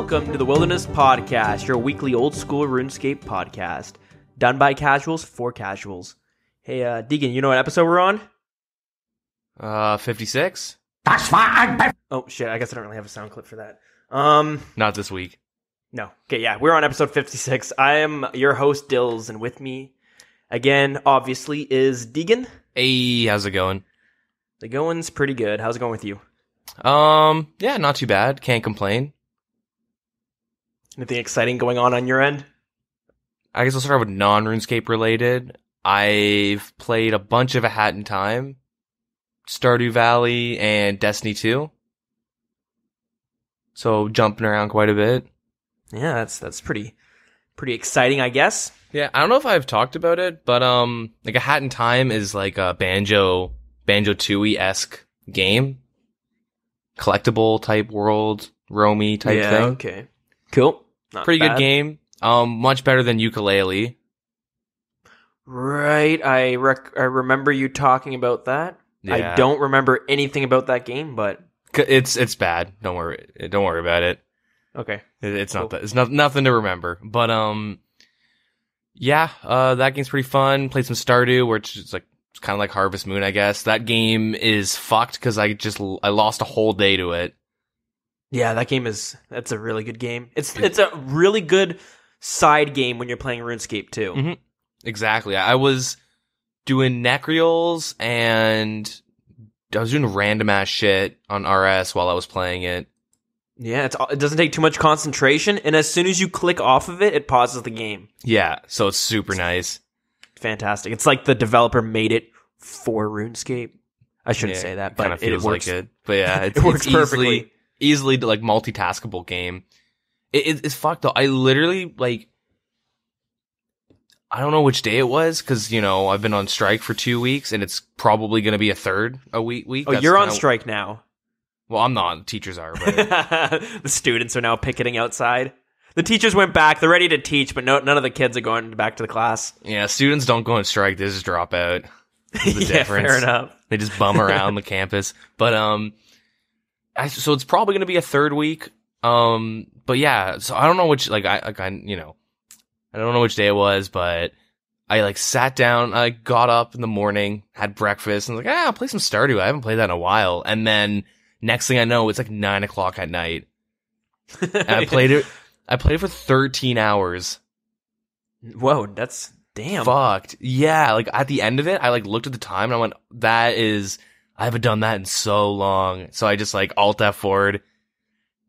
welcome to the Wilderness Podcast, your weekly old school Runescape podcast, done by casuals for casuals. Hey, Deagin, you know what episode we're on? 56? That's fine. Oh, shit, I guess I don't really have a sound clip for that. Not this week. No. Okay, yeah, we're on episode 56. I am your host, Dilz, and with me, again, obviously, is Deagin. Hey, how's it going? The going's pretty good. How's it going with you? Yeah, not too bad. Can't complain. Anything exciting going on your end? I guess I'll start with non-RuneScape related. I've played a bunch of A Hat in Time, Stardew Valley, and Destiny 2. So jumping around quite a bit. Yeah, that's pretty exciting, I guess. Yeah, I don't know if I've talked about it, but like A Hat in Time is like a Banjo Tooie-esque game. Collectible type world, roamy type thing. Okay. Cool. Not Pretty bad. good game. Much better than Ukulele. Right. I remember you talking about that. Yeah. I don't remember anything about that game, but It's bad. Don't worry about it. okay. It's Cool. not that. It's nothing to remember. But yeah. That game's pretty fun. Played some Stardew, which is like it's kind of like Harvest Moon, I guess. That game is fucked because I lost a whole day to it. Yeah, that's a really good game. It's a really good side game when you're playing RuneScape too. Mm-hmm. Exactly. I was doing Necreals and I was doing random ass shit on RS while I was playing it. Yeah, it doesn't take too much concentration, and as soon as you click off of it, it pauses the game. Yeah, so it's super nice. Fantastic. It's like the developer made it for RuneScape. I shouldn't say that, but kind of feels it works. like it. But yeah, It works perfectly. Easily like multitaskable game. It's fucked though. I literally like, I don't know which day it was because I've been on strike for 2 weeks and it's probably going to be a week. Oh, you're on strike now. Well, I'm not. The teachers are. But the students are now picketing outside. The teachers went back. They're ready to teach, but none of the kids are going back to the class. Yeah, students don't go on strike. They just drop out. That's the Yeah, difference. fair enough. They just bum around the campus. But so it's probably going to be a third week. But yeah, so I don't know which I don't know which day it was, but I sat down, I got up in the morning, had breakfast, and was like, I'll play some Stardew. I haven't played that in a while. And then next thing I know, it's 9 o'clock at night. And I played it for 13 hours. Whoa, that's damn. Fucked. Yeah, at the end of it, I looked at the time and I went, I haven't done that in so long. So I just Alt F4'd,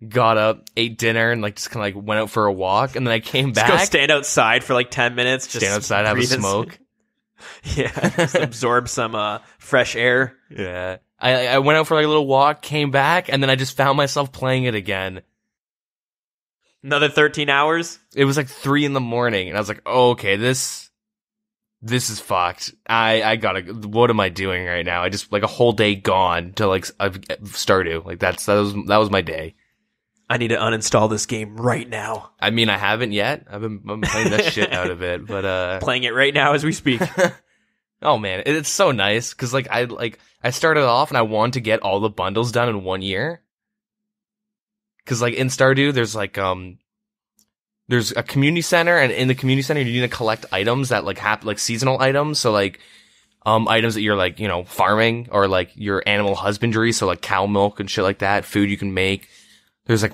got up, ate dinner, and just kind of went out for a walk, and then I came back. Just go stand outside for 10 minutes. Just stand outside, have a smoke. Yeah, just absorb some fresh air. Yeah. I went out for a little walk, came back, and then I just found myself playing it again. Another 13 hours? It was 3 a.m, and I was like, oh, okay, this is fucked. I gotta, what am I doing right now? I just, a whole day gone to, Stardew. That was my day. I need to uninstall this game right now. I mean, I haven't yet. I've been playing that shit out of it, but, playing it right now as we speak. Oh man, it's so nice, cause I started off and I wanted to get all the bundles done in 1 year. Cause in Stardew, there's a community center, and in the community center, you need to collect items that have seasonal items. So items that you're farming, or your animal husbandry. So cow milk and shit like that, food you can make. There's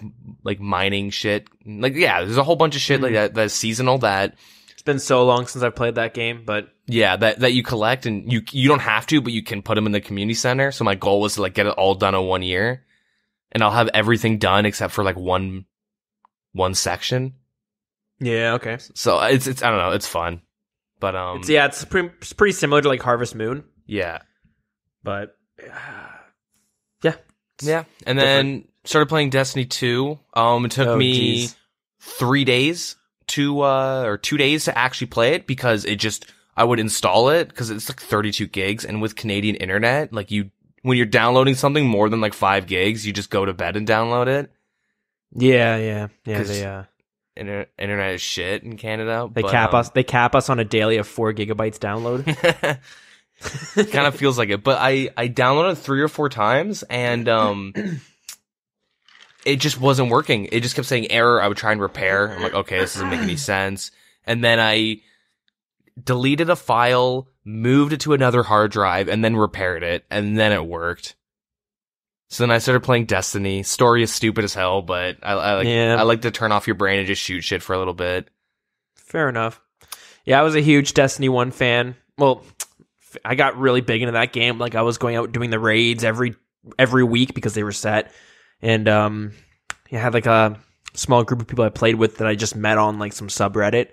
mining shit. Yeah, there's a whole bunch of shit like that that's seasonal that. It's been so long since I've played that game, but yeah, that you collect, and you don't have to, but you can put them in the community center. So my goal was to get it all done in 1 year, and I'll have everything done except for one section. Yeah, okay. So it's I don't know, it's fun, but it's pretty similar to Harvest Moon. Yeah, but yeah, and then started playing Destiny 2. It took me 3 days or 2 days to actually play it, because I would install it because it's 32 gigs, and with Canadian internet, when you're downloading something more than 5 gigs, you just go to bed and download it. Yeah. Internet is shit in Canada. They cap us on a daily of 4 gigabytes download. Kind of feels like it, but I downloaded 3 or 4 times, and it just wasn't working. It just kept saying error. I would try and repair. I'm like, okay, this doesn't make any sense. And then I deleted a file, moved it to another hard drive, and then repaired it, and then it worked. So then I started playing Destiny. Story is stupid as hell, but I like to turn off your brain and just shoot shit for a little bit. Fair enough. Yeah, I was a huge Destiny 1 fan. Well, I got really big into that game. Like, I was going out doing the raids every week because they were set. And I had like a small group of people I played with that I just met on like some subreddit.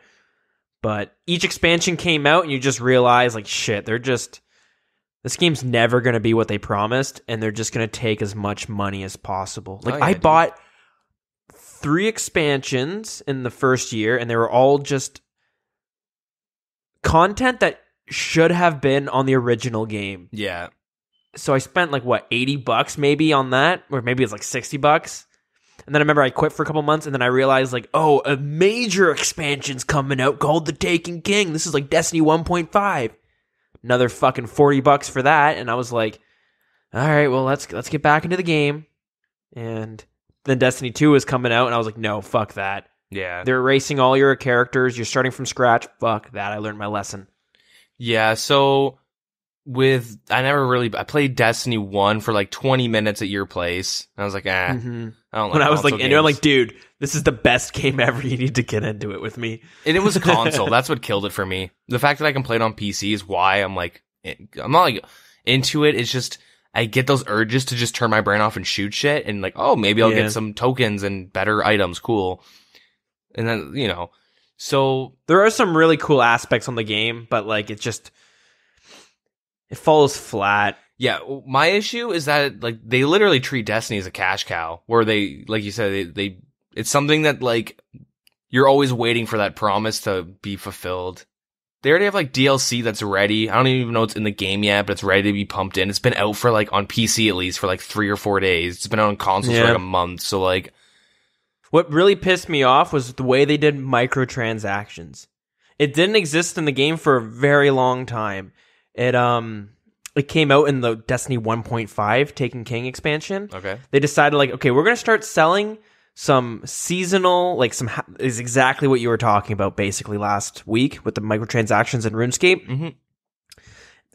But each expansion came out and you just realize, like, shit, this game's never going to be what they promised, and they're just going to take as much money as possible. Like, I bought 3 expansions in the first year, and they were all just content that should have been on the original game. Yeah. So I spent like, what, $80 maybe on that? Or maybe it's like $60. And then I remember I quit for a couple months, and then I realized, like, oh, a major expansion's coming out called the Taken King. This is like Destiny 1.5. Another fucking $40 for that. And I was like, all right, well, let's get back into the game. And then Destiny 2 was coming out, and I was like, no, fuck that. Yeah. They're erasing all your characters. You're starting from scratch. Fuck that. I learned my lesson. Yeah, so I played Destiny 1 for like 20 minutes at your place. I was like, I don't like when I was like, games. and I'm like, dude, this is the best game ever. You need to get into it with me. And it was a console. That's what killed it for me. The fact that I can play it on PC is why I'm not like into it. It's just, I get those urges to just turn my brain off and shoot shit. And like, oh, maybe I'll get some tokens and better items. Cool. And then, so there are some really cool aspects on the game, but like, it falls flat. Yeah, my issue is that like they literally treat Destiny as a cash cow, where they, like you said, they it's something that like you're always waiting for that promise to be fulfilled. They already have like DLC that's ready. I don't even know it's in the game yet, but it's ready to be pumped in. It's been out for like on PC at least for like 3 or 4 days. It's been out on consoles for like a month. So like, what really pissed me off was the way they did microtransactions. It didn't exist in the game for a very long time. It came out in the Destiny 1.5 Taken King expansion. Okay. They decided, like, okay, we're going to start selling some seasonal, like, is exactly what you were talking about basically last week with the microtransactions in RuneScape. Mm-hmm.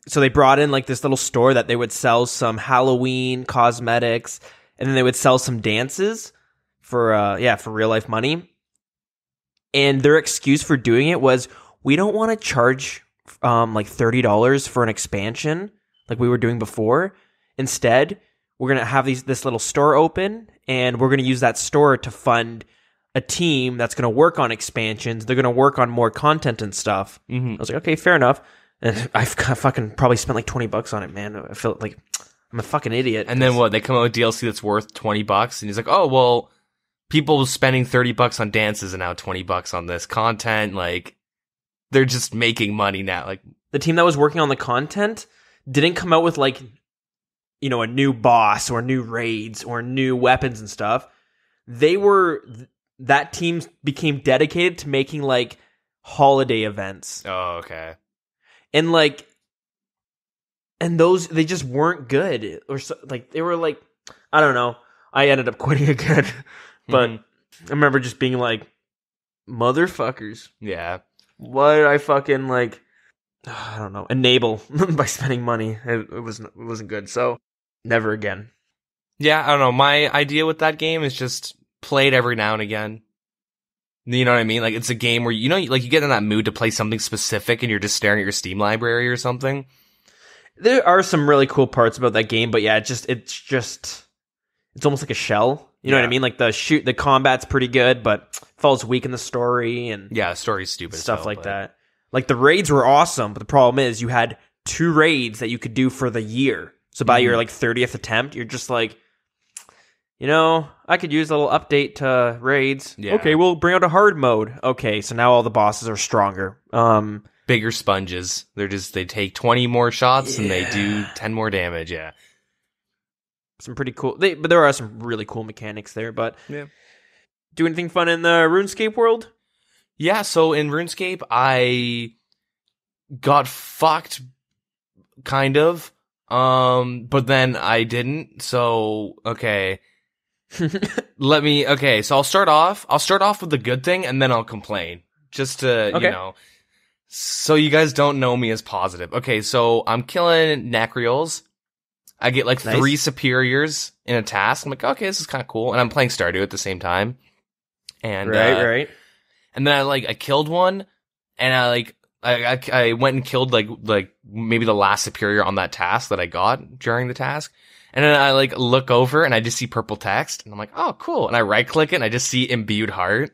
So they brought in, like, this little store that they would sell some Halloween cosmetics, and then they would sell some dances for real life money. And their excuse for doing it was, we don't want to charge like $30 for an expansion like we were doing before. Instead, we're going to have this little store open, and we're going to use that store to fund a team that's going to work on expansions. They're going to work on more content and stuff. Mm-hmm. I was like, okay, fair enough. And I've fucking probably spent like $20 on it, man. I feel like I'm a fucking idiot. And then what? They come out with DLC that's worth $20, and he's like, oh, well, people spending $30 on dances and now $20 on this content. Like, they're just making money now. Like, the team that was working on the content didn't come out with like, a new boss or new raids or new weapons and stuff. That team became dedicated to making like holiday events. Oh, okay. And like, and those, they just weren't good, or so, like they were like, I don't know. I ended up quitting again, but I remember just being like, motherfuckers. Yeah. Why did I fucking like, I don't know, enable by spending money? It wasn't good. So never again. Yeah, I don't know. My idea with that game is just play it every now and again. You know what I mean? Like, it's a game where, like you get in that mood to play something specific and you're just staring at your Steam library or something. There are some really cool parts about that game, but yeah, it's almost like a shell. You know what I mean? Like the combat's pretty good, but falls weak in the story and the story's stupid stuff like that. Like the raids were awesome, but the problem is you had 2 raids that you could do for the year. So by your like 30th attempt, you're just like, I could use a little update to raids. Yeah. Okay, we'll bring out a hard mode. Okay, so now all the bosses are stronger. Bigger sponges. They take 20 more shots and they do 10 more damage. Yeah. Some pretty cool, but there are some really cool mechanics there. But do anything fun in the RuneScape world? Yeah, so in RuneScape, I got fucked, kind of, but then I didn't. So okay, Okay, so I'll start off with the good thing and then I'll complain. Just to, Okay. so you guys don't know me as positive. Okay, so I'm killing Nacrials. I get like Nice. 3 superiors in a task. I'm like, okay, this is kind of cool. And I'm playing Stardew at the same time. And, Right. and then I killed one and I went and killed like maybe the last superior on that task that I got during the task. And then I look over and I just see purple text and I'm like, oh, cool. And I right click it and I just see imbued heart.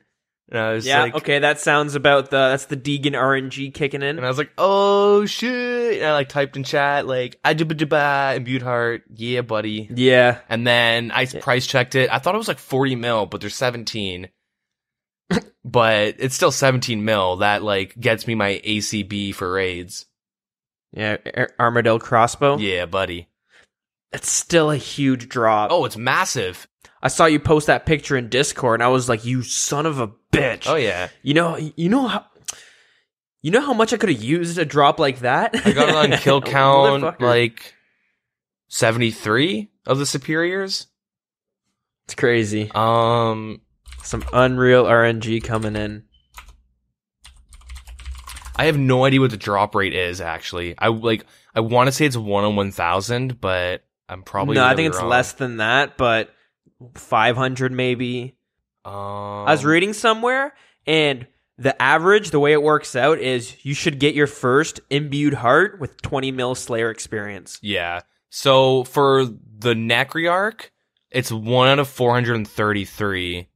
And I was Okay, that sounds about that's the Deagin RNG kicking in. And I was like, oh shit. And I typed in chat imbued heart. Yeah, buddy. Yeah. And then I price checked it. I thought it was like 40 mil, but there's 17. But it's still 17 mil. That gets me my ACB for raids. Yeah, Armadillo crossbow. Yeah, buddy. It's still a huge drop. Oh, it's massive. I saw you post that picture in Discord, and I was like, "You son of a bitch!" Oh yeah. You know how much I could have used a drop like that. I got it on kill count Motherfucker. 73 of the superiors. It's crazy. Um, Some unreal RNG coming in. I have no idea what the drop rate is. Actually, I want to say it's 1 on 1,000, but I'm probably No, I really think it's wrong. less than that, but 500 maybe. I was reading somewhere, and the average, the way it works out, is you should get your first imbued heart with 20 mil Slayer experience. Yeah. So for the Necryarch, it's 1 out of 433.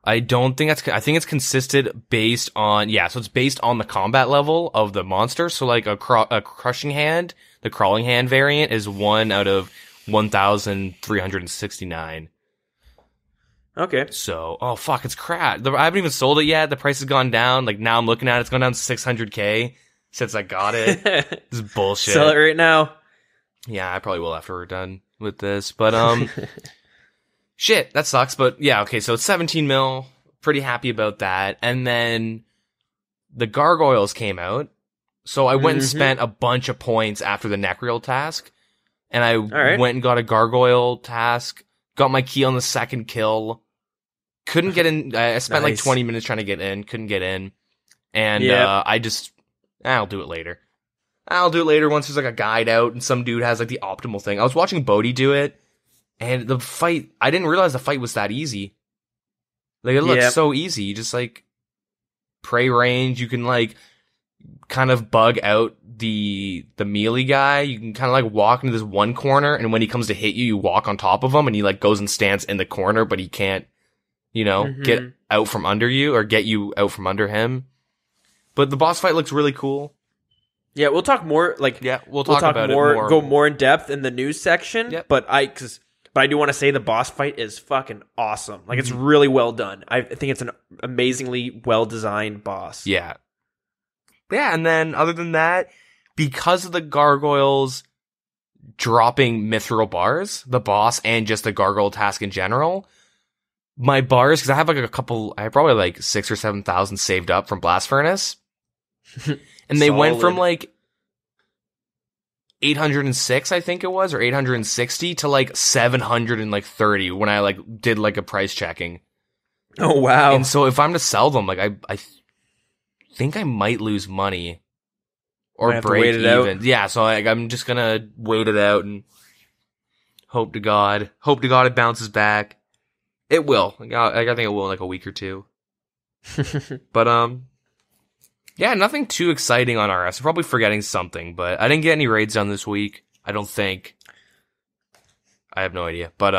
I don't think I think it's consisted based on, so it's based on the combat level of the monster. So a crushing hand, the crawling hand variant is 1 out of 1,369. Okay. So, oh fuck, it's crap. I haven't even sold it yet. The price has gone down. Now I'm looking at it, it's gone down 600k since I got it. This is bullshit. Sell it right now. Yeah, I probably will after we're done with this. But, shit, that sucks. But yeah, okay, so it's 17 mil. Pretty happy about that. And then the Gargoyles came out. So I went and spent a bunch of points after the Necryal task. And I went and got a Gargoyle task. Got my key on the second kill. Couldn't get in. I spent like 20 minutes trying to get in. Couldn't get in. And I'll do it later. I'll do it later once there's a guide out and some dude has the optimal thing. I was watching Bodhi do it. And the fight, I didn't realize the fight was that easy. It looks so easy. You just pray range. You can kind of bug out the melee guy. You can kind of walk into this one corner, and when he comes to hit you, you walk on top of him, and he goes and stands in the corner, but he can't, get out from under you or get you out from under him. But the boss fight looks really cool. Yeah, we'll talk more. We'll talk about it more. Go more in depth in the news section. Yep. But I do want to say the boss fight is fucking awesome. It's really well done. I think it's an amazingly well designed boss. Yeah. Yeah, and then other than that, because of the Gargoyles dropping mithril bars, the boss and just the Gargoyle task in general, my bars, because I have I have probably 6,000 or 7,000 saved up from Blast Furnace. And they went from 806, I think it was, or 860 to 730 when I did a price checking. Oh wow. And so if I'm to sell them, I think I might lose money or break even. Yeah, so I'm just gonna wait it out and hope to God it bounces back. It will. I think it will in a week or two. But yeah, nothing too exciting on RS. I'm probably forgetting something, but I didn't get any raids done this week. I don't think. I have no idea. But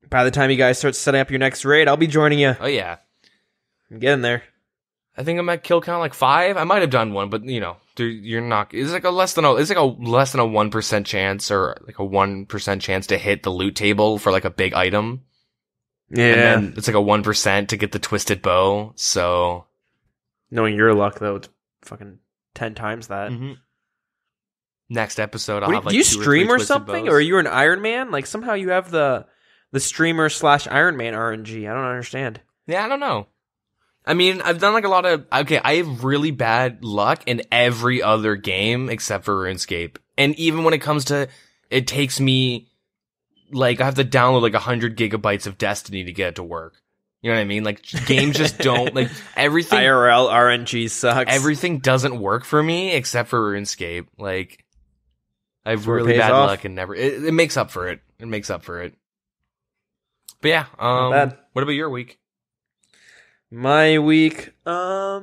by the time you guys start setting up your next raid, I'll be joining you. Oh yeah. I'm getting there. I think I'm at kill count 5. I might have done one, but you're not. It's a less than a 1% chance or a 1% chance to hit the loot table for a big item. Yeah. And then it's a 1% to get the twisted bow. So knowing your luck though, it's fucking 10 times that. Next episode, I'll have do you 2 stream or or 3 something, bows. or are you an Iron Man? Somehow you have the streamer / Iron Man RNG. I don't understand. Yeah, I don't know. I mean, I've done a lot of... Okay, I have really bad luck in every other game except for RuneScape. And even when it comes to... It takes me like I have to download like 100 gigabytes of Destiny to get it to work. You know what I mean? Like games just don't like everything. IRL RNG sucks. Everything doesn't work for me except for RuneScape. Like I have really bad luck and never. It makes up for it. It makes up for it. But yeah, Not bad. What about your week? My week, I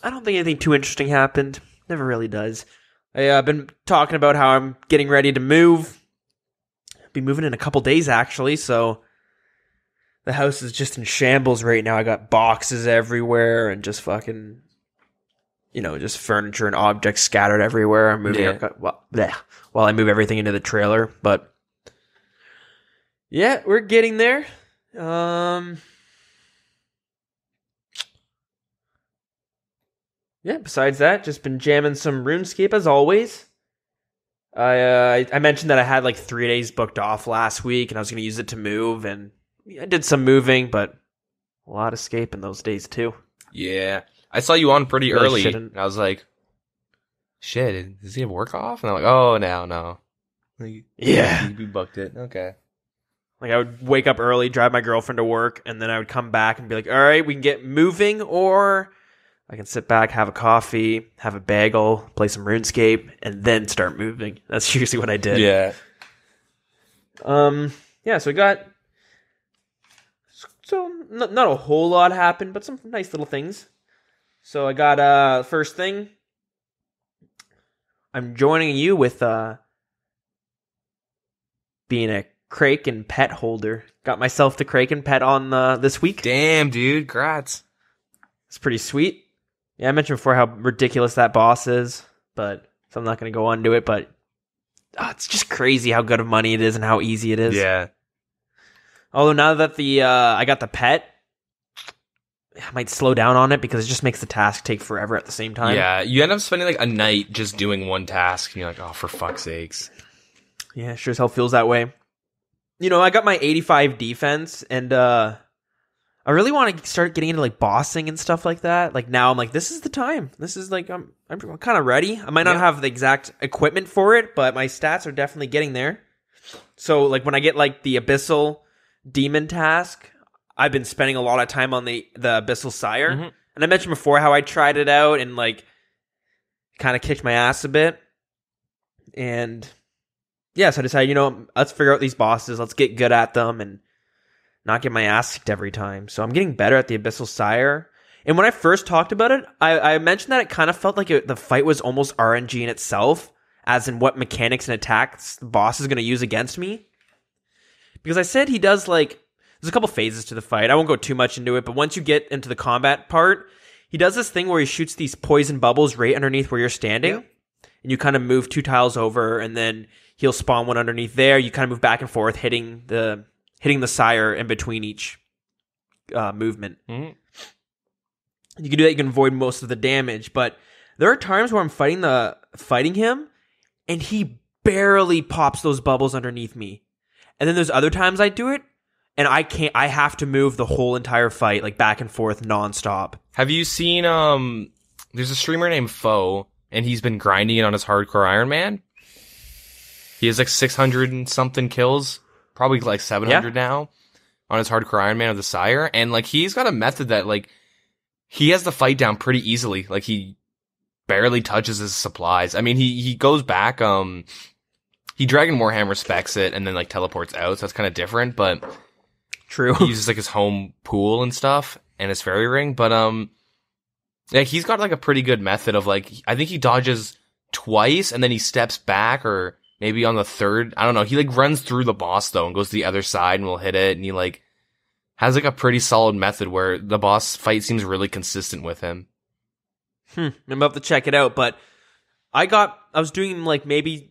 don't think anything too interesting happened. Never really does. I've been talking about how I'm getting ready to move. I'll be moving in a couple days, actually, so the house is just in shambles right now. I got boxes everywhere and just fucking, just furniture and objects scattered everywhere. I'm moving while I move everything into the trailer, but yeah, we're getting there. Yeah, besides that, just been jamming some RuneScape as always. I mentioned that I had like 3 days booked off last week and I was going to use it to move, and I did some moving, but a lot of escape in those days too. Yeah. I saw you on pretty early. Shouldn't. And I was like, shit, does he have work off? And I'm like, oh, no. Yeah. You booked it. Okay. Like I would wake up early, drive my girlfriend to work, and then I would come back and be like, all right, we can get moving, or I can sit back, have a coffee, have a bagel, play some RuneScape, and then start moving. That's usually what I did. Yeah. Yeah, so we got... So, not a whole lot happened, but some nice little things. So I got, first thing, I'm joining you with, being a Kraken pet holder. Got myself the Kraken pet on this week. Damn, dude. Congrats. It's pretty sweet. Yeah, I mentioned before how ridiculous that boss is, so I'm not going to go into it, but it's just crazy how good of money it is and how easy it is. Yeah. Although now that I got the pet, I might slow down on it because it just makes the task take forever at the same time. Yeah, you end up spending like a night just doing one task, and you're like, oh, for fuck's sakes. Yeah, sure as hell feels that way. I got my 85 defense, and I really want to start getting into like bossing and stuff like that. Like now I'm like, this is the time. This is like, I'm kind of ready. I might not have the exact equipment for it, but my stats are definitely getting there. So like when I get like the Abyssal Demon task, I've been spending a lot of time on the Abyssal Sire. Mm-hmm. And I mentioned before how I tried it out and like kind of kicked my ass a bit. And yeah, so I decided, let's figure out these bosses. Let's get good at them and not get my ass kicked every time. So I'm getting better at the Abyssal Sire. And when I first talked about it, I mentioned that it kind of felt like the fight was almost RNG in itself, as in what mechanics and attacks the boss is going to use against me. Because I said he does like, there's a couple phases to the fight. I won't go too much into it, but once you get into the combat part, he does this thing where he shoots these poison bubbles right underneath where you're standing. Yep. And you kind of move 2 tiles over, and then he'll spawn one underneath there. You kind of move back and forth, hitting the Sire in between each movement. Mm-hmm. You can do that. You can avoid most of the damage, but there are times where I'm fighting him, and he barely pops those bubbles underneath me. And then there's other times I do it, and I can't. I have to move the whole entire fight, like back and forth, nonstop. Have you seen? There's a streamer named Foe, and he's been grinding it on his hardcore Iron Man. He has like 600 and something kills, probably like 700 now, on his hardcore Iron Man of the Sire. And like he's got a method that like he has the fight down pretty easily. Like he barely touches his supplies. I mean, he goes back. He Dragon Warhammer specs it and then like teleports out, so that's kind of different. But true, he uses like his home pool and stuff and his fairy ring. But like he's got like a pretty good method of like I think he dodges twice and then he steps back, or maybe on the third. I don't know. He like runs through the boss though and goes to the other side and will hit it, and he like has like a pretty solid method where the boss fight seems really consistent with him. I'm about to check it out, but I was doing like maybe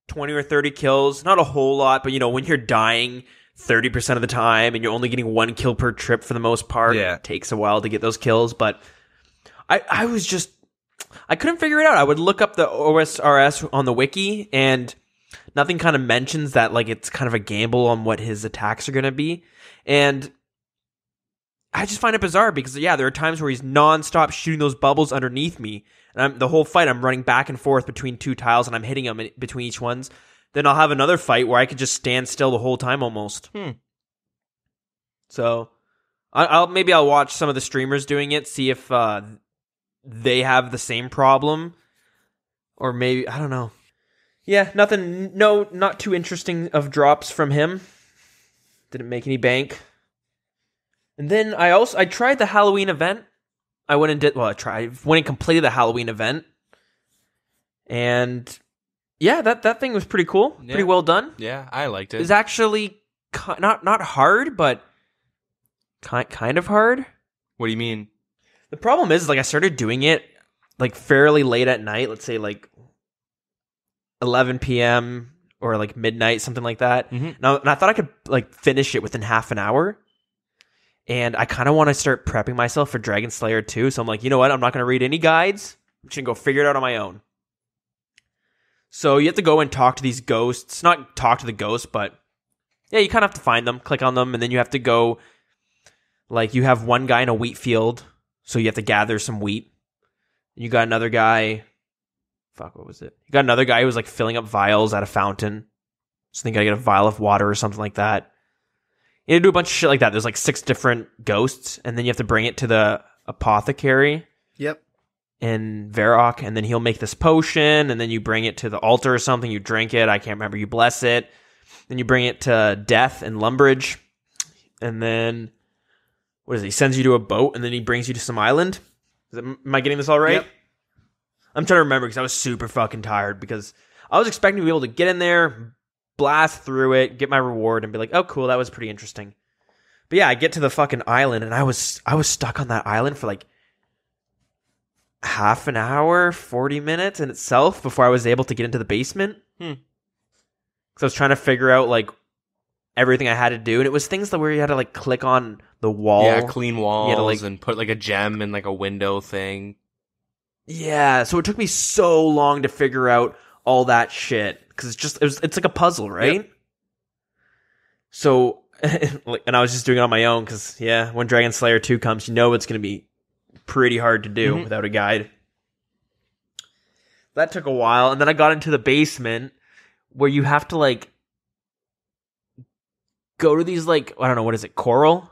20 or 30 kills, not a whole lot, but when you're dying 30% of the time and you're only getting 1 kill per trip for the most part, it takes a while to get those kills. But I couldn't figure it out. I would look up the OSRS on the wiki, and nothing kind of mentions that like it's kind of a gamble on what his attacks are going to be. And I just find it bizarre because there are times where he's nonstop shooting those bubbles underneath me. And the whole fight, I'm running back and forth between 2 tiles, and I'm hitting him between each ones. then I'll have another fight where I could just stand still the whole time almost. So maybe I'll watch some of the streamers doing it, see if they have the same problem, or maybe I don't know. Yeah, nothing. No, not too interesting of drops from him. Didn't make any bank. And then I tried the Halloween event. I went and completed the Halloween event. And yeah, that thing was pretty cool. Yeah. Pretty well done. Yeah, I liked it. It's actually not hard, but kind of hard. What do you mean? The problem is, like, I started doing it like fairly late at night. Let's say like 11 p.m. or like midnight, something like that. And I thought I could like finish it within half an hour. And I kind of want to start prepping myself for Dragon Slayer 2. So I'm like, you know what? I'm not going to read any guides. I'm just going to go figure it out on my own. So you have to go and talk to these ghosts. Not talk to the ghosts, but yeah, you kind of have to find them, click on them, and then you have to go, like, you have one guy in a wheat field, so you have to gather some wheat. You got another guy, what was it? You got another guy who was, like, filling up vials at a fountain. So then you gotta get a vial of water or something like that. You have to do a bunch of shit like that. There's, like, 6 different ghosts, and then you have to bring it to the apothecary. Yep. In Varrock, and then he'll make this potion, and then you bring it to the altar or something, you drink it, I can't remember, you bless it, then you bring it to Death in Lumbridge, and then, what is it, he sends you to a boat, and then he brings you to some island? Am I getting this all right? Yep. I'm trying to remember, because I was super fucking tired, because I was expecting to be able to get in there, blast through it, get my reward, and be like, oh cool, that was pretty interesting. But yeah, I get to the fucking island, and I was stuck on that island for like half an hour, 40 minutes in itself before I was able to get into the basement. So I was trying to figure out like everything I had to do, and it was things that where you had to like click on the wall. Yeah, clean walls, to, like, and put like a gem in like a window thing. Yeah, so it took me so long to figure out all that shit because it's like a puzzle, right? Yep. So, and I was just doing it on my own because yeah, when Dragon Slayer 2 comes, you know it's going to be pretty hard to do without a guide. That took a while, and then I got into the basement where you have to like go to these like, I don't know, what is it, coral?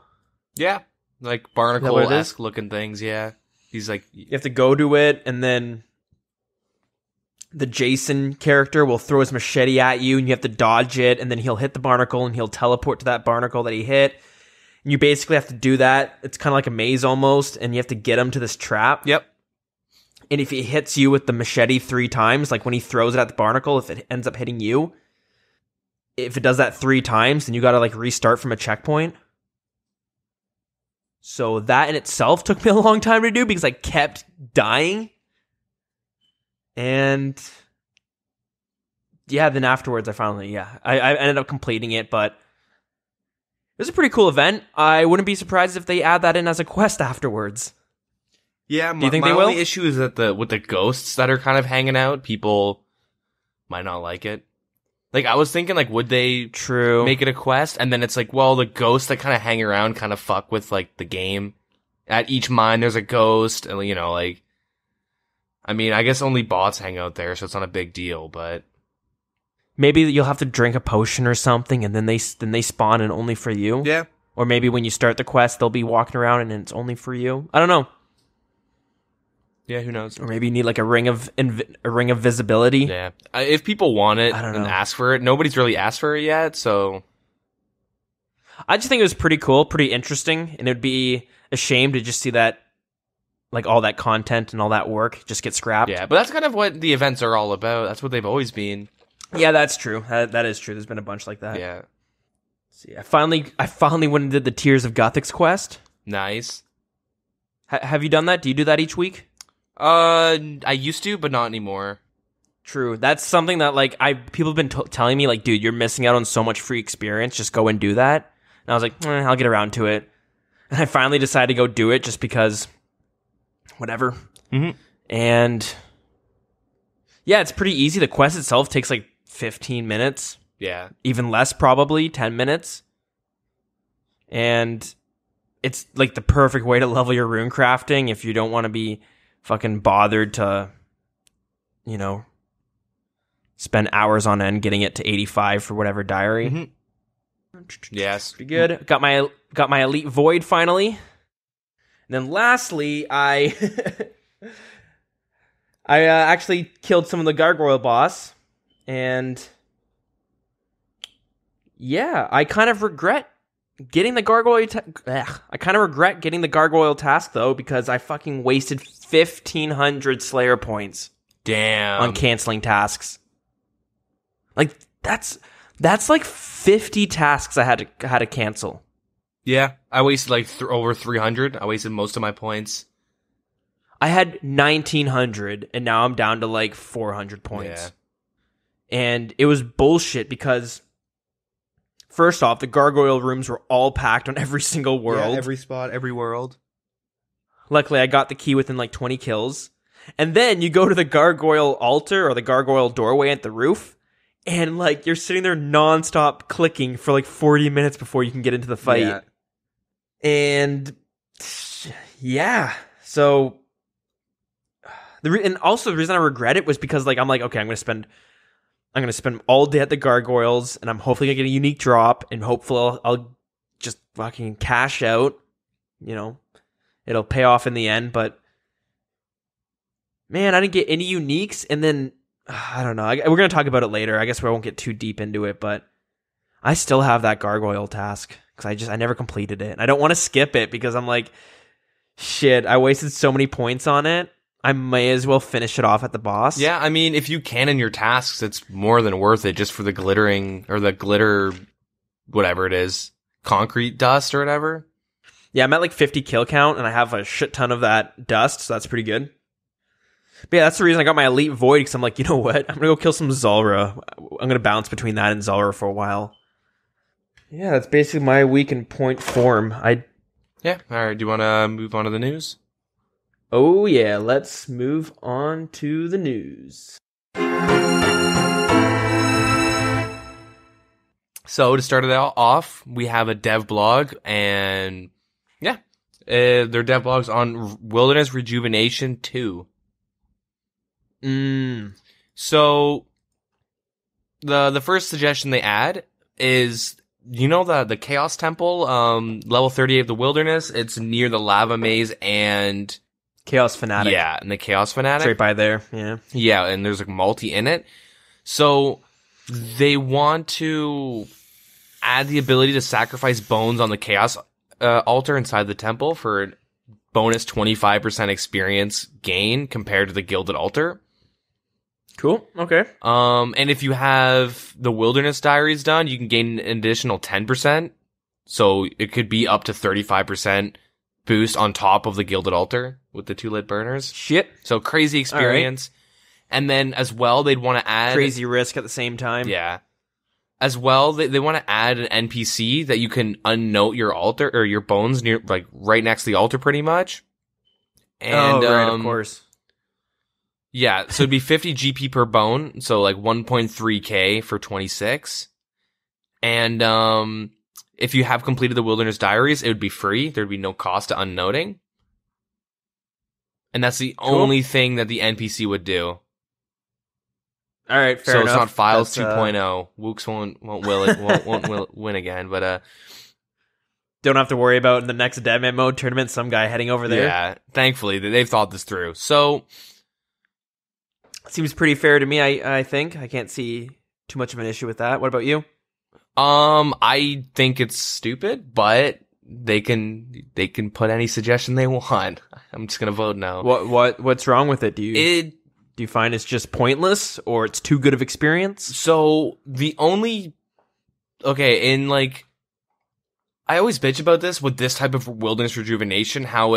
Yeah, like barnacle-esque looking things. Yeah, these like you have to go to it, and then the Jason character will throw his machete at you, and you have to dodge it, and then he'll hit the barnacle, and he'll teleport to that barnacle that he hit. You basically have to do that. It's kind of like a maze almost, and you have to get him to this trap. Yep. And if he hits you with the machete 3 times, like when he throws it at the barnacle, if it ends up hitting you, if it does that 3 times, then you got to like restart from a checkpoint. So that in itself took me a long time to do because I kept dying. And yeah, then afterwards I ended up completing it, but it was a pretty cool event. I wouldn't be surprised if they add that in as a quest afterwards. Yeah, do you think my they will? only issue is that with the ghosts that are kind of hanging out, people might not like it. Like, I was thinking, like, would they make it a quest? And then it's like, well, the ghosts that kind of hang around kind of fuck with, like, the game. At each mine, there's a ghost, and, you know, like, I mean, I guess only bots hang out there, so it's not a big deal, but maybe you'll have to drink a potion or something, and then they spawn and only for you. Yeah. Or maybe when you start the quest, they'll be walking around and it's only for you. I don't know. Yeah, who knows? Or maybe you need like a ring of visibility. Yeah, if people want it and ask for it, nobody's really asked for it yet. So I just think it was pretty cool, pretty interesting, and it would be a shame to just see that, like all that content and all that work just get scrapped. Yeah, but that's kind of what the events are all about. That's what they've always been. Yeah, that's true. That is true. There's been a bunch like that. Yeah. See, I finally went and did the Tears of Guthix quest. Nice. Have you done that? Do you do that each week? I used to, but not anymore. True. That's something that like people have been telling me, like, dude, you're missing out on so much free experience. Just go and do that. And I was like, I'll get around to it. And I finally decided to go do it just because, whatever. And yeah, it's pretty easy. The quest itself takes like 15 minutes. Yeah. Even less, probably 10 minutes. And it's like the perfect way to level your rune crafting if you don't want to be fucking bothered to, you know, spend hours on end getting it to 85 for whatever diary. Mm-hmm. Yes. Pretty good. Got my elite void finally. And then lastly, I actually killed some of the gargoyle boss, and yeah, I kind of regret getting the gargoyle. I kind of regret getting the gargoyle task though, because I fucking wasted 1,500 Slayer points. Damn. On canceling tasks. Like that's like 50 tasks I had to cancel. Yeah, I wasted like over 300. I wasted most of my points. I had 1,900, and now I'm down to like 400 points. Yeah. And it was bullshit because, first off, the gargoyle rooms were all packed on every single world. Yeah, every spot, every world. Luckily, I got the key within like 20 kills. And then you go to the gargoyle altar or the gargoyle doorway at the roof, and like you're sitting there nonstop clicking for like 40 minutes before you can get into the fight. Yeah. And yeah, so and also the reason I regret it was because like I'm like, okay, I'm gonna spend all day at the gargoyles, and I'm hopefully gonna get a unique drop, and hopefully I'll just fucking cash out. You know, it'll pay off in the end, but. Man, I didn't get any uniques, and then, I don't know, we're going to talk about it later. I guess we won't get too deep into it, but I still have that gargoyle task, because I never completed it. And I don't want to skip it, because I'm like, shit, I wasted so many points on it, I may as well finish it off at the boss. Yeah, I mean, if you canon your tasks, it's more than worth it just for the glittering, or the glitter, whatever it is, concrete dust or whatever. Yeah, I'm at like 50 kill count, and I have a shit ton of that dust, so that's pretty good. But yeah, that's the reason I got my elite void, because I'm like, you know what? I'm going to go kill some Zulrah. I'm going to bounce between that and Zulrah for a while. Yeah, that's basically my week in point form. Yeah, alright, do you want to move on to the news? Oh yeah, let's move on to the news. So, to start it off, we have a dev blog, and yeah, their dev blog's on Wilderness Rejuvenation 2. So the first suggestion they add is, you know, the Chaos Temple, level 38 of the Wilderness. It's near the Lava Maze and Chaos Fanatic. Yeah, and the Chaos Fanatic. Straight by there. Yeah. Yeah, and there's like multi in it. So they want to add the ability to sacrifice bones on the Chaos altar inside the temple for bonus 25% experience gain compared to the Gilded Altar. Cool. Okay. And if you have the Wilderness Diaries done, you can gain an additional 10%. So it could be up to 35% boost on top of the Gilded Altar with the 2 lit burners. Shit. So crazy experience. Right. And then as well, they'd want to add crazy risk at the same time. Yeah. As well, they want to add an NPC that you can unnote your altar or your bones near, like right next to the altar pretty much. And, right, of course. Yeah, so it'd be 50 GP per bone, so like 1.3k for 26. And if you have completed the Wilderness Diaries, it would be free. There'd be no cost to unnoting. And that's the only thing that the NPC would do. All right, fair enough. So it's not Files 2.0. Wooks won't win again, but don't have to worry about in the next Deadman mode tournament some guy heading over there. Yeah, thankfully they've thought this through. So seems pretty fair to me. I think I can't see too much of an issue with that. What about you? I think it's stupid, but they can put any suggestion they want. I'm just gonna vote no. What's wrong with it? Do you find it's just pointless, or it's too good of experience? So the only in like, I always bitch about this with this type of Wilderness Rejuvenation, how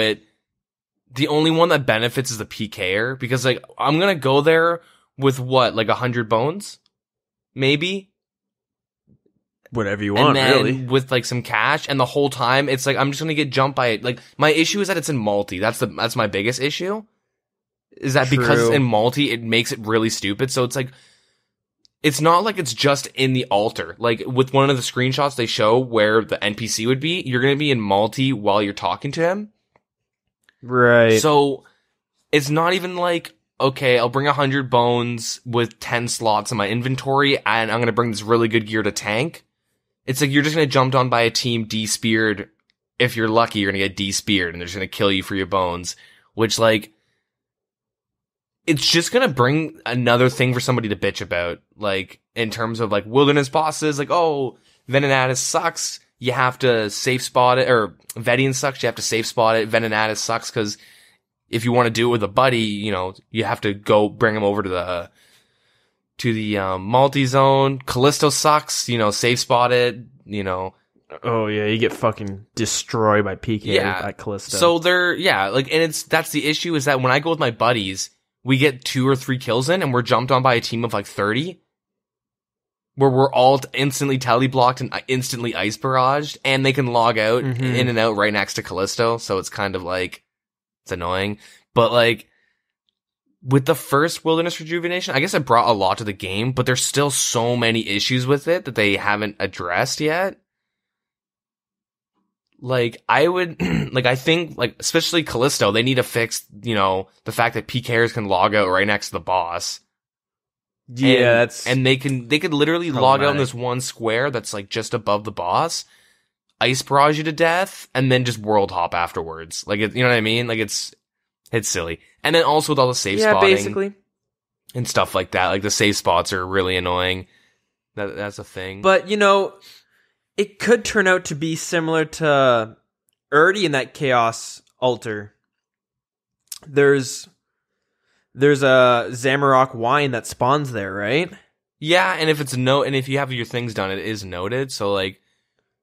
the only one that benefits is the PKer, because like I'm gonna go there with what, like 100 bones, maybe. Whatever you want, and then really. With like some cash, and the whole time it's like I'm just gonna get jumped by it. Like my issue is that it's in multi. That's my biggest issue. Is that because it's in multi, it makes it really stupid. So it's like, it's not like it's just in the altar. Like with one of the screenshots they show where the NPC would be, you're gonna be in multi while you're talking to him. Right. So it's not even like, okay, I'll bring 100 bones with 10 slots in my inventory, and I'm gonna bring this really good gear to tank. It's like you're just gonna jump on by a team de-speared. If you're lucky, you're gonna get de-speared, and they're just gonna kill you for your bones. Which, like, it's just gonna bring another thing for somebody to bitch about. Like, in terms of, like, wilderness bosses, like, oh, Venenatis sucks, you have to safe spot it, or Vedian sucks, you have to safe spot it. Venenatis sucks because if you want to do it with a buddy, you know, you have to go bring him over to the multi-zone. Callisto sucks, you know, safe spot it, you know. Oh yeah, you get fucking destroyed by PK at Callisto. So that's the issue, is that when I go with my buddies, we get 2 or 3 kills in and we're jumped on by a team of like 30. Where we're all instantly tele-blocked and instantly ice barraged, and they can log out in and out right next to Callisto, so it's kind of like, it's annoying. But like, with the first Wilderness Rejuvenation, I guess it brought a lot to the game, but there's still so many issues with it that they haven't addressed yet. Like, I would, like, I think, like, especially Callisto, they need to fix, you know, the fact that PKers can log out right next to the boss. Yeah, and they could literally log out in this one square that's like just above the boss, ice barrage you to death, and then just world hop afterwards. Like, you know what I mean? Like, it's silly. And then also with all the safe spotting, basically, and stuff like that. Like, the safe spots are really annoying. That's a thing. But you know, it could turn out to be similar to Erde in that Chaos Altar. There's a Zamorak wine that spawns there, right? Yeah, and if you have your things done, it is noted. So like,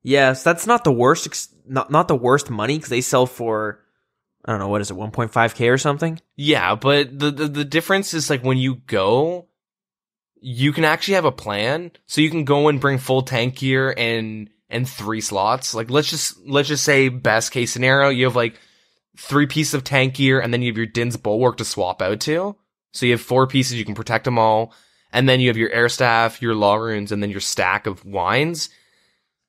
yes, that's not the worst. Not the worst money, because they sell for, I don't know, what is it, 1.5K or something? Yeah, but the difference is, like, when you go, you can actually have a plan, so you can go and bring full tank gear and 3 slots. Like, let's just say best case scenario, you have like 3 pieces of tank gear, and then you have your Din's Bulwark to swap out to. So you have 4 pieces, you can protect them all. And then you have your air staff, your law runes, and then your stack of wines.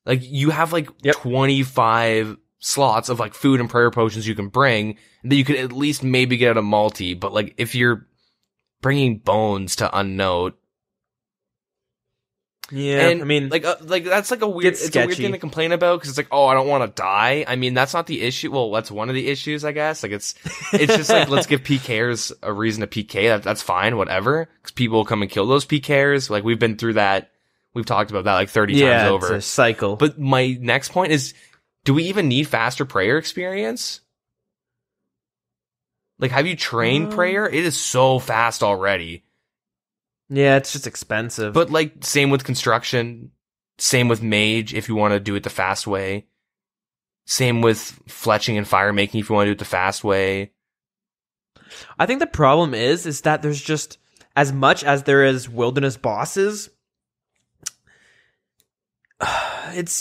Like, you have like 25 slots of like food and prayer potions you can bring, that you could at least maybe get out a multi. But like, if you're bringing bones to Unnote, yeah, and, I mean, like that's like a weird thing to complain about, because it's like, oh, I don't want to die. I mean, that's not the issue. Well, that's one of the issues, I guess. Like, it's just like, let's give PKers a reason to PK. That's fine, whatever. Because people will come and kill those PKers. Like, we've been through that. We've talked about that like 30 times over. It's a cycle. But my next point is, do we even need faster prayer experience? Like, have you trained prayer? It is so fast already. Yeah, it's just expensive. But, like, same with construction. Same with mage, if you want to do it the fast way. Same with fletching and fire making, if you want to do it the fast way. I think the problem is that there's just, as much as there is wilderness bosses,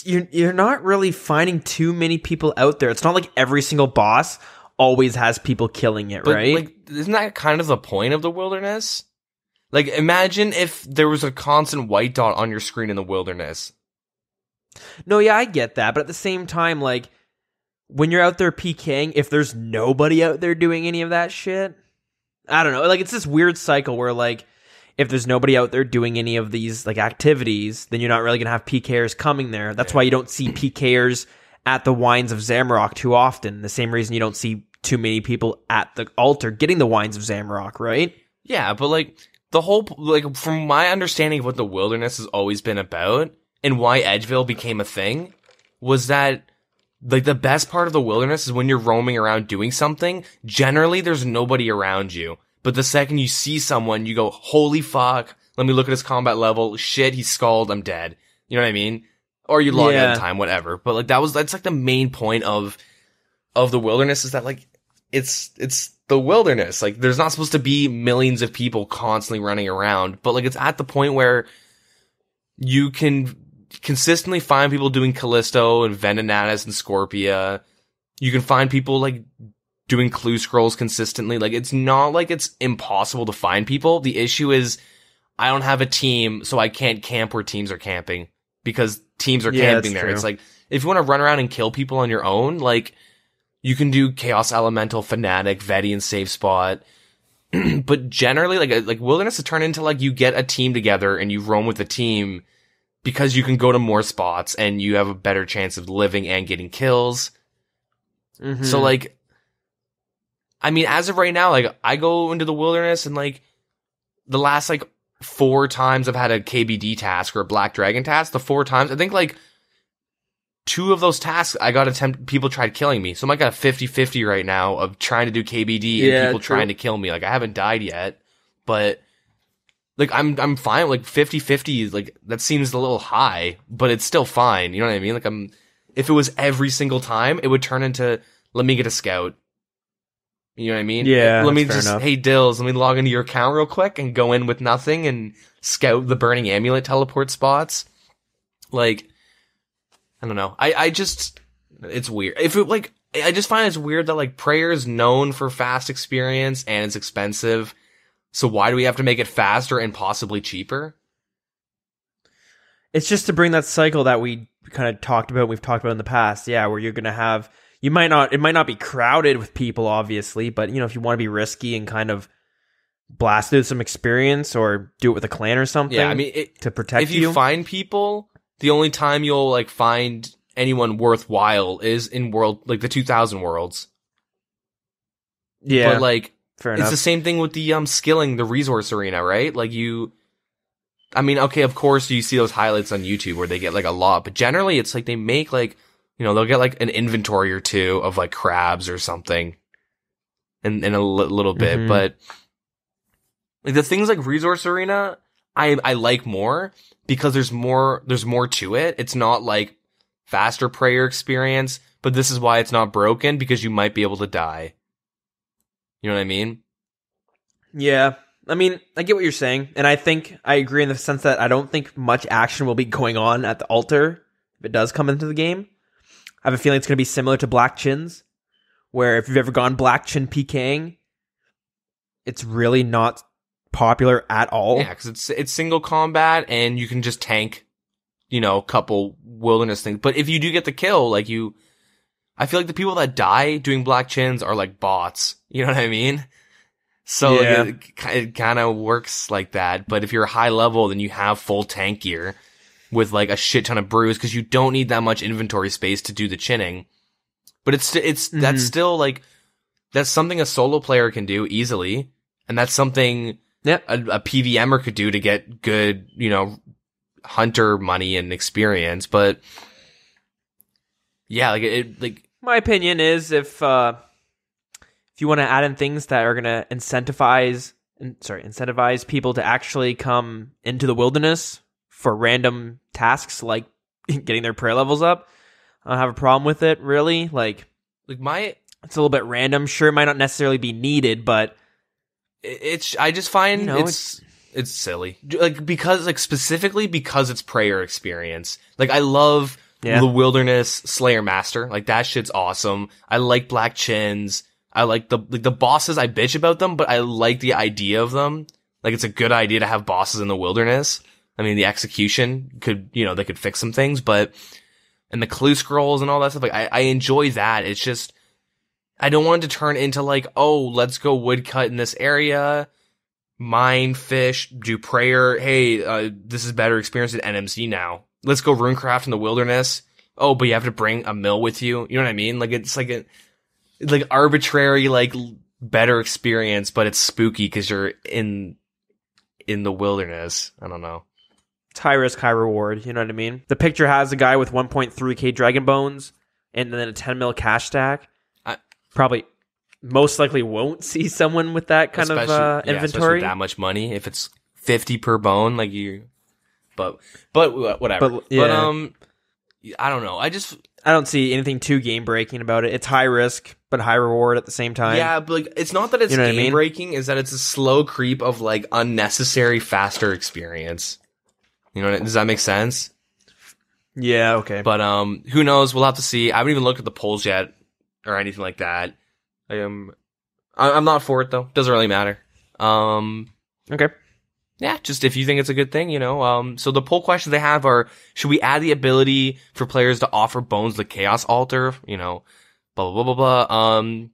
you're not really finding too many people out there. It's not like every single boss always has people killing it, right? Like, isn't that kind of the point of the wilderness? Like, imagine if there was a constant white dot on your screen in the wilderness. No, yeah, I get that. But at the same time, like, when you're out there PKing, if there's nobody out there doing any of that shit, I don't know. Like, it's this weird cycle where, like, if there's nobody out there doing any of these, like, activities, then you're not really going to have PKers coming there. That's why you don't see PKers at the Wines of Zamorak too often. The same reason you don't see too many people at the altar getting the Wines of Zamorak, right? Yeah, but, like, the whole, like, from my understanding of what the wilderness has always been about, and why Edgeville became a thing, was that, like, the best part of the wilderness is when you're roaming around doing something, generally there's nobody around you. But the second you see someone, you go, holy fuck, let me look at his combat level, shit, he's skulled, I'm dead. You know what I mean? Or you log out in time, whatever. But, like, that's, like, the main point of the wilderness, is that, like, it's the wilderness. Like, there's not supposed to be millions of people constantly running around, but, like, it's at the point where you can consistently find people doing Callisto and Venenatis and Scorpia. You can find people, like, doing clue scrolls consistently. Like, it's not like it's impossible to find people. The issue is, I don't have a team, so I can't camp where teams are camping, because teams are camping there. True. It's like, if you want to run around and kill people on your own, like, you can do Chaos Elemental, Fanatic, Vedian Safe Spot, but generally, like Wilderness has turned into like you get a team together and you roam with a team because you can go to more spots and you have a better chance of living and getting kills. Mm-hmm. So like, I mean, as of right now, like I go into the Wilderness and like the last like 4 times I've had a KBD task or a Black Dragon task, the 4 times, I think like 2 of those tasks I got people tried killing me. So I'm like at a 50-50 right now of trying to do KBD and people trying to kill me. Like I haven't died yet, but like I'm fine. Like 50-50, like that seems a little high, but it's still fine. You know what I mean? Like if it was every single time, it would turn into, let me get a scout. You know what I mean? Yeah. Let me just, hey Dilz, let me log into your account real quick and go in with nothing and scout the Burning Amulet teleport spots. Like, I don't know. I just, it's weird. I just find it's weird that like Prayer is known for fast experience and it's expensive. So why do we have to make it faster and possibly cheaper? It's just to bring that cycle that we kind of talked about, we've talked about in the past. Yeah, where you're going to have, it might not be crowded with people, obviously, but you know, if you want to be risky and kind of blast through some experience or do it with a clan or something, yeah, I mean, to protect if you find people, the only time you'll like find anyone worthwhile is in the 2000 worlds. Yeah, but like, fair enough. It's the same thing with the skilling the resource arena, right? Like I mean, okay, of course you see those highlights on YouTube where they get like a lot, but generally it's like they make like, you know, they'll get like an inventory or 2 of like crabs or something in a little bit, but like the things like resource arena, I like more because there's more to it. It's not like faster Prayer experience, but this is why it's not broken, because you might be able to die. You know what I mean? Yeah. I mean, I get what you're saying, and I think I agree in the sense that I don't think much action will be going on at the altar if it does come into the game. I have a feeling it's going to be similar to Black Chins, where if you've ever gone Black Chin PKing, it's really not popular at all. Yeah, because it's single combat, and you can just tank, you know, a couple wilderness things. But if you do get the kill, like I feel like the people that die doing Black Chins are like bots. You know what I mean? So yeah. it kind of works like that. But if you're high level, then you have full tank gear with like a shit ton of brews, because you don't need that much inventory space to do the chinning. But that's still like, that's something a solo player can do easily, and that's something a PVMer could do to get good, you know, hunter money and experience. But yeah, like my opinion is if you want to add in things that are going to incentivize people to actually come into the wilderness for random tasks like getting their prayer levels up, I don't have a problem with it, really. Like it's a little bit random. Sure, it might not necessarily be needed, but I just find, you know, it's silly. Like, because, like, specifically because it's Prayer experience. Like, I love the Wilderness Slayer Master. Like, that shit's awesome. I like Black Chins. I like the bosses. I bitch about them, but I like the idea of them. Like, it's a good idea to have bosses in the Wilderness. I mean, the execution could, you know, they could fix some things, but, and the clue scrolls and all that stuff, like, I enjoy that. It's just, I don't want it to turn into like, oh, let's go woodcut in this area, mine, fish, do Prayer. Hey, this is better experience at NMC now. Let's go runecraft in the Wilderness. Oh, but you have to bring a mill with you. You know what I mean? Like, it's like it's like arbitrary, like, better experience, but it's spooky because you're in the Wilderness. I don't know. It's high risk, high reward. You know what I mean? The picture has a guy with 1.3k dragon bones and then a 10 mil cash stack. Probably most likely won't see someone with that kind of inventory. Especially with that much money. If it's 50 per bone, like but whatever. But I don't know. I don't see anything too game breaking about it. It's high risk but high reward at the same time. Yeah, but like, it's not that it's game breaking, is that it's a slow creep of like unnecessary faster experience. You know, does that make sense? Yeah, okay. But who knows? We'll have to see. I haven't even looked at the polls yet or anything like that. I'm not for it though. Doesn't really matter. Okay. Yeah, just if you think it's a good thing, you know. So the poll questions they have are: should we add the ability for players to offer bones to Chaos Altar? You know, blah blah blah blah blah.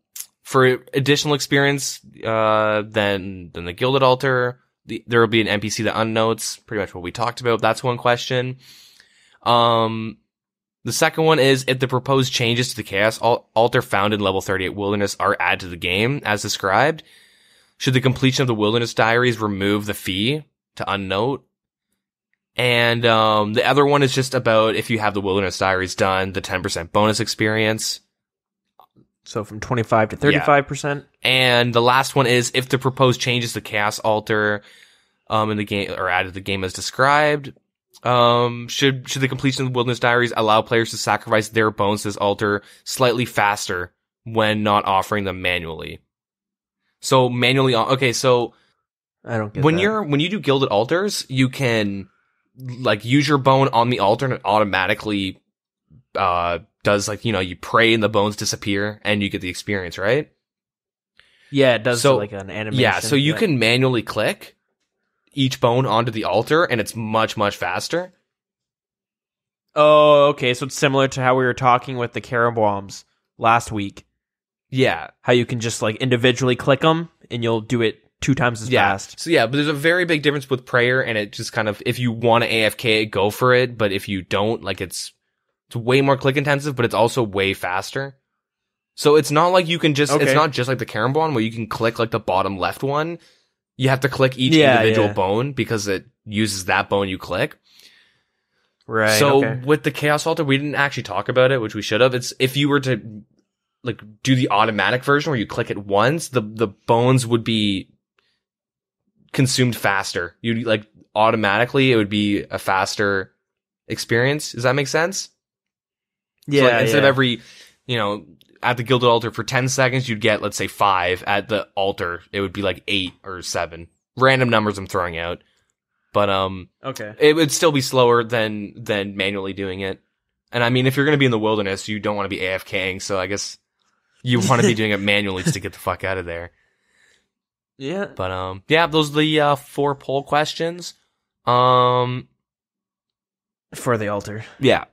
For additional experience, than the Gilded Altar, there will be an NPC that unnotes, pretty much what we talked about. That's one question. The second one is, if the proposed changes to the Chaos Altar found in level 38 Wilderness are added to the game, as described, should the completion of the Wilderness Diaries remove the fee to unnote? And the other one is just about, if you have the Wilderness Diaries done, the 10% bonus experience. So from 25 to 35%. And the last one is, if the proposed changes to Chaos Altar in the game are added to the game as described, should the completion of the Wilderness Diaries allow players to sacrifice their bones to this altar slightly faster when not offering them manually? So manually, okay, so I don't get when that. when you do Gilded Altars, you can like use your bone on the altar and it automatically does, like, you know, you pray and the bones disappear and you get the experience, right? Yeah, it does So, like an animation. Yeah, so you can manually click each bone onto the altar and it's much, much faster. Oh, okay, so it's similar to how we were talking with the Carabombs last week. Yeah. How you can just like individually click them and you'll do it 2 times as fast. So yeah, but there's a very big difference with prayer, and it just kind of, if you want to AFK, go for it, but if you don't, like, it's way more click intensive, but it's also way faster. So it's not like you can just, it's not just like the Carom one where you can click like the bottom left one. You have to click each individual bone because it uses that bone you click. Right. So with the Chaos Altar, we didn't actually talk about it, which we should have. It's, if you were to like do the automatic version where you click it once, the bones would be consumed faster. You'd like automatically, it would be a faster experience. Does that make sense? Yeah. So, like, instead of every, you know, at the Gilded Altar for 10 seconds, you'd get, let's say 5. At the altar, it would be like 8 or 7. Random numbers I'm throwing out. But, it would still be slower than manually doing it. And I mean, if you're going to be in the wilderness, you don't want to be AFKing, so I guess you want to be doing it manually just to get the fuck out of there. Yeah. But, yeah, those are the 4 poll questions. For the altar. Yeah.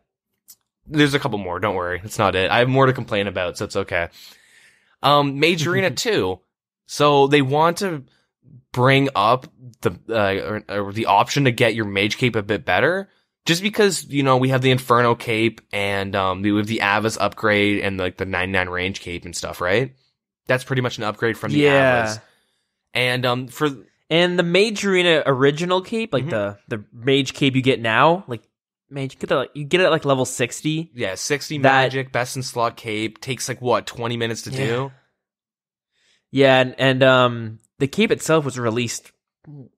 There's a couple more, don't worry. It's not it. I have more to complain about, so it's okay. Mage Arena 2. So they want to bring up the option to get your Mage Cape a bit better. Just because, you know, we have the Inferno Cape and we have the Avas upgrade and like the 99 range cape and stuff, right? That's pretty much an upgrade from the Avas. And and the Mage Arena original cape, like the Mage Cape you get now, like Mage, you get it at like level 60. Yeah, 60 magic, best in slot cape, takes like what, 20 minutes to do? Yeah, and the cape itself was released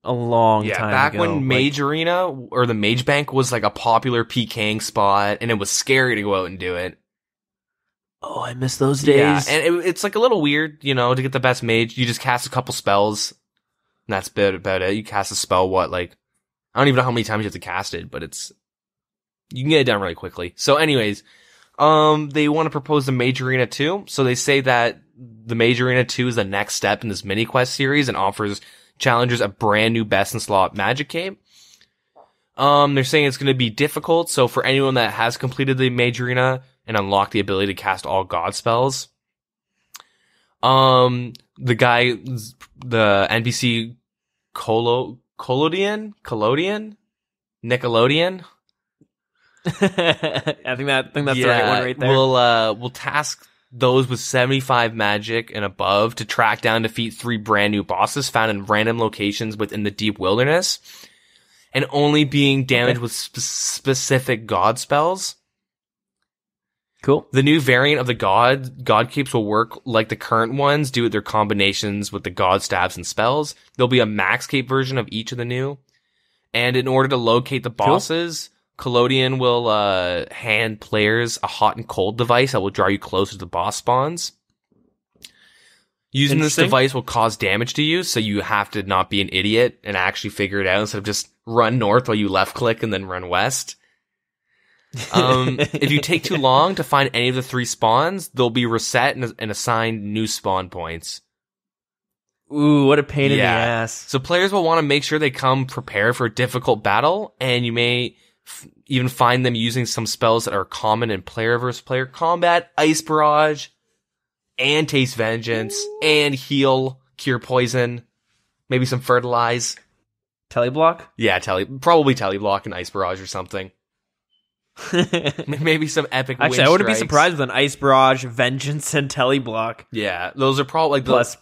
a long time back ago. when Mage Arena or the Mage Bank was like a popular PKing spot and it was scary to go out and do it. Oh, I miss those days. Yeah, and it's like a little weird, you know, to get the best mage. You just cast a couple spells, and that's about it. You cast a spell, like, I don't even know how many times you have to cast it, but you can get it done really quickly. So anyways, they want to propose the Mage Arena 2. So they say that the Mage Arena 2 is the next step in this mini quest series and offers challengers a brand new best in slot magic cape. They're saying it's going to be difficult. So for anyone that has completed the Mage Arena and unlocked the ability to cast all god spells, the NPC Nickelodeon? I think that's the right one right there. We'll task those with 75 magic and above to track down and defeat 3 brand new bosses found in random locations within the deep wilderness, and only being damaged with specific god spells. Cool. The new variant of the god capes will work like the current ones do with their combinations with the god stabs and spells. There'll be a max cape version of each of the new. And in order to locate the bosses, Collodion will hand players a hot and cold device that will draw you closer to the boss spawns. Using this device will cause damage to you, so you have to not be an idiot and actually figure it out instead of just run north while you left click and then run west. If you take too long to find any of the 3 spawns, they'll be reset and assigned new spawn points. Ooh, what a pain in the ass. So players will want to make sure they come prepared for a difficult battle, and you may even find them using some spells that are common in player versus player combat. Ice Barrage. and taste vengeance and heal, cure poison, maybe some fertilize. Teleblock? Yeah, probably teleblock and ice barrage or something. Maybe some epic Actually, wind I wouldn't be strikes. surprised with an ice barrage, vengeance, and teleblock. Yeah, those are probably like Plus,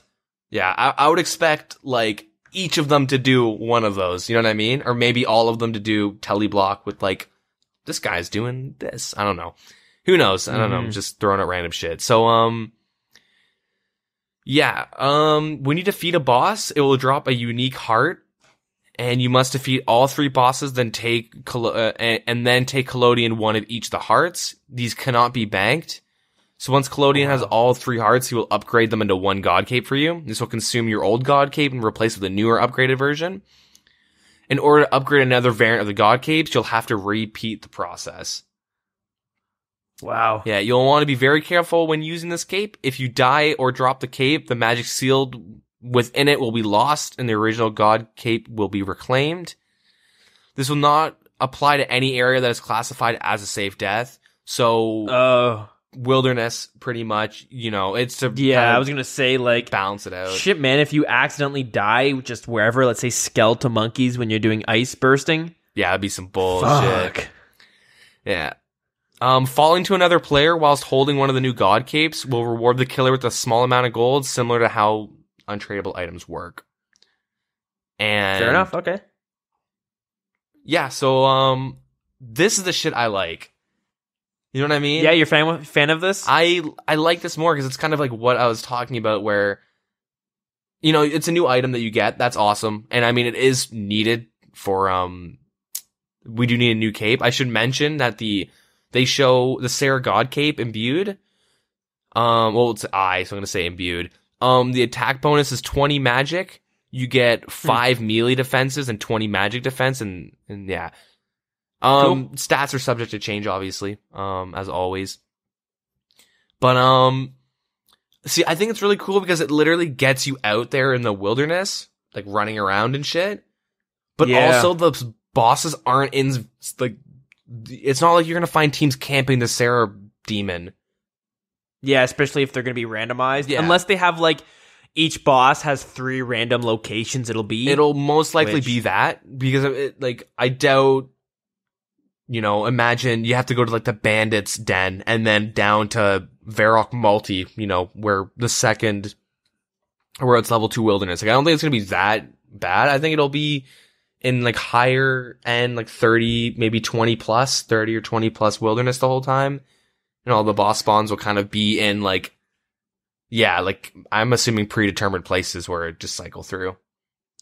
yeah, I would expect like each of them to do one of those. You know what I mean? Or maybe all of them to do teleblock with like this guy's doing this. I don't know. Who knows? I don't know. I'm just throwing out random shit. So yeah. When you defeat a boss, it will drop a unique heart. And you must defeat all 3 bosses, then take and then take collodion 1 of each of the hearts. These cannot be banked. So once collodion has all 3 hearts, he will upgrade them into 1 god cape for you. This will consume your old god cape and replace it with a newer upgraded version. In order to upgrade another variant of the god capes, you'll have to repeat the process. wow. Yeah, you'll want to be very careful when using this cape. If you die or drop the cape, the magic sealed within it will be lost and the original god cape will be reclaimed. This will not apply to any area that is classified as a safe death. So, wilderness, pretty much, you know, it's to I was gonna say, like, balance it out. Shit, man, if you accidentally die just wherever, let's say skeletal monkeys when you're doing ice bursting. Yeah, that'd be some bullshit. Fuck. Yeah. Falling to another player whilst holding one of the new god capes will reward the killer with a small amount of gold, similar to how untradeable items work. And Fair enough, okay. yeah, so this is the shit I like. You know what I mean? Yeah, you're fan of this? I like this more because it's kind of like what I was talking about, where you know it's a new item that you get. That's awesome, and I mean it is needed for we do need a new cape. I should mention that they show the Sarah God cape imbued. Well, it's I, so I'm gonna say imbued. The attack bonus is 20 magic. You get 5 melee defenses and 20 magic defense, and yeah. Cool. Stats are subject to change, obviously, as always. But, see, I think it's really cool because it literally gets you out there in the wilderness, like running around and shit. But also the bosses aren't in, like, it's not like you're gonna find teams camping the Sarah demon. Yeah, especially if they're going to be randomized. Yeah. Unless they have, like, each boss has 3 random locations It'll most likely be that, because I doubt, you know, imagine you have to go to, like, the bandits' den and then down to Varrock Multi, you know, where it's level 2 wilderness. Like, I don't think it's going to be that bad. I think it'll be in, like, higher end, like, 30, maybe 20 plus, 30 or 20 plus wilderness the whole time. And all the boss spawns will kind of be in, like, yeah, like, I'm assuming predetermined places where it just cycle through.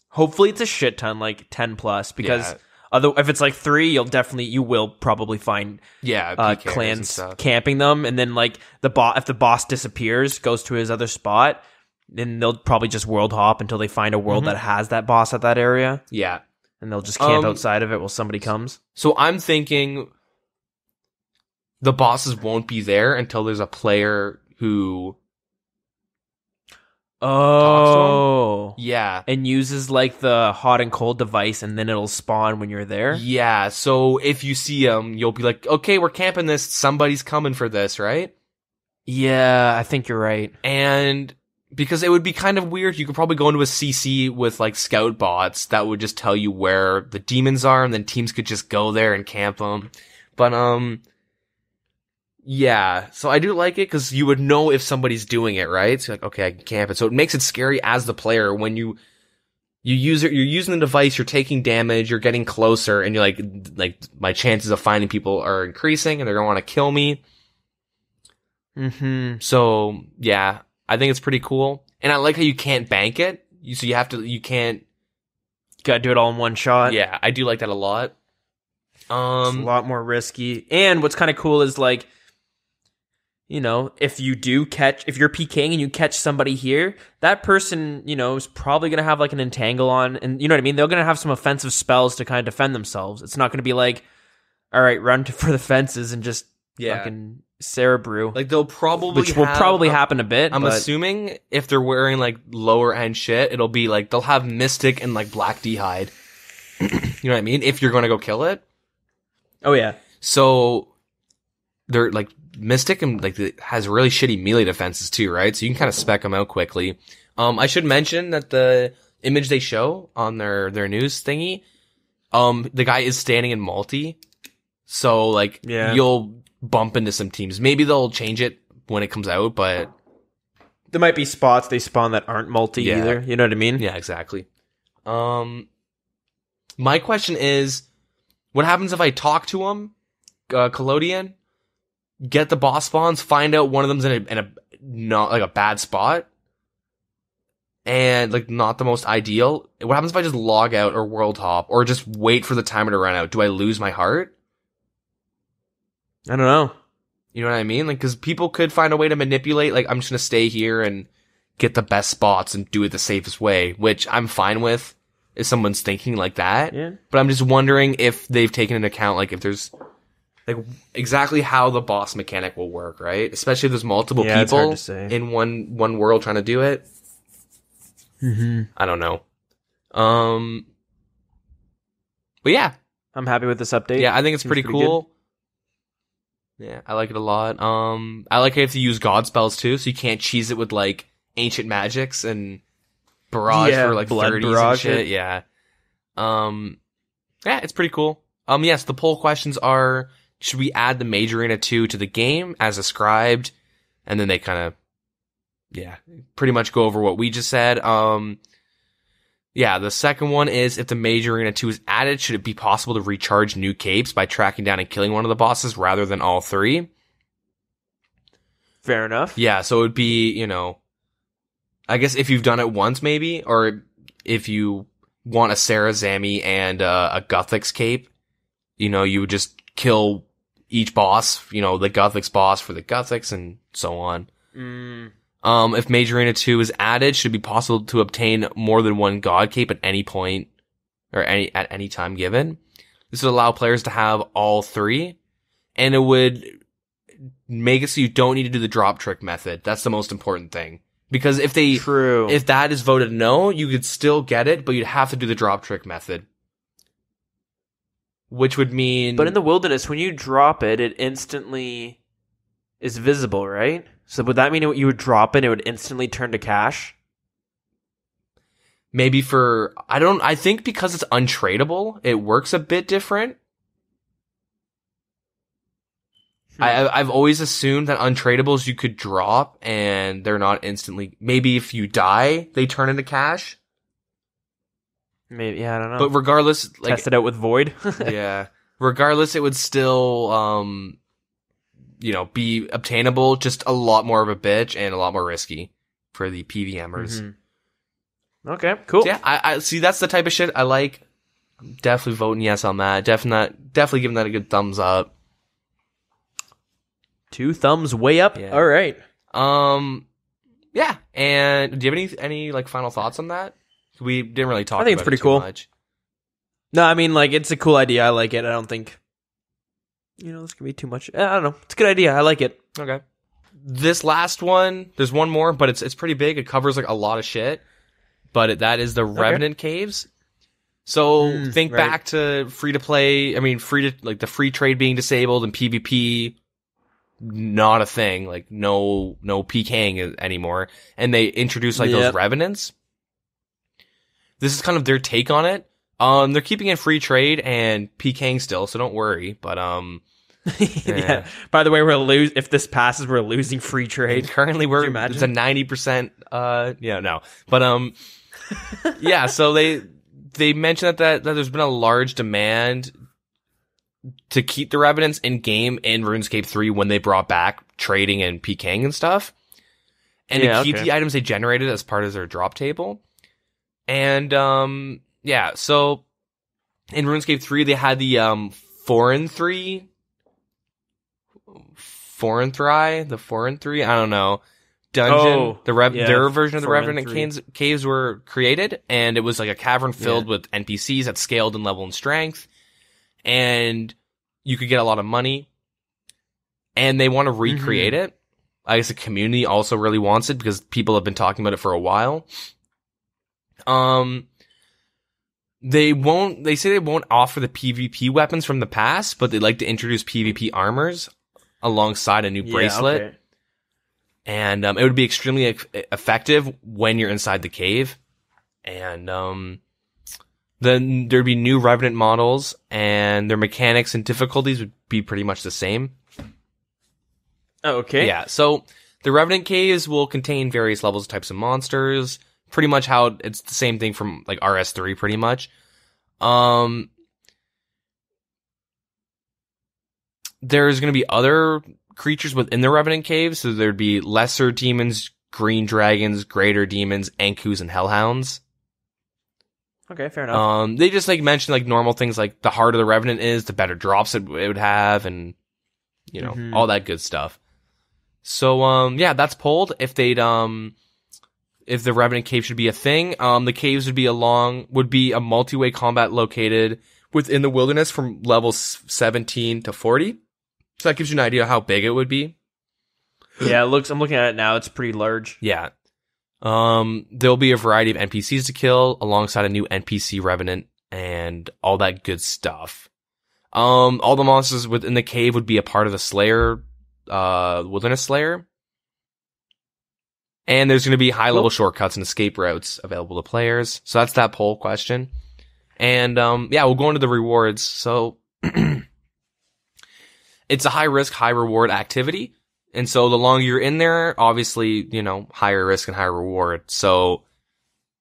Hopefully it's a shit ton, like 10 plus, because if it's like 3, you will probably find PKs clans and stuff. camping them, and then like if the boss disappears, goes to his other spot, then they'll probably just world hop until they find a world that has that boss at that area. Yeah. And they'll just camp outside of it while somebody comes. So I'm thinking the bosses won't be there until there's a player who talks to him. Yeah. And uses like the hot and cold device, and then it'll spawn when you're there. Yeah, so if you see him, you'll be like, okay, we're camping this, somebody's coming for this, right? Yeah, I think you're right. And because it would be kind of weird, you could probably go into a CC with like scout bots that would just tell you where the demons are, and then teams could just go there and camp them. But yeah, so I do like it because you would know if somebody's doing it, right? So like, okay, I can camp it. So it makes it scary as the player when you use it, you're using the device, you're taking damage, you're getting closer, and you're like my chances of finding people are increasing, and they're gonna want to kill me. So yeah, I think it's pretty cool, and I like how you can't bank it. You gotta do it all in one shot. Yeah, I do like that a lot. It's a lot more risky. And what's kind of cool is like, you know, if you're PKing and you catch somebody here, that person, you know, is probably going to have like an entangle on, and you know what I mean? They're going to have some offensive spells to kind of defend themselves. It's not going to be like, all right, run for the fences and just fucking Cerebrew. Like they'll probably will probably happen a bit. I'm assuming if they're wearing like lower end shit, it'll be like they'll have Mystic and like Black D'hide. You know what I mean? If you're going to go kill it. Oh yeah. So they're like Mystic and has really shitty melee defenses too, right? So you can kind of spec them out quickly. I should mention that the image they show on their news thingy, the guy is standing in multi. So like you'll bump into some teams. Maybe they'll change it when it comes out, but there might be spots they spawn that aren't multi either. You know what I mean? Yeah, exactly. My question is, what happens if I talk to him, Collodian, get the boss spawns, find out one of them's in a not like a bad spot, and like not the most ideal? What happens if I just log out or world hop or just wait for the timer to run out? Do I lose my heart? I don't know. You know what I mean? Like, because people could find a way to manipulate. Like, I'm just gonna stay here and get the best spots and do it the safest way, which I'm fine with if someone's thinking like that. Yeah. But I'm just wondering if they've taken into account, like, if there's like exactly how the boss mechanic will work, right? Especially if there's multiple people in one world trying to do it. Mm-hmm. I don't know. But yeah, I'm happy with this update. Yeah, I think it's pretty cool. Yeah, I like it a lot. I like how you have to use god spells too, so you can't cheese it with like ancient magics and barrage for like blood 30s barrage and shit. Yeah. Yeah, it's pretty cool. Yes, the poll questions are, should we add the Mage Arena 2 to the game as ascribed? And then they kind of, pretty much go over what we just said. Yeah, the second one is, if the Mage Arena 2 is added, should it be possible to recharge new capes by tracking down and killing one of the bosses rather than all three? Fair enough. Yeah, so it would be, I guess if you've done it once maybe, or if you want a Sarazami and a Guthix cape, you would just kill each boss, the Guthix boss for the Guthix and so on. If Mage Arena 2 is added, should it be possible to obtain more than one God Cape at any point, or at any time given? This would allow players to have all three, and it would make it so you don't need to do the drop trick method. That's the most important thing. Because if that is voted no, you could still get it, but you'd have to do the drop trick method. Which would mean... But in the wilderness, when you drop it, it instantly is visible, right? So would that mean you would drop it and it would instantly turn to cash? Maybe I think because it's untradeable, it works a bit different. I've always assumed that untradables you could drop and they're not instantly, maybe if you die, they turn into cash. Maybe, I don't know. But regardless, test it out with Void. Yeah. Regardless, it would still, be obtainable, just a lot more of a bitch and a lot more risky for the PVMers. Mm-hmm. Okay, cool. So yeah, I see, that's the type of shit I like. I'm definitely voting yes on that. Definitely giving that a good thumbs up. 2 thumbs way up. Yeah. All right. Yeah. And do you have any like final thoughts on that? We didn't really talk about it. I think it's pretty cool. Much. No, I mean, like, it's a cool idea. I like it. I don't think, this can be too much. I don't know. It's a good idea. I like it. Okay. This last one, there's one more, but it's pretty big. It covers like a lot of shit. But that is the Revenant Caves. So think back to free to play. I mean, the free trade being disabled and PvP not a thing. Like no PKing anymore. And they introduced those Revenants. This is kind of their take on it. They're keeping it free trade and PKing still, so don't worry. But yeah. By the way, if this passes, we're losing free trade. Currently, it's a 90%. No. But yeah. So they mentioned that there's been a large demand to keep the Revenants in game in RuneScape 3 when they brought back trading and PKing and stuff, and to keep the items they generated as part of their drop table. And so in RuneScape 3 they had the Foreign 3, I don't know, dungeon. Their version of the Revenant caves were created, and it was like a cavern filled with NPCs that scaled in level and strength, and you could get a lot of money. And they want to recreate it. I guess the community also really wants it because people have been talking about it for a while. They say they won't offer the PvP weapons from the past, but they like to introduce PvP armors. alongside a new bracelet. Okay. And it would be extremely effective when you're inside the cave. And then there'd be new Revenant models, and their mechanics and difficulties would be pretty much the same. Oh, okay. Yeah, so the Revenant caves will contain various levels, types of monsters. Pretty much how it's the same thing from like RS3, pretty much. There's going to be other creatures within the Revenant caves, so there'd be lesser demons, green dragons, greater demons, Ankus, and hellhounds. Okay, fair enough. They just like mentioned like normal things, like the harder the Revenant is, the better drops it would have, and you know, all that good stuff. So yeah, that's pulled. If they'd if the Revenant cave should be a thing, the caves would be a multi-way combat located within the wilderness from levels 17 to 40. So that gives you an idea of how big it would be. Yeah, I'm looking at it now. It's pretty large. Yeah. There'll be a variety of NPCs to kill alongside a new NPC Revenant and all that good stuff. All the monsters within the cave would be a part of the Slayer, Wilderness Slayer. And there's going to be high-level shortcuts and escape routes available to players. So that's that poll question. And, yeah, we'll go into the rewards. So, it's a high-risk, high-reward activity. And so the longer you're in there, obviously, you know, higher risk and higher reward. So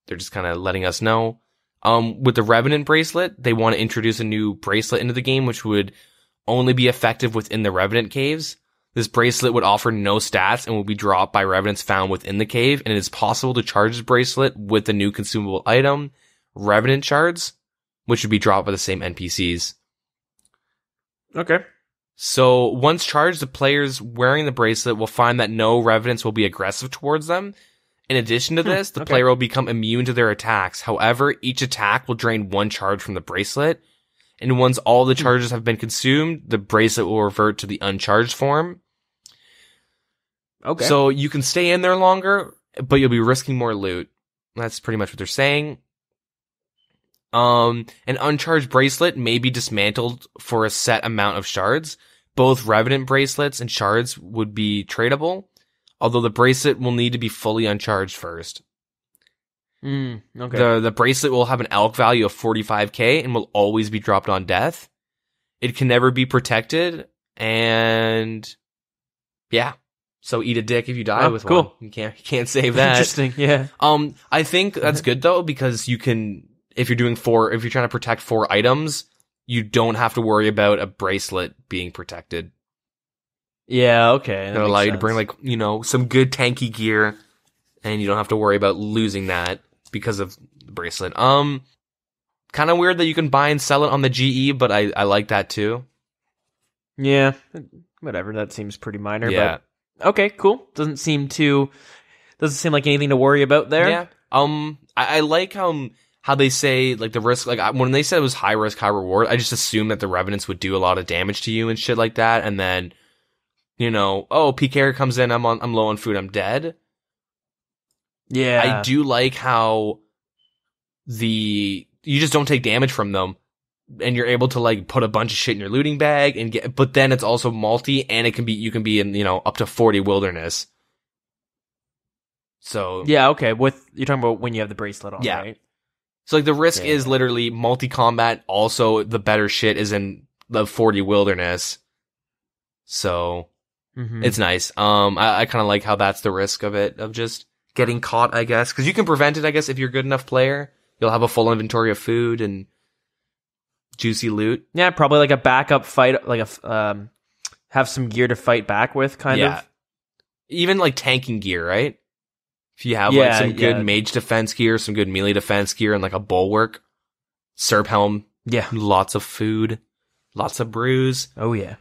they're just kind of letting us know. With the Revenant bracelet, they want to introduce a new bracelet into the game, which would only be effective within the Revenant caves. This bracelet would offer no stats and will be dropped by Revenants found within the cave. And it is possible to charge this bracelet with the new consumable item, Revenant shards, which would be dropped by the same NPCs. Okay. So once charged, the players wearing the bracelet will find that no Revenants will be aggressive towards them. In addition to this, the player will become immune to their attacks. However, each attack will drain one charge from the bracelet. And once all the charges have been consumed, the bracelet will revert to the uncharged form. Okay. So you can stay in there longer, but you'll be risking more loot. That's pretty much what they're saying. An uncharged bracelet may be dismantled for a set amount of shards. Both Revenant bracelets and shards would be tradable, although the bracelet will need to be fully uncharged first. Okay. The bracelet will have an alch value of 45k and will always be dropped on death. It can never be protected, and yeah. So eat a dick if you die with one. You can't save that. Interesting, yeah. I think that's good though, because you can, if you're trying to protect 4 items, you don't have to worry about a bracelet being protected. Yeah, okay. It'll allow you to bring, like, you know, some good tanky gear, and you don't have to worry about losing that because of the bracelet. Kind of weird that you can buy and sell it on the GE, but I like that too. Yeah, whatever. That seems pretty minor. Yeah. But okay, cool. Doesn't seem like anything to worry about there. Yeah. I like how they say, like, the risk, like, when they said it was high risk, high reward, I just assumed that the Revenants would do a lot of damage to you and shit like that, and then, you know, oh, PK comes in, I'm low on food, I'm dead. Yeah. I do like how you just don't take damage from them, and you're able to, like, put a bunch of shit in your looting bag and but then it's also multi, and you can be in, you know, up to 40 wilderness. So. Yeah, okay. You're talking about when you have the bracelet on, right? So, like, the risk is literally multi-combat. Also, the better shit is in the 40 wilderness. So, it's nice. I kind of like how that's the risk of it, of just getting caught, I guess. Because you can prevent it, I guess, if you're a good enough player. You'll have a full inventory of food and juicy loot. Yeah, probably like a backup fight, like have some gear to fight back with, kind of. Even, like, tanking gear, right? If you have like some good mage defense gear, some good melee defense gear, and like a bulwark, Serp helm, lots of food, lots of brews. Oh yeah.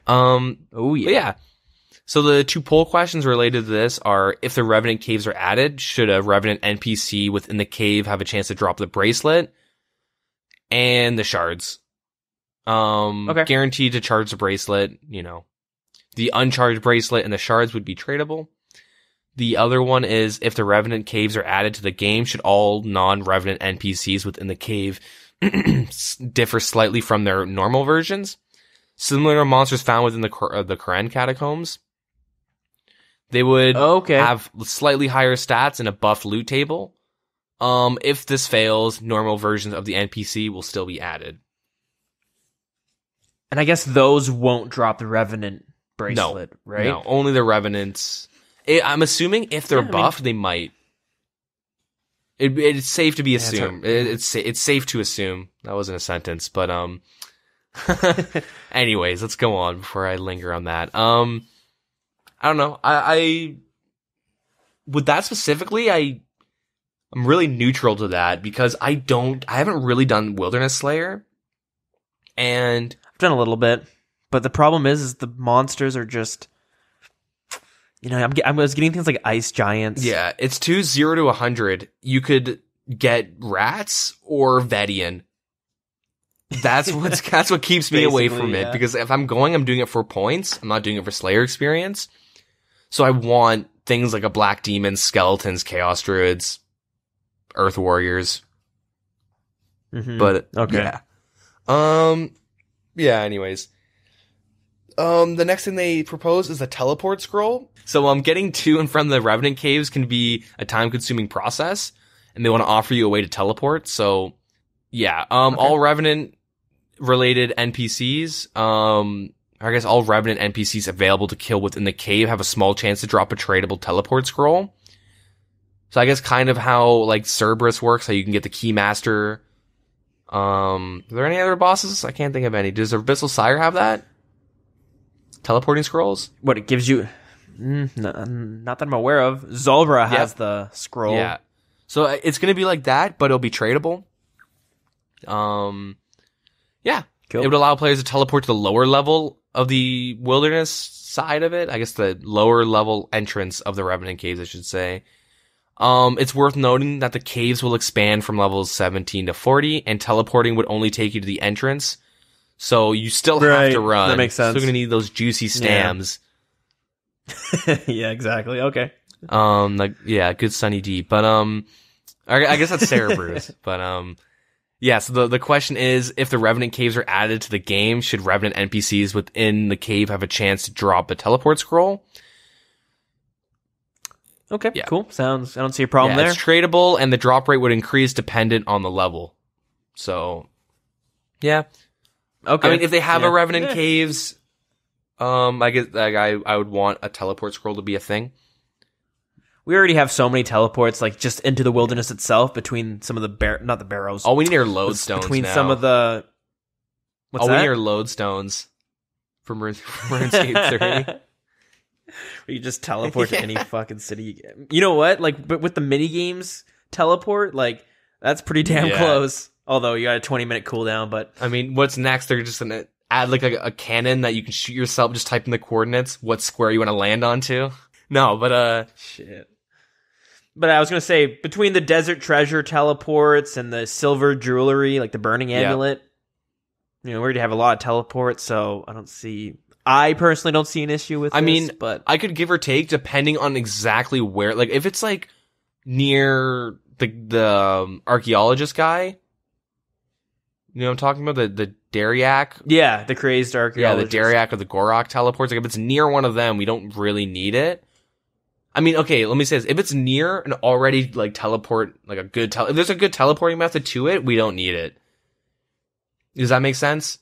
Yeah. So the 2 poll questions related to this are: if the Revenant caves are added, should a Revenant NPC within the cave have a chance to drop the bracelet? And the shards. Guaranteed to charge the bracelet. You know, the uncharged bracelet and the shards would be tradable. The other one is, if the Revenant caves are added to the game, should all non-Revenant NPCs within the cave differ slightly from their normal versions? similar to monsters found within the Karen catacombs. They would have slightly higher stats and a buffed loot table. If this fails, normal versions of the NPC will still be added. And I guess those won't drop the Revenant bracelet, right? No, only the Revenants. I'm assuming if they're buffed, they might. It's safe to be assumed. It's safe to assume. That wasn't a sentence, but anyways, let's go on before I linger on that. I don't know. I with that specifically, I'm really neutral to that because I haven't really done Wilderness Slayer, and I've done a little bit, but the problem is the monsters are just. I was getting things like ice giants. Yeah, it's 0 to 100. You could get rats or Vedian. That's what keeps me away from it. Because if I'm doing it for points. I'm not doing it for Slayer experience. So I want things like a Black Demon, Skeletons, Chaos Druids, Earth Warriors. Mm-hmm. But okay. Yeah. Anyways. The next thing they propose is a teleport scroll. So getting to and from the Revenant caves can be a time-consuming process, and they want to offer you a way to teleport. So, yeah, all Revenant-related NPCs, I guess all Revenant NPCs available to kill within the cave have a small chance to drop a tradable teleport scroll. So I guess kind of how, like, Cerberus works, how you can get the Keymaster. Are there any other bosses? I can't think of any. Does Abyssal Sire have that? Teleporting scrolls? What it gives you? Not that I'm aware of. Zulbra has the scroll. Yeah. So it's going to be like that, but it'll be tradable. Yeah. Cool. It would allow players to teleport to the lower level of the wilderness side of it. I guess the lower level entrance of the Revenant caves, I should say. It's worth noting that the caves will expand from levels 17 to 40, and teleporting would only take you to the entrance. So you still have to run. That makes sense. Still gonna need those juicy stams. Yeah, exactly. Okay. Good Sunny D. But I guess that's Cerberus. But yeah. So the question is, if the Revenant caves are added to the game, should Revenant NPCs within the cave have a chance to drop a teleport scroll? Okay. Yeah. Cool. I don't see a problem there. It's tradable, and the drop rate would increase dependent on the level. So, yeah. Okay. I mean, if they have a Revenant caves, I guess I would want a teleport scroll to be a thing. We already have so many teleports, like just into the wilderness itself, between some of the not the barrows. All we need are lodestones between now. Some of the. What's that? We need are lodestones from RuneScape 3. You just teleport to any fucking city. You know what? Like, but with the minigames teleport, like that's pretty damn close. Although you got a 20-minute cooldown, but I mean, what's next? They're just gonna add like a cannon that you can shoot yourself. Just type in the coordinates, what square you want to land onto. No, but shit. But I was gonna say, between the desert treasure teleports and the silver jewelry, like the burning amulet, we already have a lot of teleports. So I personally don't see an issue with. But I could give or take depending on exactly where. Like, if it's like near the archaeologist guy. You know what I'm talking about? The Dariak? Yeah, the crazed archaeologist. Yeah, the Dariak or the Gorok teleports. Like, if it's near one of them, we don't really need it. I mean, okay, let me say this. If it's near an already, like, teleport, like a good if there's a good teleporting method to it, we don't need it. Does that make sense?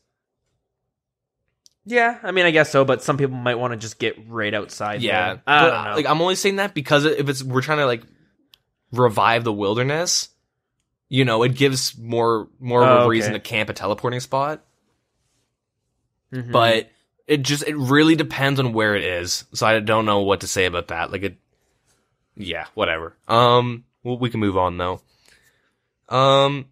Yeah, I mean, I guess so, but some people might want to just get right outside. Yeah. There. I don't know. Like, I'm only saying that because we're trying to, like, revive the wilderness. You know, it gives more of a reason to camp a teleporting spot. Mm-hmm. But it really depends on where it is. So I don't know what to say about that. Like, whatever. We can move on though. The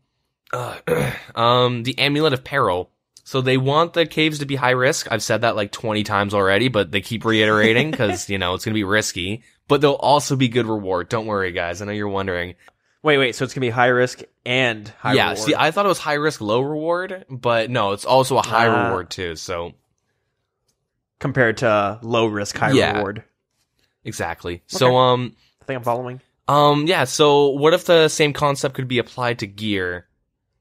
Amulet of Peril. So they want the caves to be high risk. I've said that like 20 times already, but they keep reiterating because, it's going to be risky. But they'll also be good reward. Don't worry, guys. I know you're wondering. Wait, so it's going to be high risk and high reward? Yeah, see, I thought it was high risk, low reward, but no, it's also a high reward too, so. Compared to low risk, high reward. Exactly. Okay. So, I think I'm following. So what if the same concept could be applied to gear?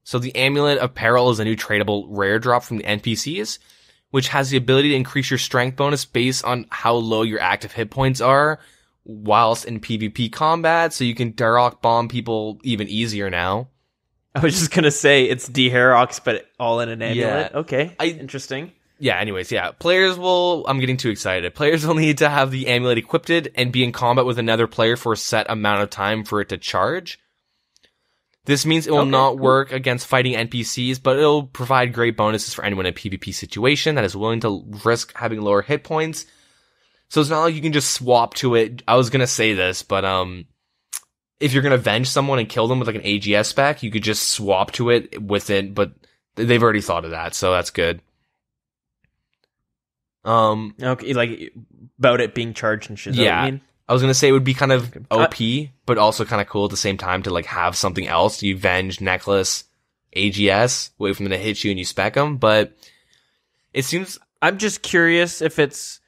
So the Amulet of Peril is a new tradable rare drop from the NPCs. which has the ability to increase your strength bonus based on how low your active hit points are whilst in PvP combat, so you can Darok bomb people even easier now. I was just gonna say it's Deherox, but all in an amulet. Yeah. Okay, interesting. Yeah, anyways, yeah. I'm getting too excited. Players will need to have the amulet equipped and be in combat with another player for a set amount of time for it to charge. This means it will not work against fighting NPCs, but it'll provide great bonuses for anyone in a PvP situation that is willing to risk having lower hit points. So it's not like you can just swap to it. I was gonna say this, but if you're gonna avenge someone and kill them with like an AGS spec, you could just swap to it with it, but they've already thought of that, so that's good. Okay, like about it being charged and shit. Yeah, I mean? I was gonna say it would be kind of OP, but also kind of cool at the same time to like have something else. You venge necklace, AGS, wait for them to hit you and you spec them. But it seems I'm just curious if it's.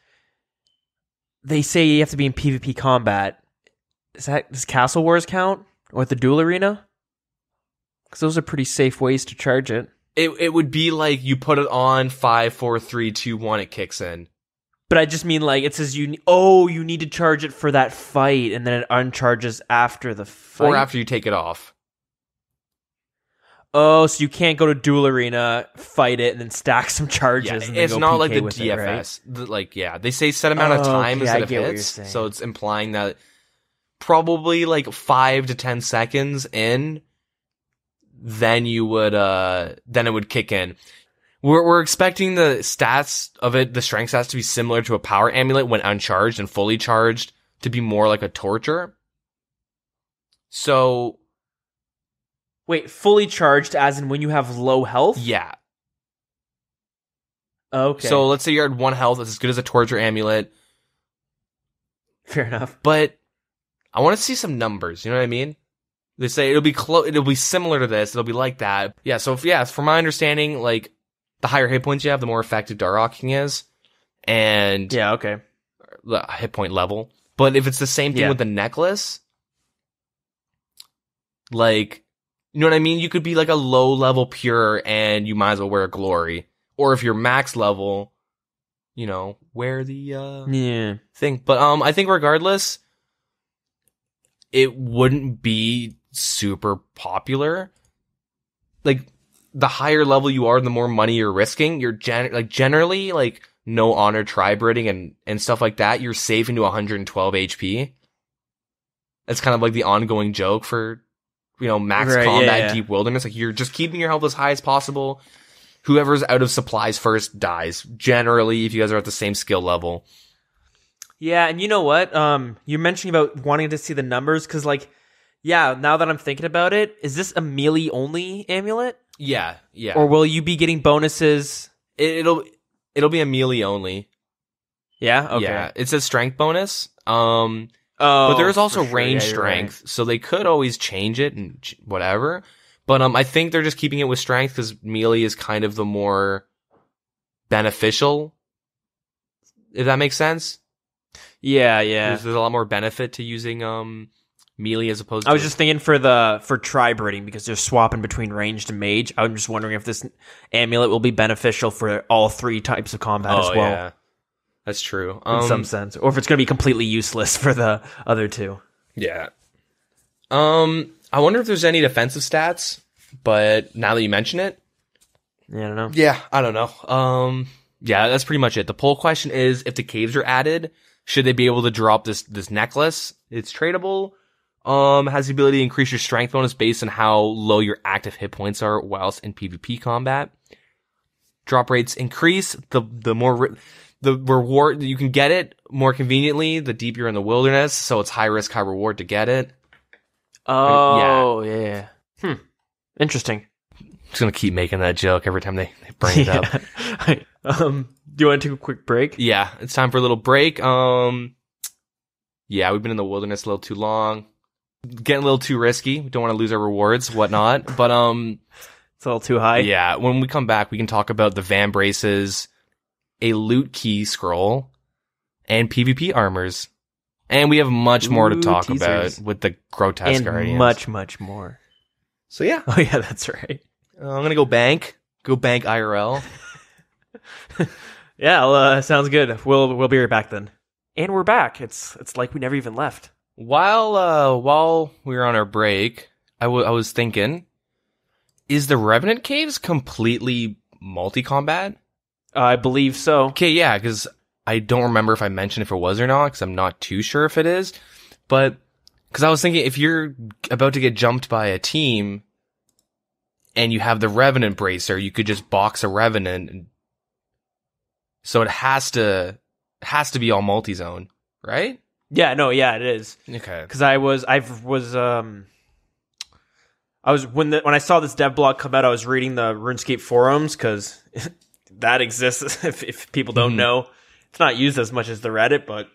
They say you have to be in PvP combat. Does Castle Wars count or the Duel Arena? Because those are pretty safe ways to charge it. It would be like you put it on 5, 4, 3, 2, 1. It kicks in. But I just mean like it says you need to charge it for that fight, and then it uncharges after the fight, or after you take it off. Oh, so you can't go to Duel Arena, fight it, and then stack some charges. Yeah, and it's go not PK like the with DFS. It, right? They say set amount of time instead of hits, so it's implying that probably like 5 to 10 seconds in, then you would then it would kick in. We're expecting the stats of it, the strength stats, to be similar to a power amulet when uncharged, and fully charged to be more like a torture. So, wait, fully charged as in when you have low health? Yeah. Okay. So let's say you're at 1 health, that's as good as a torture amulet. Fair enough. But I want to see some numbers, you know what I mean? They say it'll be similar to this, it'll be like that. Yeah, so from my understanding, like, the higher hit points you have, the more effective Darrocking is. And yeah, okay. The hit point level. But if it's the same thing with the necklace, like, you know what I mean? You could be like a low level pure and you might as well wear a glory. Or if you're max level, you know, wear the thing. But I think regardless, it wouldn't be super popular. Like, the higher level you are, the more money you're risking. You're generally like no honor tribe rating and stuff like that. You're safe into 112 HP. That's kind of like the ongoing joke for, you know, max combat, deep wilderness. Like, you're just keeping your health as high as possible. Whoever's out of supplies first dies. Generally, if you guys are at the same skill level. Yeah, and you know what? You're mentioning about wanting to see the numbers, because, like, yeah, now that I'm thinking about it, is this a melee only amulet? Yeah. Or will you be getting bonuses? It'll be a melee only. Yeah? Okay. Yeah, it says strength bonus. But there's also range strength, right. So they could always change it and whatever. But I think they're just keeping it with strength because melee is kind of the more beneficial, if that makes sense. Yeah. There's a lot more benefit to using melee as opposed to... I was just thinking for tribe rating, because they're swapping between ranged and mage. I'm just wondering if this amulet will be beneficial for all 3 types of combat as well. Yeah. That's true. In some sense. Or if it's going to be completely useless for the other 2. Yeah. I wonder if there's any defensive stats, but now that you mention it... Yeah, I don't know. Yeah, I don't know. Yeah, that's pretty much it. The poll question is, if the caves are added, should they be able to drop this necklace? It's tradable. Has the ability to increase your strength bonus based on how low your active hit points are whilst in PvP combat. Drop rates increase. The more the reward, you can get it more conveniently the deeper you're in the wilderness, so it's high risk, high reward to get it. Oh, yeah. Interesting. I'm just gonna keep making that joke every time they bring it up. Do you want to take a quick break? Yeah, it's time for a little break. Yeah, we've been in the wilderness a little too long. Getting a little too risky. We don't want to lose our rewards, whatnot. But it's a little too high. Yeah, when we come back, we can talk about the Van Braces, a loot key scroll, and PvP armors. And we have much more to talk about with the grotesque guardians. Much more. So yeah. Oh yeah, that's right. I'm gonna go bank IRL. Yeah, sounds good. We'll be right back then. And we're back. It's like we never even left. While we were on our break, I was thinking, is the Revenant Caves completely multi-combat? I believe so. Okay, yeah, because I don't remember if I mentioned if it was or not, because I'm not too sure if it is. But, because I was thinking, if you're about to get jumped by a team, and you have the Revenant Bracer, you could just box a Revenant. So it has to be all multi-zone, right? Yeah, no, yeah, it is. Okay. Because when I saw this devblog come out, I was reading the RuneScape forums because that exists. If people don't know, it's not used as much as the Reddit, but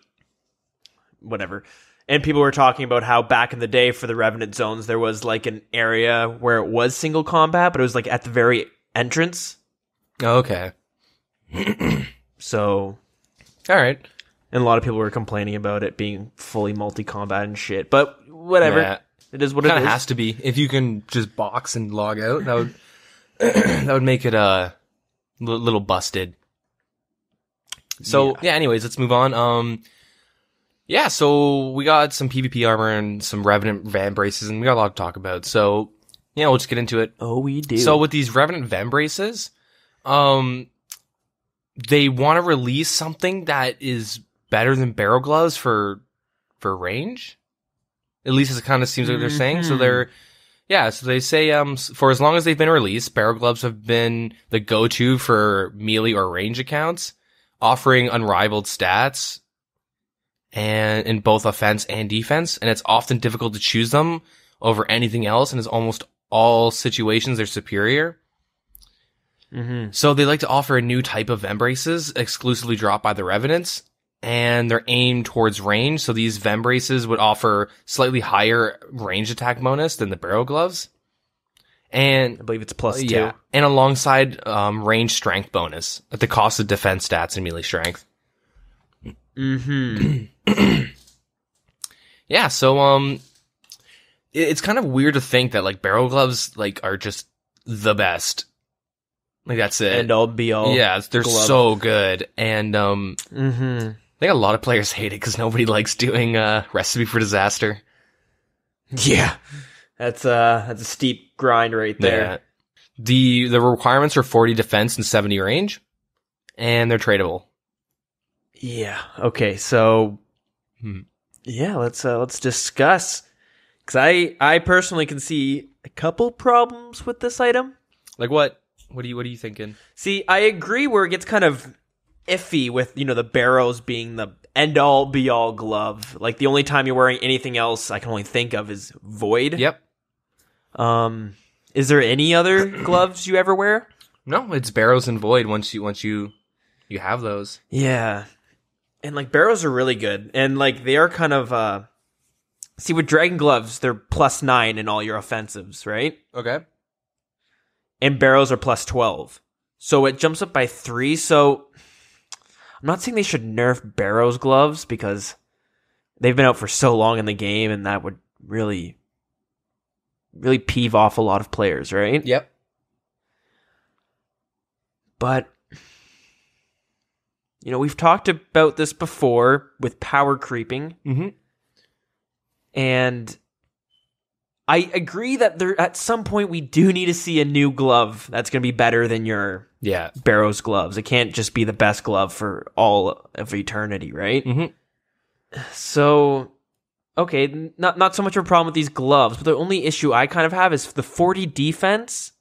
whatever. And people were talking about how back in the day for the Revenant zones, there was like an area where it was single combat, but it was like at the very entrance. Okay. So, all right. And a lot of people were complaining about it being fully multi-combat and shit. But whatever. Yeah. It is what it is. Kind of has to be. If you can just box and log out, that would that would make it a little busted. So, yeah, anyways, let's move on. Yeah, so we got some PvP armor and some Revenant Van Braces, and we got a lot to talk about. So, yeah, we'll just get into it. Oh, we do. So with these Revenant Van Braces, they want to release something that is better than barrel gloves for range. At least it kind of seems like they're saying. So so they say for as long as they've been released, barrel gloves have been the go-to for melee or range accounts, offering unrivaled stats and in both offense and defense, and it's often difficult to choose them over anything else, and in almost all situations they're superior. So they like to offer a new type of Vembraces exclusively dropped by the Revenants, and they're aimed towards range. So these Vembraces would offer slightly higher range attack bonus than the barrel gloves. And I believe it's +2. And alongside range strength bonus at the cost of defense stats and melee strength. Yeah, so it's kind of weird to think that like barrel gloves like are just the best. Like that's it. And all be all. Yeah, they're so good. And I think a lot of players hate it because nobody likes doing Recipe for Disaster. Yeah. That's a steep grind right there. Yeah. The requirements are 40 defense and 70 range, and they're tradable. Yeah. Okay. So, yeah, let's discuss. Because I personally can see a couple problems with this item. Like what? What are you thinking? See, I agree where it gets kind of iffy with, the barrows being the end-all, be-all glove. Like, the only time you're wearing anything else I can only think of is Void. Yep. Is there any other gloves you ever wear? No, it's barrows and Void once you have those. Yeah. And, like, barrows are really good. And, like, they are kind of, see, with Dragon Gloves, they're +9 in all your offensives, right? Okay. And barrows are +12. So it jumps up by 3. So I'm not saying they should nerf barrows gloves because they've been out for so long in the game and that would really, really peeve off a lot of players, right? Yep. But, we've talked about this before with power creeping. And I agree that at some point we do need to see a new glove that's going to be better than your Barrows gloves. It can't just be the best glove for all of eternity, right? So, okay, not so much of a problem with these gloves, but the only issue I kind of have is the 40 defense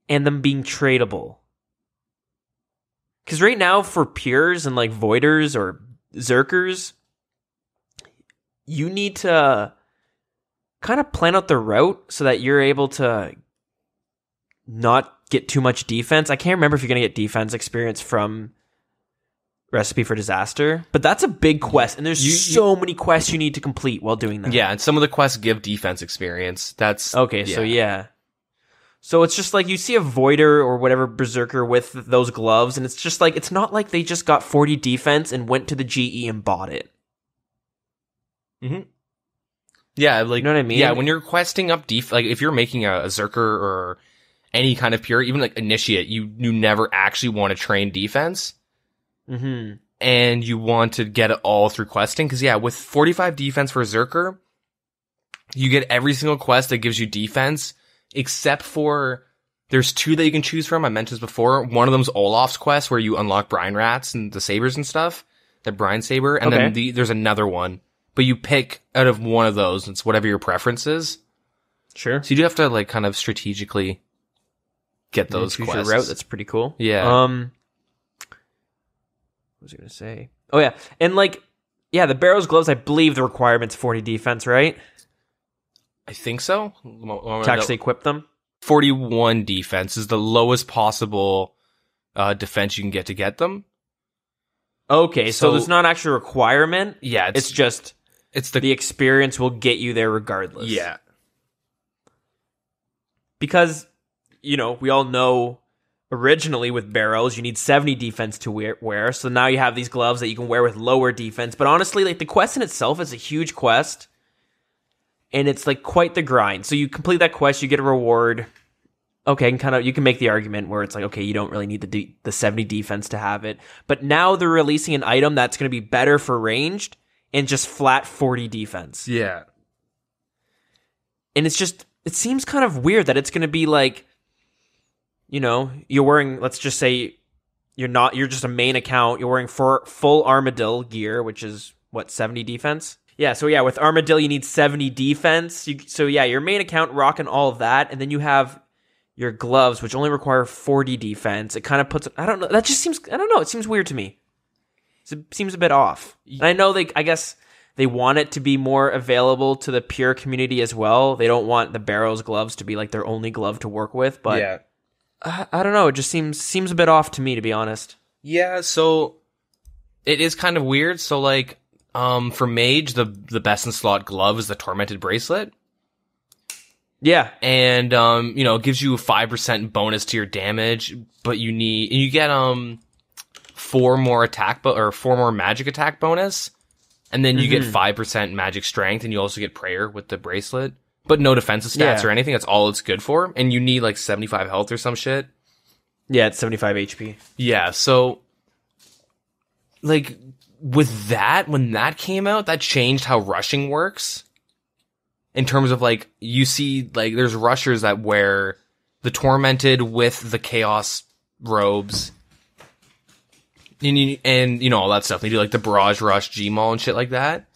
and them being tradable. Because right now for Pures and like Voiders or Zerkers, you need to kind of plan out the route so that you're able to not get too much defense. I can't remember if you're going to get defense experience from Recipe for Disaster, but that's a big quest, and there's so many quests you need to complete while doing that. Yeah, and some of the quests give defense experience. That's okay. Yeah. So it's just like you see a Voider or whatever Berserker with those gloves, and it's just like it's not like they just got 40 defense and went to the GE and bought it. Yeah, like, you know what I mean? Yeah, when you're questing up like if you're making a Zerker or any kind of pure, even like initiate, you never actually want to train defense. Mm-hmm. And you want to get it all through questing. Because, yeah, with 45 defense for Zerker, you get every single quest that gives you defense, except for there's 2 that you can choose from. I mentioned this before. One of them's Olaf's quest, where you unlock Brine Rats and the Sabers and stuff, the Brine Saber. And then there's another one. But you pick out of one of those. It's whatever your preference is. Sure. So you do have to, like, kind of strategically get those choose quests. Your route. That's pretty cool. Yeah. What was I going to say? Oh, yeah. And, like, yeah, the Barrow's Gloves, I believe the requirement's 40 defense, right? I think so. To actually equip them? 41 defense is the lowest possible defense you can get them. Okay, so there's not actually a requirement. Yeah, it's just the experience will get you there regardless. Yeah. Because, you know, we all know originally with barrels, you need 70 defense to wear. So now you have these gloves that you can wear with lower defense. But honestly, like, the quest in itself is a huge quest. And it's, like, quite the grind. So you complete that quest, you get a reward. Okay, and you can make the argument where it's like, okay, you don't really need the 70 defense to have it. But now they're releasing an item that's going to be better for ranged and just flat 40 defense. Yeah. And it seems kind of weird that it's going to be like, you know, you're wearing, let's just say you're just a main account. You're wearing full Armadillo gear, which is, 70 defense? Yeah, so yeah, with Armadillo, you need 70 defense. So yeah, your main account rocking all of that, and then you have your gloves, which only require 40 defense. It kind of puts, I don't know, that just seems, I don't know, it seems weird to me. It seems a bit off. And I know I guess they want it to be more available to the pure community as well. They don't want the Barrow's gloves to be like their only glove to work with, but yeah. I don't know, it just seems a bit off to me, to be honest. Yeah, so it is kind of weird. So, like, for Mage, the best in slot glove is the Tormented Bracelet. Yeah. And, you know, it gives you a 5% bonus to your damage, but you get, 4 more four more magic attack bonus, and then you get 5% magic strength, and you also get prayer with the bracelet, but no defensive stats or anything. That's all it's good for. And you need like 75 health or some shit. Yeah, it's 75 HP. Yeah. So, like, with that, when that came out, that changed how rushing works. In terms of, like, you see, like, there's rushers that wear the Tormented with the Chaos robes. And you know, all that stuff. They do, like, the Barrage Rush, Gmaul, and shit like that.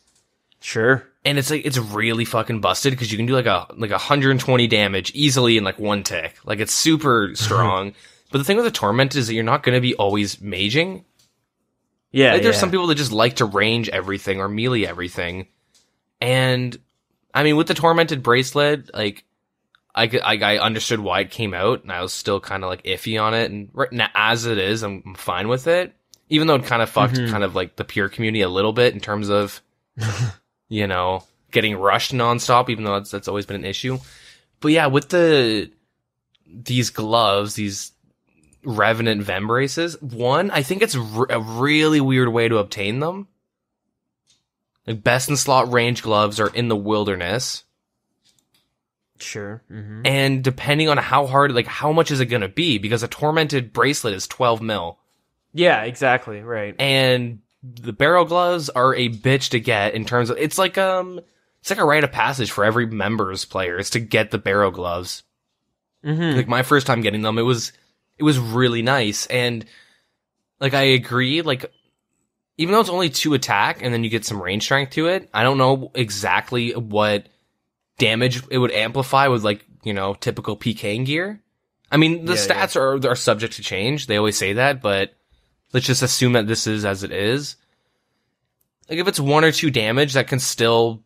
Sure. And it's, like, it's really fucking busted, because you can do, like, 120 damage easily in, like, 1 tick. Like, it's super strong. But the thing with the Tormented is that you're not going to be always maging. Yeah, like, there's some people that just like to range everything or melee everything. And I mean, with the Tormented Bracelet, like, I understood why it came out, and I was still kind of, like, iffy on it. And right now, as it is, I'm fine with it. Even though it kind of fucked kind of, like, the pure community a little bit in terms of, you know, getting rushed nonstop, even though that's always been an issue. But yeah, with these gloves, these Revenant Vem braces, one, I think it's a really weird way to obtain them. Like, best in slot range gloves are in the wilderness. Sure. Mm-hmm. And depending on how hard, like, how much is it going to be? Because a Tormented Bracelet is 12 mil. Yeah, exactly. Right. And the barrel gloves are a bitch to get in terms of, it's like a rite of passage for every members player is to get the barrel gloves. Mm-hmm. Like, my first time getting them, it was really nice. And, like, I agree, like, even though it's only 2 attack and then you get some range strength to it, I don't know exactly what damage it would amplify with, like, you know, typical PKing gear. I mean, the stats are subject to change. They always say that, but let's just assume that this is as it is. Like, if it's 1 or 2 damage, that can still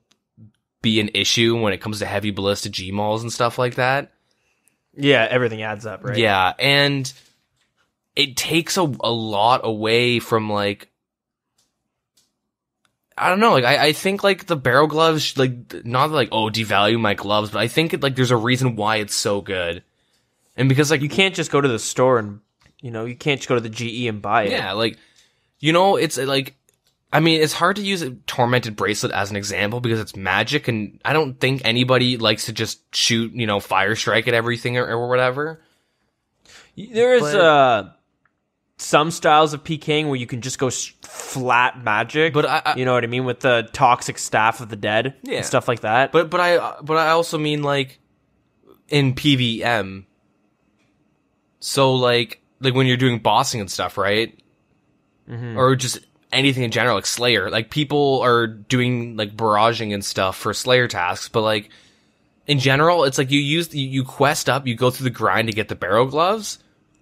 be an issue when it comes to heavy ballistic Gmauls and stuff like that. Yeah, everything adds up, right? Yeah, and it takes a lot away from, like, I don't know, like, I think, like, the barrel gloves, like, not like, oh, devalue my gloves, but I think, like, there's a reason why it's so good. And because, like, you can't just go to the store and, you know, you can't just go to the GE and buy it. Yeah, like, you know, it's, like, I mean, it's hard to use a Tormented Bracelet as an example because it's magic, and I don't think anybody likes to just shoot, you know, fire strike at everything or whatever. There's some styles of PKing where you can just go flat magic, but you know what I mean, with the toxic staff of the dead and stuff like that. But I also mean like in PVM. So like when you're doing bossing and stuff, right? Mm-hmm. Or just anything in general, like Slayer. Like people are doing like barraging and stuff for Slayer tasks, but like in general, it's like you quest up, you go through the grind to get the barrel gloves,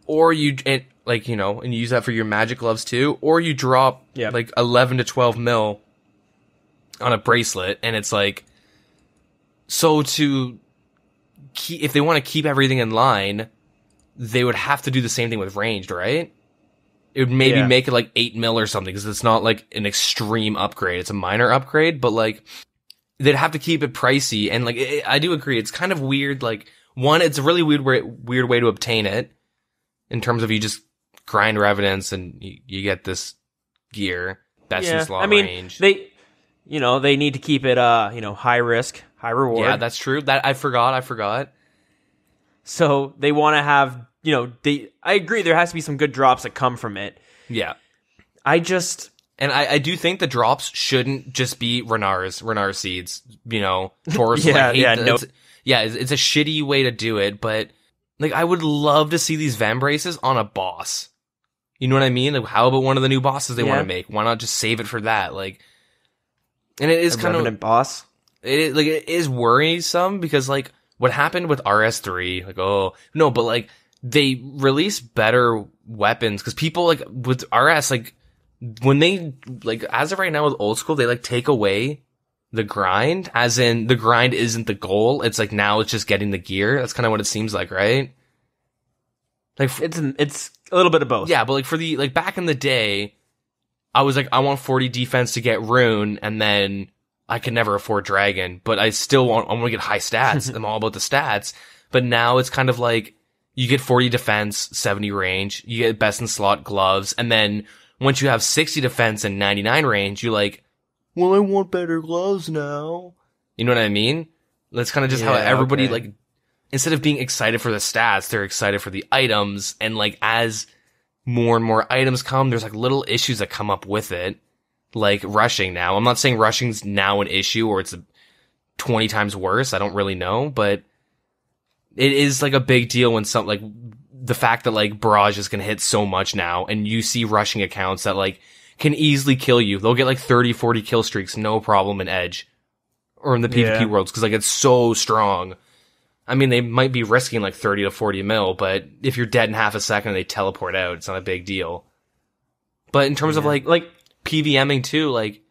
or and you use that for your magic gloves too, or you drop like 11 to 12 mil on a bracelet, and it's like, so if they want to keep everything in line, they would have to do the same thing with ranged, right? It would maybe make it like 8 mil or something, because it's not like an extreme upgrade, it's a minor upgrade, but like they'd have to keep it pricey, and like I do agree, it's kind of weird. Like one, it's a really weird way to obtain it, in terms of you just grind revenants and you get this gear. Best in slot range. They need to keep it high risk, high reward. Yeah, that's true. That I forgot. So they want to have, I agree, there has to be some good drops that come from it. Yeah. And I do think the drops shouldn't just be Renar seeds, Taurus. It's a shitty way to do it, but like I would love to see these Vambraces on a boss. You know what I mean? Like, how about one of the new bosses they want to make? Why not just save it for that? Like, and it is kind of boss. It is worrisome, because like what happened with RS3, like, oh no, but like they release better weapons, because people like with RS, like when they like, as of right now with Oldschool, they like take away the grind, as in the grind isn't the goal. It's like now it's just getting the gear. That's kind of what it seems like, right? Like it's a little bit of both. Yeah, but like for the like back in the day, I was like, I want 40 defense to get rune, and then I could never afford dragon, but I want to get high stats. I'm all about the stats. But now it's kind of like you get 40 defense, 70 range, you get best in slot gloves, and then once you have 60 defense and 99 range, you're like, well, I want better gloves now. You know what I mean? That's kind of just how everybody, like, instead of being excited for the stats, they're excited for the items. And, like, as more and more items come, there's, like, little issues that come up with it. Like, rushing now. I'm not saying rushing's now an issue, or it's 20 times worse. I don't really know. But it is, like, a big deal when like, the fact that, like, barrage is gonna hit so much now, and you see rushing accounts that, like, can easily kill you. They'll get like 30, 40 kill streaks, no problem in Edge. Or in the PvP worlds, because like it's so strong. I mean, they might be risking like 30 to 40 mil, but if you're dead in half a second and they teleport out, it's not a big deal. But in terms of like PVMing too, like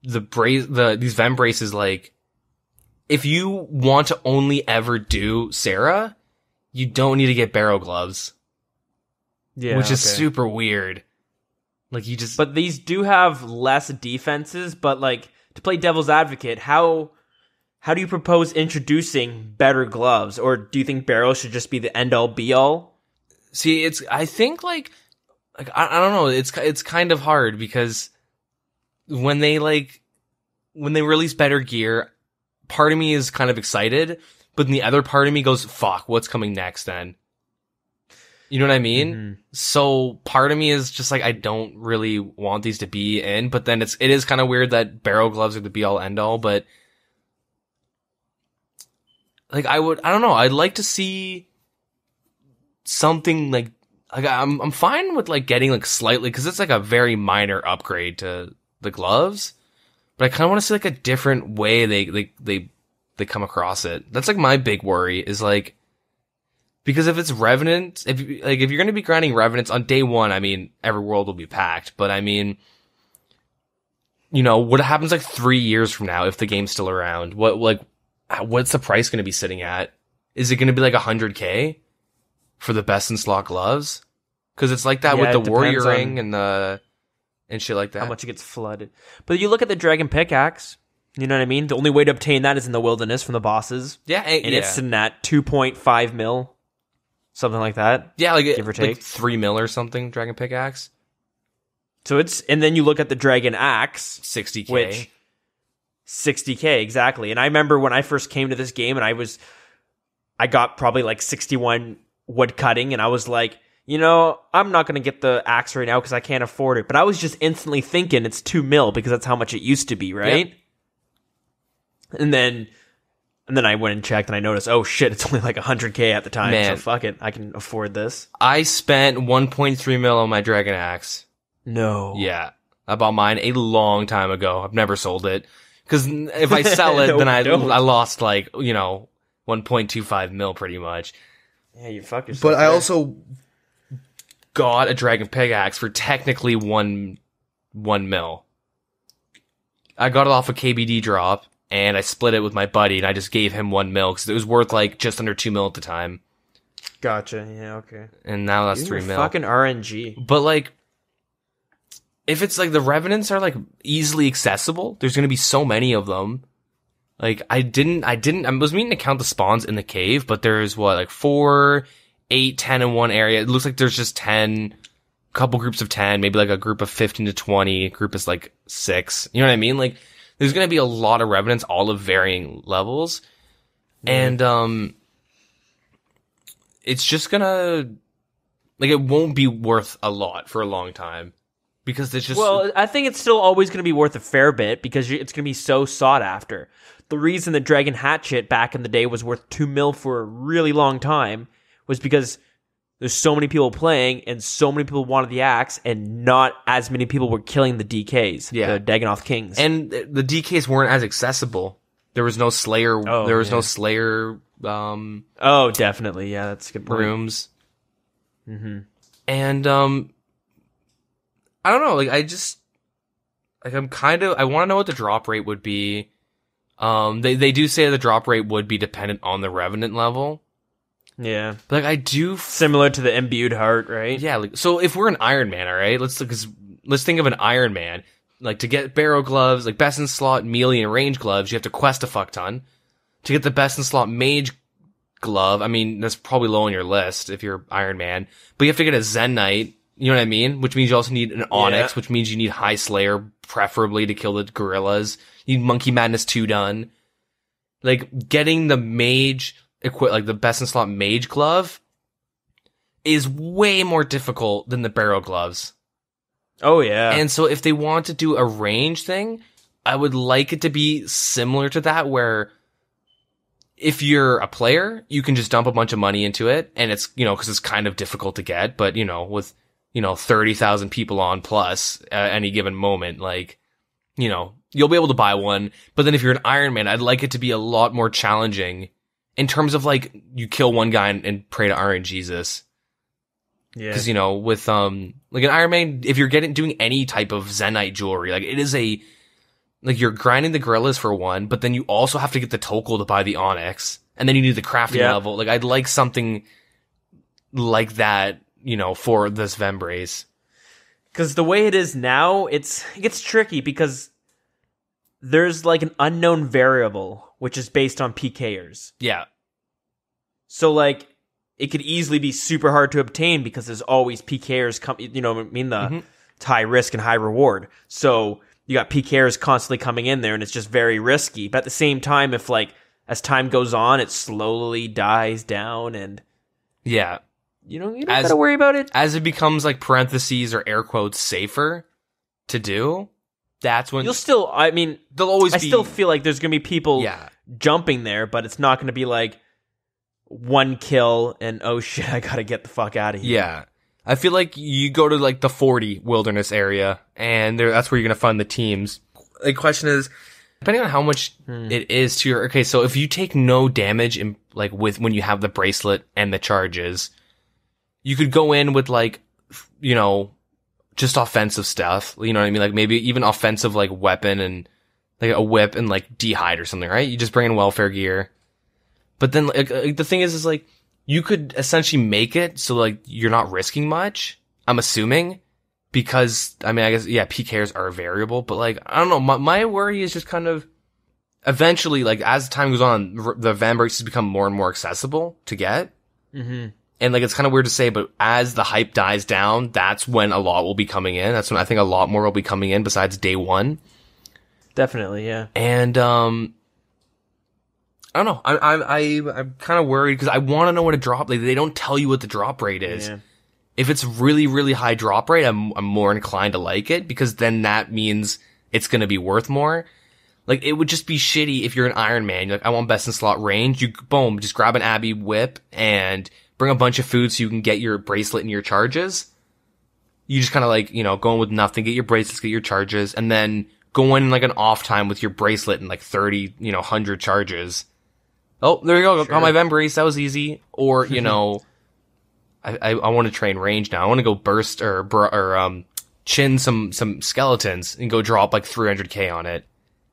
these Vem braces, like if you want to only ever do Sarah, you don't need to get barrel gloves. Yeah. Which is super weird. Like But these do have less defenses, but like to play devil's advocate, how do you propose introducing better gloves? Or do you think barrels should just be the end all be all? See, I think like I don't know, it's kind of hard, because when they release better gear, part of me is kind of excited, but then the other part of me goes, fuck, what's coming next then? You know what I mean? Mm-hmm. So part of me is just like, I don't really want these to be in, but then it is kind of weird that barrel gloves are the be all end all, but like I don't know, I'd like to see something like I'm fine with like getting like slightly, cause it's like a very minor upgrade to the gloves, but I kind of want to see like a different way they come across it. That's like my big worry is like, because if it's Revenant, if you're going to be grinding Revenants on day one, I mean, every world will be packed. But I mean, what happens like 3 years from now if the game's still around? What's the price going to be sitting at? Is it going to be like 100K for the best in slot gloves? Because it's like that with the warrior ring and shit like that. How much it gets flooded. But you look at the dragon pickaxe. You know what I mean? The only way to obtain that is in the wilderness from the bosses. Yeah, and it's sitting at 2.5 mil. Something like that. Yeah, like give or take. Like 3 mil or something, dragon pickaxe. So and then you look at the dragon axe. 60K. Which, 60K, exactly. And I remember when I first came to this game and I got probably like 61 wood cutting, and I was like, you know, I'm not going to get the axe right now because I can't afford it. But I was just instantly thinking it's 2 mil because that's how much it used to be, right? Yep. And then I went and checked, and I noticed, oh shit, it's only like 100K at the time. Man. So fuck it, I can afford this. I spent 1.3 mil on my Dragon Axe. No. Yeah. I bought mine a long time ago. I've never sold it. Because if I sell it, No, then I don't. lost like, 1.25 mil pretty much. Yeah, you fuck yourself. But I there. also got a Dragon Pickaxe for technically 1 mil. I got it off a KBD drop, and I split it with my buddy, and I just gave him 1 mil because it was worth like just under 2 mil at the time. Gotcha. Yeah. Okay. And now that's You 3 were mil. Fucking RNG. But like, if it's like the Revenants are like easily accessible, there's gonna be so many of them. Like I was meaning to count the spawns in the cave, but there's like 4, 8, 10 in one area. It looks like there's just 10, couple groups of 10, maybe like a group of 15 to 20, group is like 6. You know what I mean? Like there's gonna be a lot of Revenants, all of varying levels. And it's just gonna like it won't be worth a lot for a long time. Because it's just... Well, I think it's still always going to be worth a fair bit because it's going to be so sought after. The reason the Dragon Hatchet back in the day was worth 2 mil for a really long time was because there's so many people playing and so many people wanted the axe and not as many people were killing the DKs, the Dagganoth Kings. And the DKs weren't as accessible. There was no Slayer... no Slayer... oh, definitely. Yeah, that's a good point. Rooms. Mm-hmm. And, I don't know, like, I just, like, I want to know what the drop rate would be. They do say the drop rate would be dependent on the Revenant level. Yeah. But, like, I do... Similar to the Imbued Heart, right? Yeah, like, so if we're an Iron Man, alright, let's think of an Iron Man. Like, to get Barrow Gloves, like, best in slot, melee, and range gloves, you have to quest a fuck ton. To get the best in slot Mage glove, I mean, that's probably low on your list if you're Iron Man. But you have to get a Zen Knight. You know what I mean? Which means you also need an Onyx, which means you need High Slayer, preferably to kill the gorillas. You need Monkey Madness 2 done. Like, getting the mage, like the best in slot mage glove is way more difficult than the barrel gloves. Oh, yeah. And so if they want to do a range thing, I would like it to be similar to that, where if you're a player, you can just dump a bunch of money into it, and it's, because it's kind of difficult to get, but, with 30,000 people on plus at any given moment, like, you'll be able to buy one. But then if you're an Iron Man, I'd like it to be a lot more challenging in terms of, like, you kill one guy and pray to Iron Jesus. Yeah. Because, with, like an Iron Man, if you're doing any type of Zenite jewelry, like, it is like, you're grinding the gorillas for one, but then you also have to get the Tokul to buy the Onyx, and then you need the crafting level. Like, I'd like something like that, for this Vembrace. Because the way it is now, it gets tricky because there's like an unknown variable, which is based on PKers. Yeah. So like, it could easily be super hard to obtain because there's always PKers the high risk and high reward. So you got PKers constantly coming in there and it's just very risky. But at the same time, if like, as time goes on, it slowly dies down and... Yeah. You don't gotta worry about it. As it becomes like parentheses or air quotes safer to do, that's when you'll still. I mean, there'll always. I still feel like there's gonna be people jumping there, but it's not gonna be like 1 kill and oh shit, I gotta get the fuck out of here. Yeah, I feel like you go to like the 40 wilderness area, and that's where you're gonna find the teams. The question is, depending on how much it is to your. Okay, so if you take no damage in like when you have the bracelet and the charges. You could go in with like, just offensive stuff. You know what I mean? Like maybe even offensive like weapon and like a whip and like d'hide or something, right? You just bring in welfare gear. But then like, the thing is like you could essentially make it so like you're not risking much. I'm assuming because I mean I guess PKers are a variable, but like I don't know. My worry is just kind of eventually like as time goes on, the Vambraces become more and more accessible to get. Mm-hmm. And, like, it's kind of weird to say, but as the hype dies down, that's when a lot will be coming in. That's when I think a lot more will be coming in besides day one. Definitely, yeah. And, I I don't know. I'm kind of worried because I want to know what a drop. Like, they don't tell you what the drop rate is. Yeah. If it's really, really high drop rate, I'm more inclined to like it because then that means it's going to be worth more. Like, it would just be shitty if you're an Iron Man. You're like, I want best in slot range. You, boom, just grab an Abbey whip and bring a bunch of food so you can get your bracelet and your charges. You just kind of like, going with nothing, get your bracelets, get your charges, and then go in like an off time with your bracelet and like 30, 100 charges. Oh, there you go. Sure. Got my Vem brace. That was easy. Or, I want to train range now. I want to go burst or chin some skeletons and go drop like 300k on it.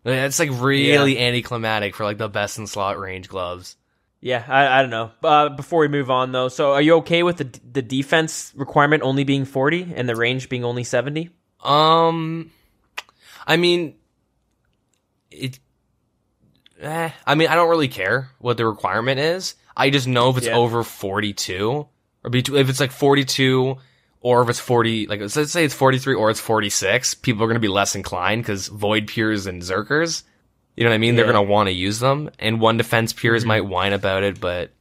It's like really anticlimactic for like the best in slot range gloves. Yeah, I don't know. Before we move on though, so are you okay with the defense requirement only being 40 and the range being only 70? I mean, I don't really care what the requirement is. I just know if it's over 42 or if it's like 42 or if it's 40, like let's say it's 43 or it's 46, people are going to be less inclined because Void Peers and Zerkers, you know what I mean? They're going to want to use them. And one defense Peers might whine about it, but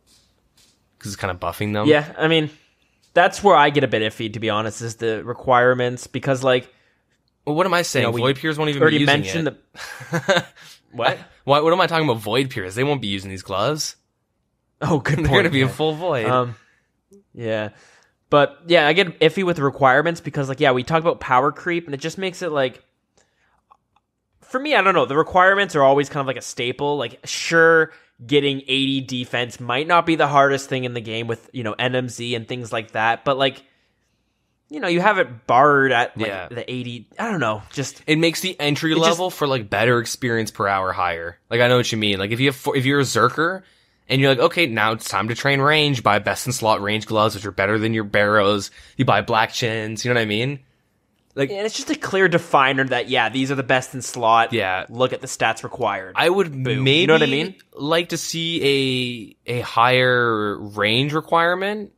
because it's kind of buffing them. Yeah, I mean, that's where I get a bit iffy, to be honest, is the requirements because like... Well, what am I saying? Void Peers won't even be using it. What? What am I talking about? Void Peers. They won't be using these gloves. Oh, good point. They're going to be a full void. Yeah. But, yeah, I get iffy with the requirements because, like, we talk about power creep, and it just makes it, like... For me, I don't know. The requirements are always kind of like a staple. Like, sure, getting 80 defense might not be the hardest thing in the game with, NMZ and things like that. But, like, you have it barred at, like, the 80... I don't know. Just... It makes the entry level for, like, better experience per hour higher. Like, I know what you mean. Like, if you're a Zerker... And you're like, okay, now it's time to train range. Buy best in slot range gloves, which are better than your barrows. You buy black chins. You know what I mean? Like, and it's just a clear definer that these are the best in slot. Yeah, look at the stats required. I would maybe you know what I mean? Like to see a higher range requirement,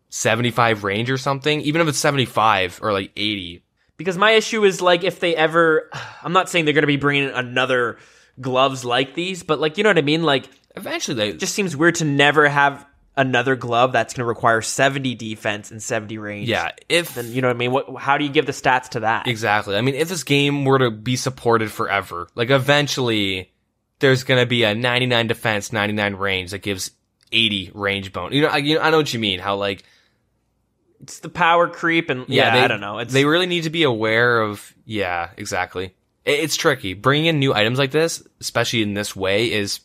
75 range or something. Even if it's 75 or like 80. Because my issue is like if they ever, I'm not saying they're going to be bringing another gloves like these, but like you know what I mean, like. Eventually, it just seems weird to never have another glove that's going to require 70 defense and 70 range. Yeah, then you know what I mean. How do you give the stats to that? Exactly. I mean, if this game were to be supported forever, like eventually, there's going to be a 99 defense, 99 range that gives 80 range bone. I know what you mean. How like it's the power creep and I don't know. They really need to be aware of. Yeah, exactly. It's tricky. Bringing in new items like this, especially in this way, is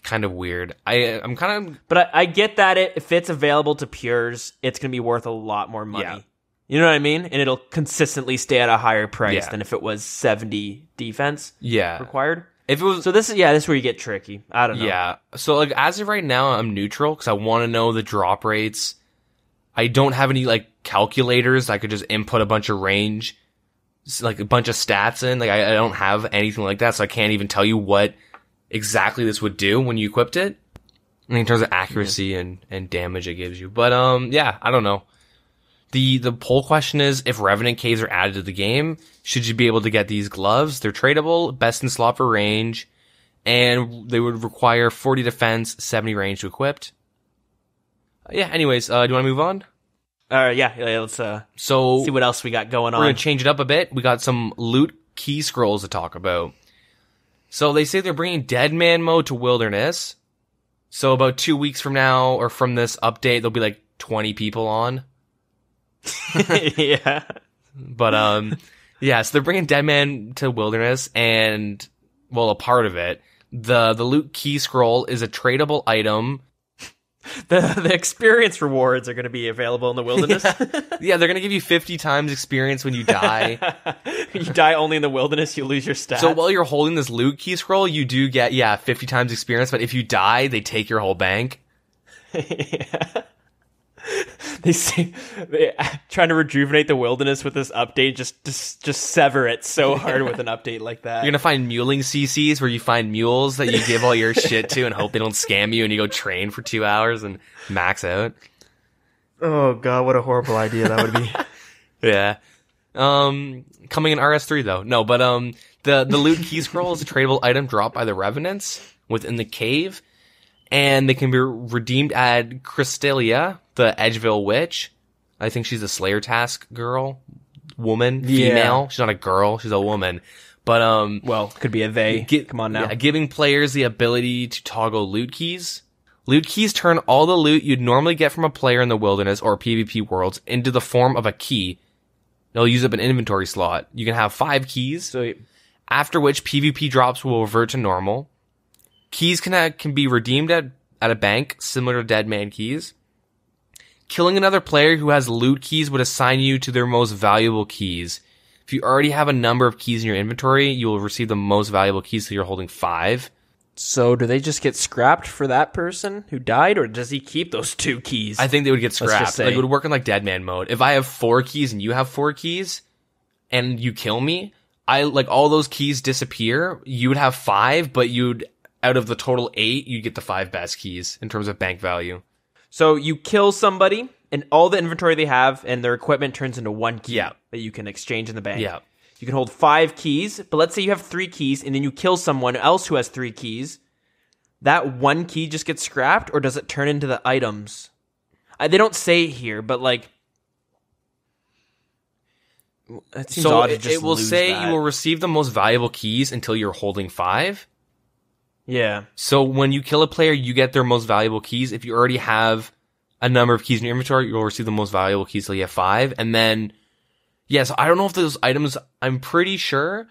kind of weird. I'm kind of... But I get that if it's available to pures, it's going to be worth a lot more money. Yeah. You know what I mean? And it'll consistently stay at a higher price than if it was 70 defense required. If it was... So this is where you get tricky. I don't know. Yeah. So like as of right now, I'm neutral because I want to know the drop rates. I don't have any like calculators. I could just input a bunch of range, like a bunch of stats in. Like I don't have anything like that, so I can't even tell you what exactly this would do when you equipped it in terms of accuracy and damage it gives you. But I don't know. The poll question is, if Revenant Caves are added to the game, should you be able to get these gloves? They're tradable, best in slot for range, and they would require 40 defense, 70 range to equipped. Anyways, do you want to move on? Let's see what else we got going on. We're going to change it up a bit. We got some loot key scrolls to talk about. So they say they're bringing Dead Man mode to Wilderness. So about 2 weeks from now, or from this update, there'll be like 20 people on. Yeah. But, so they're bringing Dead Man to Wilderness, and, well, a part of it. The loot key scroll is a tradable item. The experience rewards are going to be available in the Wilderness. Yeah, they're going to give you 50 times experience when you die. You die only in the Wilderness, you lose your stats. So while you're holding this loot key scroll, you do get, 50 times experience, but if you die, they take your whole bank. Yeah. They say they're trying to rejuvenate the Wilderness with this update, just sever it so hard with an update like that. You're gonna find muling CCs where you find mules that you give all your shit to and hope they don't scam you, and you go train for 2 hours and max out. Oh god, what a horrible idea that would be. Yeah. Coming in RS3 though. No, but the loot key scroll is a tradable item dropped by the Revenants. within the cave, and they can be redeemed at Crystalia, the Edgeville Witch. I think she's a Slayer Task woman, female. She's not a girl, she's a woman. But, well, could be a they. Come on now. Yeah, giving players the ability to toggle loot keys. Loot keys turn all the loot you'd normally get from a player in the wilderness or PvP worlds into the form of a key. They'll use up an inventory slot. You can have 5 keys, after which PvP drops will revert to normal. Keys can be redeemed at a bank, similar to Dead Man keys. Killing another player who has loot keys would assign you to their most valuable keys. If you already have a number of keys in your inventory, you will receive the most valuable keys, so you're holding 5. So do they just get scrapped for that person who died, or does he keep those 2 keys? I think they would get scrapped. Like, it would work in like Dead Man mode. If I have 4 keys and you have 4 keys, and you kill me, all those keys disappear. You would have 5, but out of the total 8, you'd get the 5 best keys in terms of bank value. So you kill somebody, and all the inventory they have and their equipment turns into 1 key that you can exchange in the bank. Yeah. You can hold 5 keys, but let's say you have 3 keys, and then you kill someone else who has 3 keys. That 1 key just gets scrapped, or does it turn into the items? They don't say it here, but it seems odd to just it will lose say that. you will receive the most valuable keys until you're holding 5. Yeah. So when you kill a player, you get their most valuable keys. If you already have a number of keys in your inventory, you'll receive the most valuable keys till you have 5. And then, so I don't know if those items, I'm pretty sure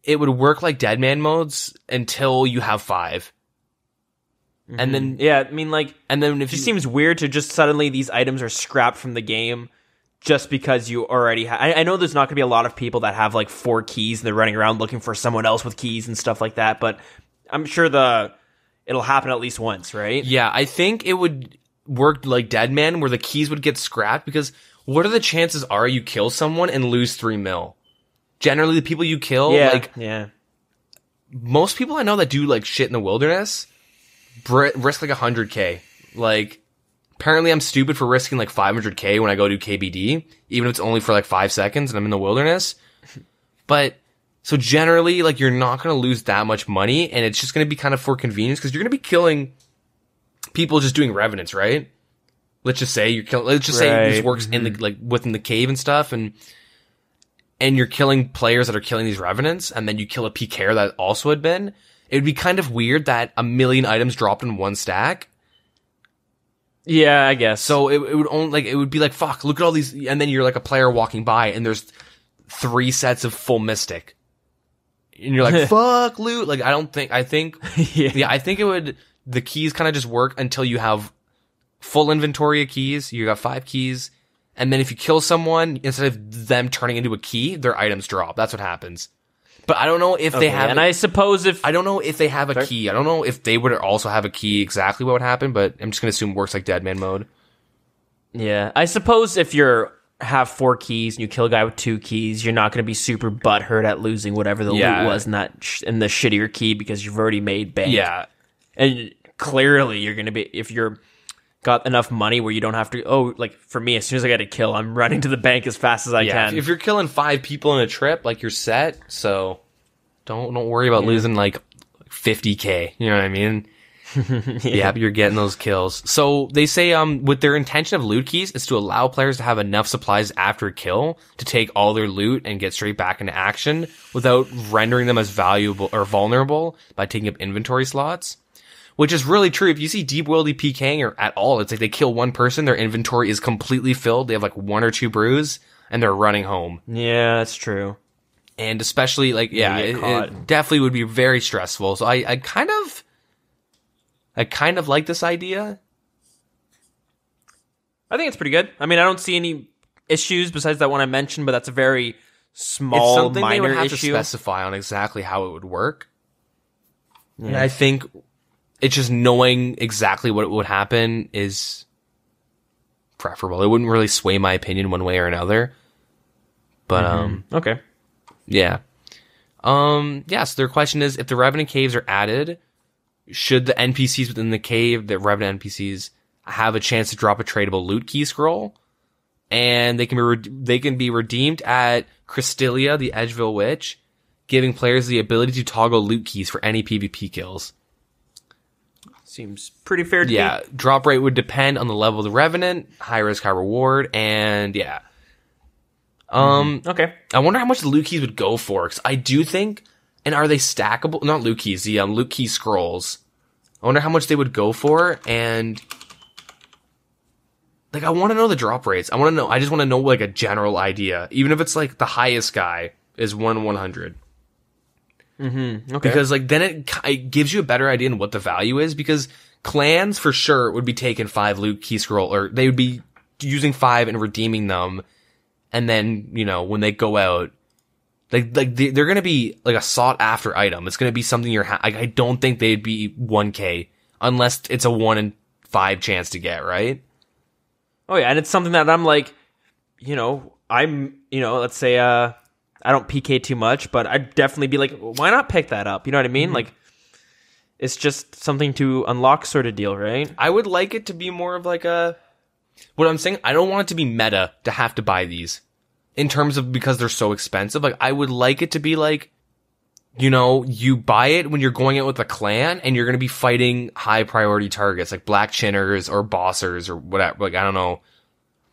it would work like Dead Man modes until you have 5. Mm-hmm. And then, and then if it seems weird to just suddenly these items are scrapped from the game just because you already have. I know there's not going to be a lot of people that have 4 keys and they're running around looking for someone else with keys and stuff like that, but I'm sure it'll happen at least once, right? Yeah, I think it would work like Dead Man, where the keys would get scrapped, because what are the chances you kill someone and lose 3 mil? Generally, the people you kill, most people I know that do shit in the wilderness risk 100K. Apparently I'm stupid for risking 500K when I go do KBD, even if it's only for 5 seconds and I'm in the wilderness. But so generally, you're not going to lose that much money, and it's just going to be kind of for convenience, because you're going to be killing people just doing revenants, right? Let's just say this works in the within the cave and stuff, and you're killing players that are killing these revenants, and then you kill a PKer that also had been. It would be kind of weird that 1 million items dropped in 1 stack. Yeah, I guess. So it would only it would be fuck, look at all these, and then you're a player walking by and there's 3 sets of full mystic. And you're fuck loot. I think it would, the keys kind of just work until you have full inventory of keys. You got 5 keys. And then if you kill someone, instead of them turning into a key, their items drop. That's what happens. But I don't know if they have, and I suppose I don't know if they have a key. I don't know if they would also have a key, exactly what would happen, but I'm just going to assume it works like Dead Man mode. Yeah. I suppose if have 4 keys and you kill a guy with 2 keys, you're not going to be super butthurt at losing whatever the loot was in in the shittier key, because you've already made bank. Yeah. And clearly you're going to be, if you're got enough money where you don't have to, for me, as soon as I get a kill, I'm running to the bank as fast as I can. If you're killing 5 people in a trip, you're set, so don't worry about losing 50K, you know what I mean? You're getting those kills. So they say with their intention of loot keys is to allow players to have enough supplies after a kill to take all their loot and get straight back into action without rendering them as valuable or vulnerable by taking up inventory slots. Which is really true. If you see Deep Wildy PKing or at all, it's they kill one person, their inventory is completely filled, they have 1 or 2 brews, and they're running home. Yeah, that's true. And especially, it definitely would be very stressful. So I kind of like this idea. I think it's pretty good. I mean, I don't see any issues besides that one I mentioned, but that's a very small, it's something minor they would have issue. To specify on exactly how it would work. Yeah. And I think it's just knowing exactly what would happen is preferable. It wouldn't really sway my opinion one way or another. But, okay. Yeah. So their question is, if the Revenant Caves are added, should the NPCs within the cave, the Revenant NPCs, have a chance to drop a tradable loot key scroll? And they can be redeemed at Crystalia, the Edgeville Witch, giving players the ability to toggle loot keys for any PvP kills. Seems pretty fair to me. Yeah, drop rate would depend on the level of the Revenant, high risk, high reward, and yeah. Okay. I wonder how much the loot keys would go for, because I do think, and are they stackable? Not loot keys, the loot key scrolls. I wonder how much they would go for, and like I want to know the drop rates. I just want to know like a general idea, even if it's like the highest guy is 1/100. Okay. Because like then it gives you a better idea on what the value is, because clans for sure would be taking 5 loot key scroll, or they would be using 5 and redeeming them, and then when they go out, like they're gonna be like a sought after item. It's gonna be something I don't think they'd be 1K unless it's a 1 in 5 chance to get, right? Oh yeah, and it's something that I'm like, let's say I don't PK too much, but I'd definitely be like, why not pick that up? You know what I mean? Like, it's just something to unlock sort of deal, right? I would like it to be more of like what I'm saying, I don't want it to be meta to have to buy these in terms of because they're so expensive. Like, I would like it to be like, you buy it when you're going out with a clan and you're going to be fighting high priority targets like Black Chinners or Bossers or whatever. Like, I don't know.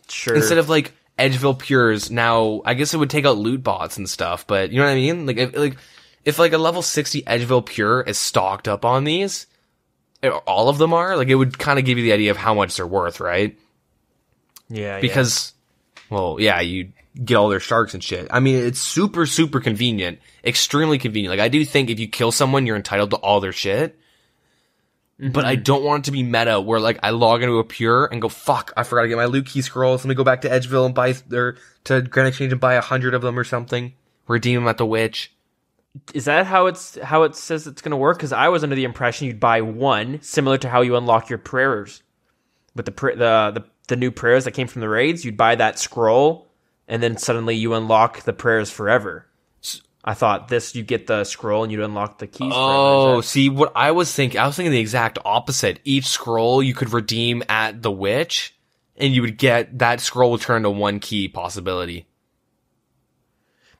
Sure. Instead of like Edgeville Pures, now I guess it would take out loot bots and stuff, but you know what I mean? Like if like a level 60 Edgeville Pure is stocked up on these, all of them are, like it would kind of give you the idea of how much they're worth, right? Yeah. Because, well, yeah, you get all their sharks and shit. I mean, it's super, super convenient, extremely convenient. Like I do think if you kill someone, you're entitled to all their shit. But I don't want it to be meta where like I log into a pure and go, fuck, I forgot to get my loot key scrolls. Let me go back to Edgeville and buy to Grand Exchange and buy 100 of them or something. Redeem them at the Witch. Is that how it says it's going to work? Because I was under the impression you'd buy 1, similar to how you unlock your prayers. With the new prayers that came from the raids, you'd buy that scroll, and then suddenly you unlock the prayers forever. I thought you get the scroll and you'd unlock the keys. Oh, see what I was thinking the exact opposite. Each scroll you could redeem at the Witch, and you would get that scroll would turn into 1 key possibility.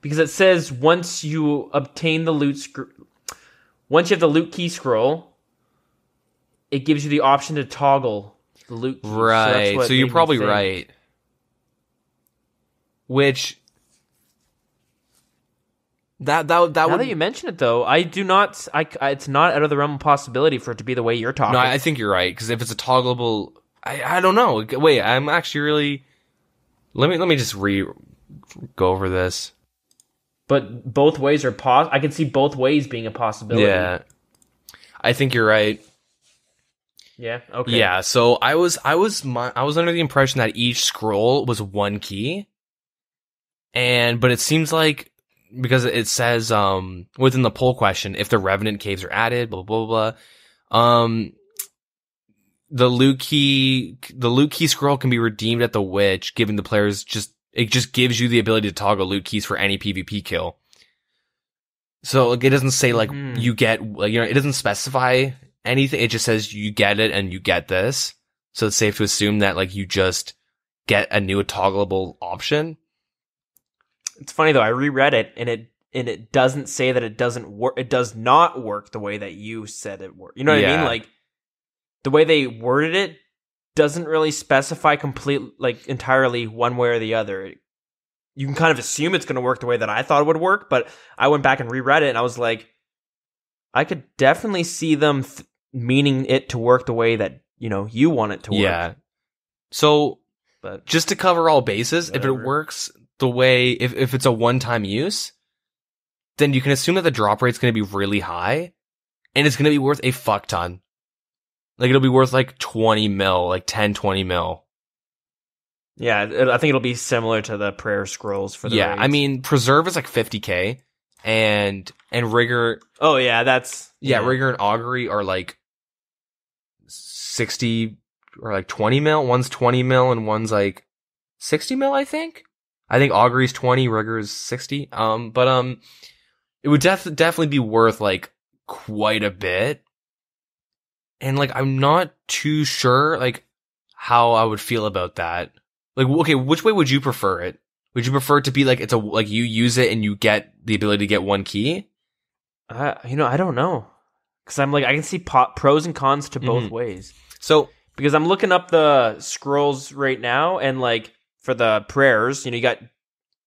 Because it says once you obtain the once you have the loot key scroll, it gives you the option to toggle the loot key. Right, so you're probably right. Which That now would. that you mention it, though, I do not. It's not out of the realm of possibility for it to be the way you're talking. No, I think you're right, because if it's a toggleable, I don't know. Wait, I'm actually really. Let me just go over this. But both ways are I can see both ways being a possibility. Yeah, I think you're right. Yeah. Okay. Yeah. So I was under the impression that each scroll was 1 key, but it seems like. Because it says, within the poll question, if the Revenant caves are added, blah, blah, blah, blah. The loot key scroll can be redeemed at the Witch, giving the players it just gives you the ability to toggle loot keys for any PvP kill. So, like, it doesn't say, like, you get, like, it doesn't specify anything. It just says you get it and you get this. So it's safe to assume that, like, you just get a new toggleable option. It's funny though. I reread it, and it doesn't say that it doesn't work. It does not work the way that you said it worked. You know what I mean? Like the way they worded it doesn't really specify entirely one way or the other. You can kind of assume it's going to work the way that I thought it would work, but I went back and reread it, and I was like, I could definitely see them meaning it to work the way that you want it to work. Yeah. So, but just to cover all bases, whatever. If it works the way, if it's a one-time use, then you can assume that the drop rate's going to be really high, and it's going to be worth a fuck ton. Like, it'll be worth like 20 mil, like 10, 20 mil. Yeah, I think it'll be similar to the prayer scrolls for the raids. I mean, Preserve is like 50k, and Rigor. Oh yeah, that's Rigor and Augury are like 60 or like 20 mil. One's 20 mil and one's like 60 mil, I think. I think Augury's 20, Rigor's 60. But it would definitely be worth like quite a bit. And like, I'm not too sure like how I would feel about that. Like, okay, which way would you prefer it? Would you prefer it to be like like you use it and you get the ability to get 1 key? I don't know. Because I'm like, I can see pros and cons to both ways. So, because I'm looking up the scrolls right now, and like for the prayers, you got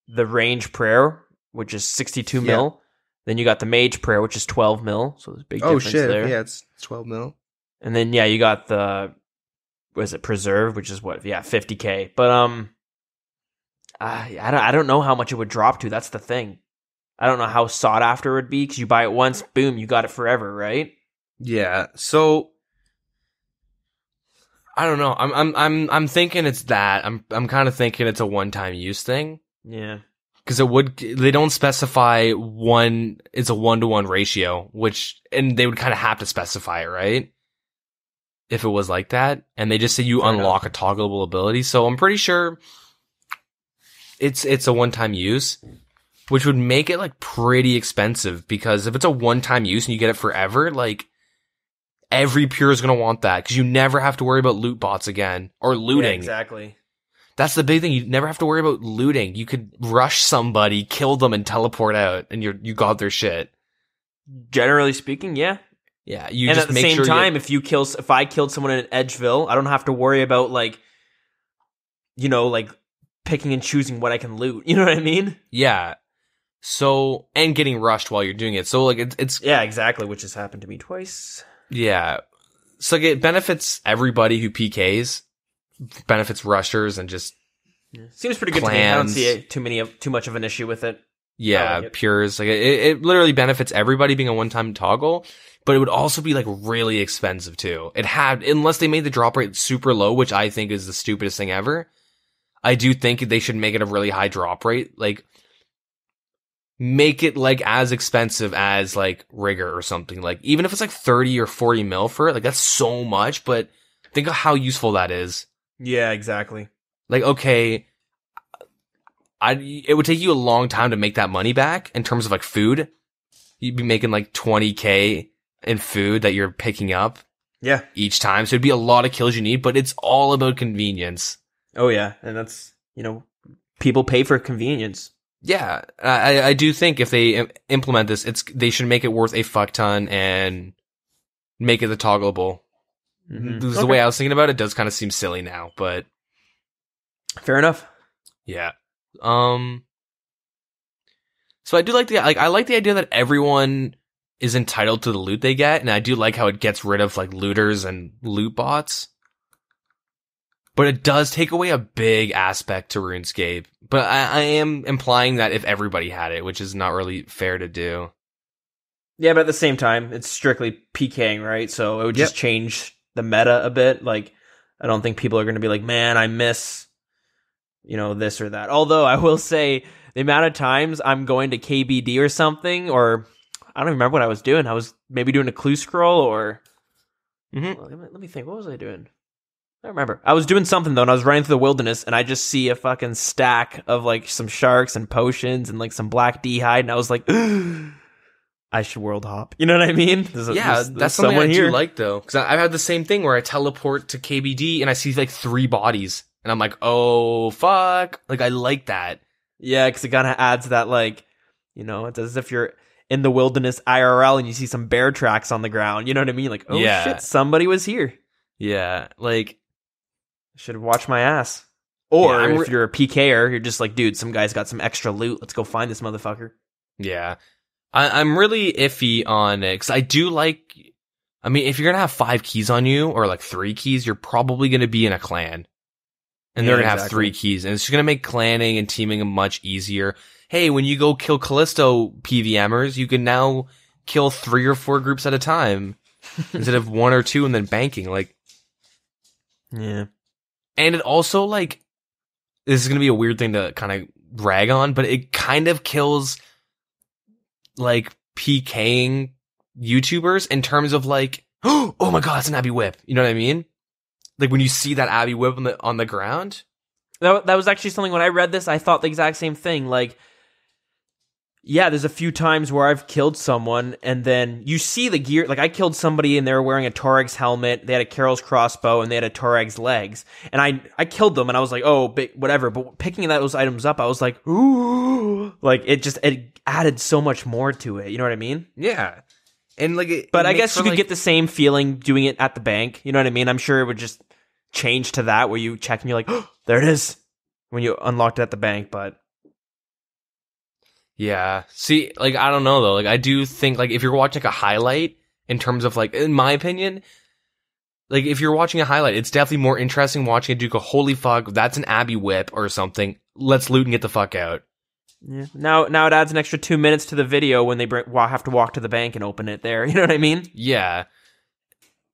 the range prayer, which is 62 mil. Then you got the mage prayer, which is 12 mil. So there's a big difference there. Yeah, it's 12 mil. And then you got the preserve, which is what? Yeah, 50k. But I don't know how much it would drop to. That's the thing. I don't know how sought after it would be, because you buy it once, boom, you got it forever, right? Yeah. So I don't know. I'm thinking it's that. I'm kind of thinking it's a one-time use thing. Yeah. Because they don't specify it's a 1-to-1 ratio, and they would kind of have to specify it, right? If it was like that, and they just say you unlock a toggleable ability. So I'm pretty sure it's a one-time use, which would make it like pretty expensive, because if it's a one-time use and you get it forever, like every pure is going to want that, because you never have to worry about loot bots again or looting. Yeah, exactly. That's the big thing. You never have to worry about looting. You could rush somebody, kill them, and teleport out, and you got their shit. Generally speaking, yeah. Yeah. And just at the same time, if I killed someone in Edgeville, I don't have to worry about like picking and choosing what I can loot. You know what I mean? Yeah. So, and getting rushed while you're doing it. So like it's yeah, exactly, which has happened to me twice. Yeah. So like, it benefits everybody who PKs. Benefits rushers and just seems pretty good to me. I don't see too much of an issue with it. Yeah, like pures. Like it literally benefits everybody being a one-time toggle, but it would also be like really expensive too. Unless they made the drop rate super low, which I think is the stupidest thing ever. I do think they should make it a really high drop rate. Like, make it like as expensive as like Rigor or something. Like, even if it's like 30 or 40 mil for it, like that's so much, but think of how useful that is. Yeah, exactly. Like, okay, it would take you a long time to make that money back in terms of like food. You'd be making like 20k in food that you're picking up. Yeah. Each time. So it'd be a lot of kills you need, but it's all about convenience. Oh yeah. And that's, people pay for convenience. Yeah. I do think if they implement this, they should make it worth a fuck ton and make it the toggleable. Mm-hmm. The way I was thinking about it does kind of seem silly now, but fair enough. Yeah. So I do like I like the idea that everyone is entitled to the loot they get, and I do like how it gets rid of like looters and loot bots. But it does take away a big aspect to RuneScape. But I am implying that if everybody had it, which is not really fair to do. Yeah, but at the same time, it's strictly PKing, right? So it would just change the meta a bit. Like, I don't think people are going to be like, man, I miss, this or that. Although I will say the amount of times I'm going to KBD or something, or I don't even remember what I was doing. I was maybe doing a clue scroll or let me think. What was I doing? I don't remember. I was doing something though, and I was running through the wilderness, and I just see a fucking stack of like some sharks and potions and like some black D-hide, and I was like, I should world hop. You know what I mean? That's something I do like though, because I've had the same thing where I teleport to KBD and I see like 3 bodies, and I'm like, oh fuck! Like, I like that. Yeah, because it kind of adds that, like, it's as if you're in the wilderness IRL and you see some bear tracks on the ground. You know what I mean? Like, oh shit, somebody was here. Yeah, like, I should have watched my ass. Or if you're a PKer, you're just like, dude, some guy's got some extra loot. Let's go find this motherfucker. Yeah. I'm really iffy on it, because I do like, if you're going to have 5 keys on you, or like 3 keys, you're probably going to be in a clan. And they're going to have 3 keys, and it's just going to make clanning and teaming much easier. Hey, when you go kill Callisto PVMers, you can now kill 3 or 4 groups at a time, instead of 1 or 2 and then banking, like. Yeah. And it also, like, this is going to be a weird thing to kind of rag on, but it kind of kills like PKing YouTubers in terms of like, oh my god, it's an Abbey Whip. You know what I mean? Like, when you see that Abbey Whip on the ground. That was actually something, when I read this, I thought the exact same thing. Like, yeah, there's a few times where I've killed someone, and then you see the gear. Like, I killed somebody, and they were wearing a Torag's helmet, they had a Carol's crossbow, and they had a Torag's legs. And I killed them, and I was like, oh, whatever. But picking those items up, I was like, ooh. Like, it added so much more to it. You know what I mean? Yeah. And like, but I guess you could get the same feeling doing it at the bank. You know what I mean? I'm sure it would just change to that where you check and you're like, oh, there it is when you unlocked it at the bank. But yeah, see, like, I don't know though. Like, I do think like if you're watching like a highlight in terms of like, in my opinion, like if you're watching a highlight, it's definitely more interesting watching a dude go, holy fuck, that's an Abby whip or something. Let's loot and get the fuck out. yeah, now it adds an extra 2 minutes to the video when they have to walk to the bank and open it there. You know what I mean? Yeah.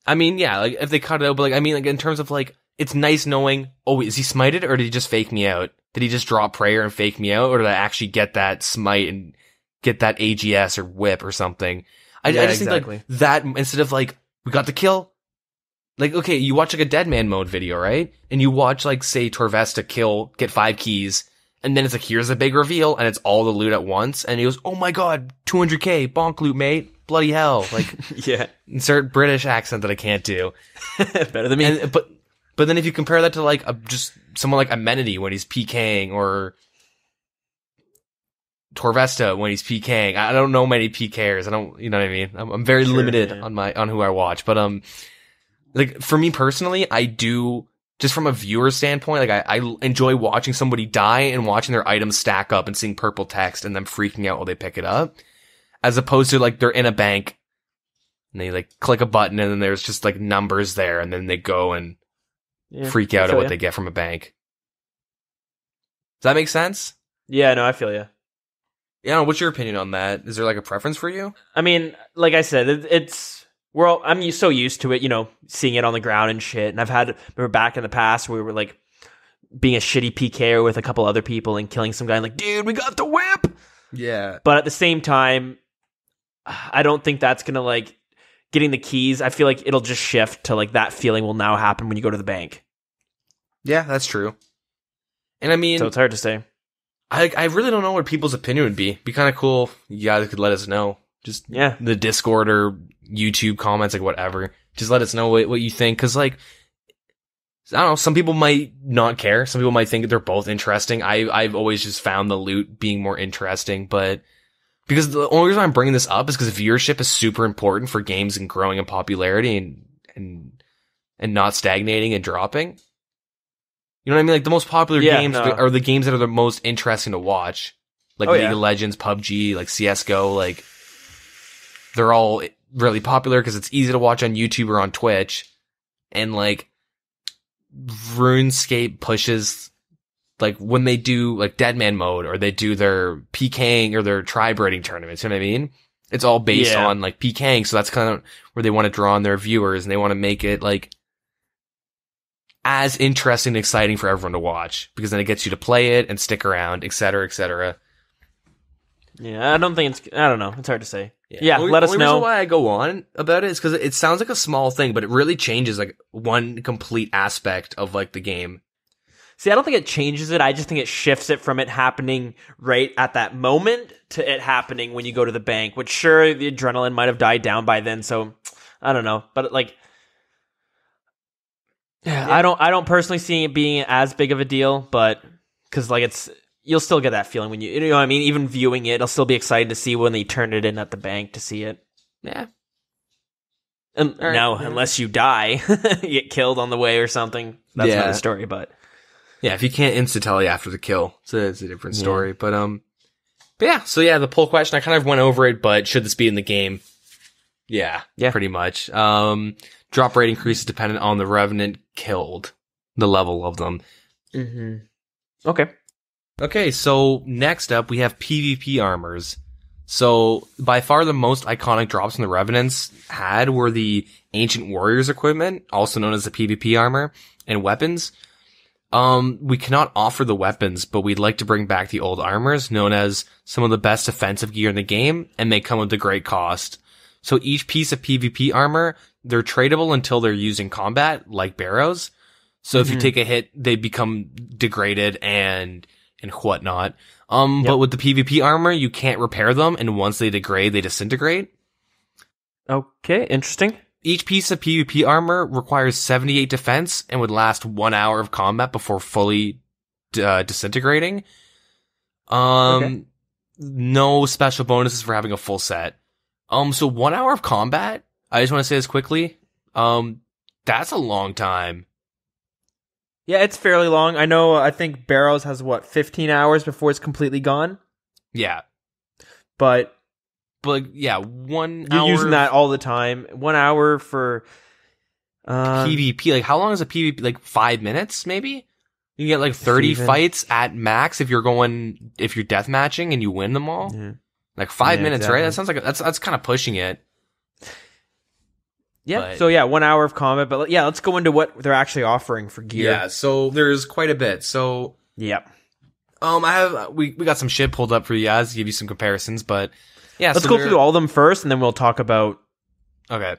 I mean, yeah, like if they cut it out, but like, I mean, like in terms of like, it's nice knowing, oh, is he smited or did he just fake me out? Did he just drop prayer and fake me out? Or did I actually get that smite and get that AGS or whip or something? I just think like that, instead of like, we got the kill. Like, okay, you watch like a dead man mode video, right? And you watch like, say, Torvesta kill, get 5 keys. And then it's like, here's a big reveal, and it's all the loot at once. And he goes, oh my god, 200k, bonk loot, mate. Bloody hell. Like, yeah. Insert British accent that I can't do. Better than me. And, but then if you compare that to like, just someone like Amenity when he's PKing, or Torvesta when he's PKing. I don't know many PKers. I don't, you know what I mean? I'm very limited on who I watch. But, like, for me personally, I do, just from a viewer standpoint, like, I enjoy watching somebody die and watching their items stack up and seeing purple text and them freaking out while they pick it up. As opposed to, like, they're in a bank and they, like, click a button and then there's just, like, numbers there and then they go and freak out at what they get from a bank. Does that make sense? Yeah, no, I feel you. Yeah, what's your opinion on that? Is there, like, a preference for you? I mean, like I said, I'm so used to it, you know, seeing it on the ground and shit. And remember back in the past, we were like being a shitty PKer with a couple other people and killing some guy and like, dude, we got the whip. Yeah. But at the same time, I don't think that's going to like getting the keys. I feel like it'll just shift to like that feeling will now happen when you go to the bank. Yeah, that's true. And I mean, so it's hard to say. I really don't know what people's opinion would be. Be kind of cool. You guys could let us know. Just the Discord or YouTube comments, like whatever. Just let us know what you think. Cause like, I don't know, some people might not care. Some people might think that they're both interesting. I've always just found the loot being more interesting, but because the only reason I'm bringing this up is because viewership is super important for games and growing in popularity and not stagnating and dropping. You know what I mean? Like the most popular games are the games that are the most interesting to watch. Like League of Legends, PUBG, like CSGO, like they're all really popular because it's easy to watch on YouTube or on Twitch. And like RuneScape pushes, like when they do like Deadman mode or they do their PKing or their tribe raiding tournaments, you know what I mean? It's all based on like PKing. So that's kind of where they want to draw on their viewers and they want to make it like as interesting and exciting for everyone to watch because then it gets you to play it and stick around, et cetera, et cetera. Yeah, I don't know. It's hard to say. Yeah, let us know. The reason why I go on about it is because it sounds like a small thing, but it really changes like one complete aspect of like the game. See, I don't think it changes it. I just think it shifts it from it happening right at that moment to it happening when you go to the bank, which sure, the adrenaline might have died down by then. So I don't know, but like, I don't personally see it being as big of a deal, but because like you'll still get that feeling when you know what I mean? Even viewing it, I'll still be excited to see when they turn it in at the bank to see it. Yeah. And now, unless you die, you get killed on the way or something. That's another story, but. Yeah, if you can't insta-tell you after the kill, it's a different story. But yeah, so yeah, the poll question, I kind of went over it, but should this be in the game? Yeah, pretty much. Drop rate increase is dependent on the Revenant killed, the level of them. Mm-hmm. Okay, so next up, we have PvP armors. So, by far the most iconic drops in the Revenants had were the Ancient Warriors equipment, also known as the PvP armor, and weapons. We cannot offer the weapons, but we'd like to bring back the old armors, known as some of the best offensive gear in the game, and they come with a great cost. So each piece of PvP armor, they're tradable until they're used in combat, like barrows. So if you take a hit, they become degraded and whatnot. But with the PvP armor, you can't repair them, and once they degrade, they disintegrate. Okay, interesting. Each piece of PvP armor requires 78 defense and would last 1 hour of combat before fully disintegrating. No special bonuses for having a full set. So 1 hour of combat, I just want to say this quickly. That's a long time. Yeah, it's fairly long. I think Barrows has 15 hours before it's completely gone? Yeah. But yeah, 1 you're hour. You're using that all the time. 1 hour for PvP. Like, how long is a PvP? Like 5 minutes, maybe? You can get like 30 fights at max if you're death matching and you win them all. Yeah. Like 5 minutes, exactly. right? That sounds like that's kind of pushing it. Yeah. But, so yeah, 1 hour of combat, but yeah, let's go into what they're actually offering for gear. Yeah, so there's quite a bit. So yeah. we got some shit pulled up for you guys to give you some comparisons, but yeah, let's go through all of them first and then we'll talk about okay.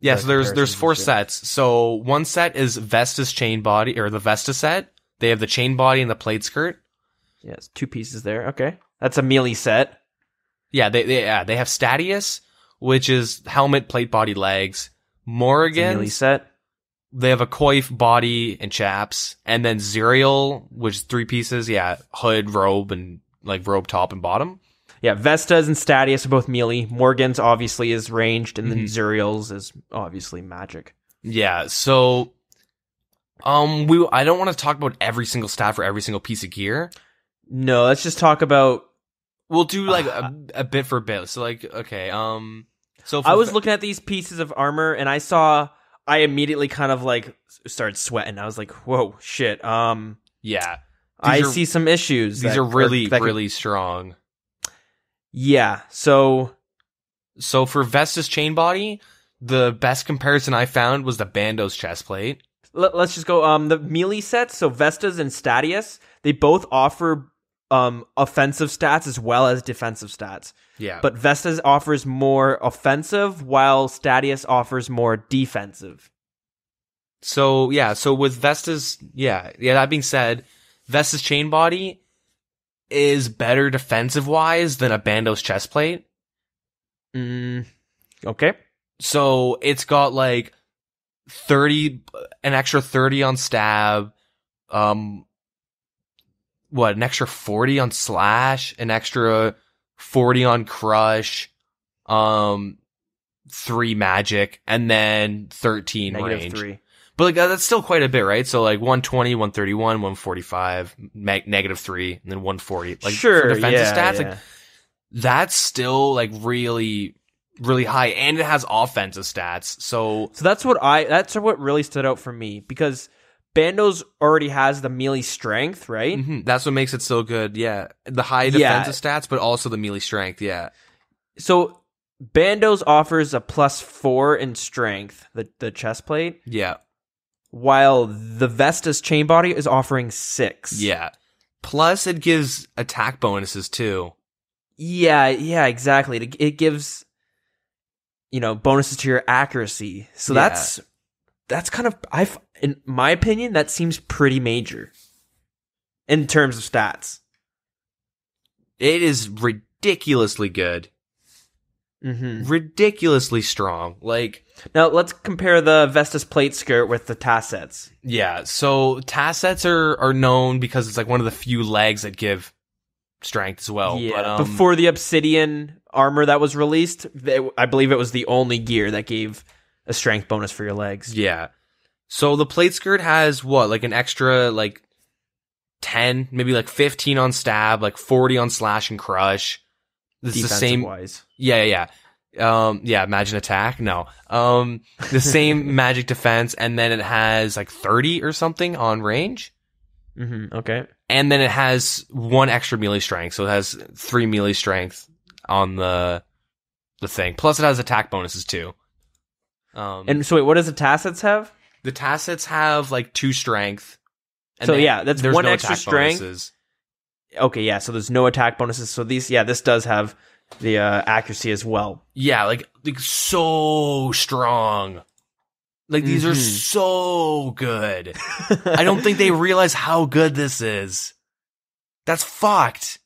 Yeah, so there's 4 sets. So one set is Vesta's chain body, or the Vesta set. They have the chain body and the plate skirt. Yes, 2 pieces there. Okay. That's a melee set. Yeah, they have Statius, which is helmet, plate, body, legs. Morrigan's melee set. They have a coif, body, and chaps, and then Zerial, which is 3 pieces. Yeah, hood, robe, and like robe top and bottom. Yeah, Vestas and Statius are both melee. Morgan's obviously is ranged, and then Zerial's is obviously magic. Yeah, so I don't want to talk about every single stat for every single piece of gear. No, let's just talk about. We'll do like a bit for bit. So like, okay, so I was looking at these pieces of armor, and I immediately kind of like started sweating. I was like, "Whoa, shit!" Yeah, I see some issues. These are really strong. Yeah, so for Vesta's chain body, the best comparison I found was the Bando's chest plate. Let's just go the melee sets. So Vestas and Statius, they both offer offensive stats as well as defensive stats. Yeah. But Vestas offers more offensive while Statius offers more defensive. So with Vesta's that being said, Vesta's chain body is better defensive wise than a Bando's chest plate. Okay. So it's got like an extra 30 on stab, an extra 40 on slash, an extra 40 on crush, 3 magic, and then 13 range. -3. But like that's still quite a bit, right? So like 120, 131, 145, -3, and then 140. Like sure, for defensive stats, yeah. like that's still like really, really high, and it has offensive stats. So that's what really stood out for me, because Bando's already has the melee strength, right? Mm-hmm. That's what makes it so good. Yeah, the high defensive stats, but also the melee strength. Yeah. So Bando's offers a +4 in strength, the chest plate. Yeah. While the Vesta's chain body is offering 6. Yeah. Plus, it gives attack bonuses too. Yeah, exactly. It gives, bonuses to your accuracy. So that's kind of, in my opinion, that seems pretty major in terms of stats. It is ridiculously good. Mm-hmm. Ridiculously strong. Like, now let's compare the Vesta's plate skirt with the tassets. Yeah, so tassets are known because it's like one of the few legs that give strength as well. Yeah, but, before the obsidian armor that was released, I believe it was the only gear that gave a strength bonus for your legs. Yeah. So the plate skirt has like an extra 10, maybe 15 on stab, 40 on slash and crush. This is the same. Wise. Yeah. Imagine attack. No. The same magic defense, and then it has 30 or something on range. Mm-hmm. Okay. And then it has 1 extra melee strength, so it has 3 melee strength on the thing. Plus, it has attack bonuses too. And so wait, what does the tassets have? The tassets have 2 strength. And so that's 1 extra strength. Bonuses. Okay, yeah. So there's no attack bonuses. So this does have the accuracy as well. Yeah, like so strong. These are so good. I don't think they realize how good this is. That's fucked.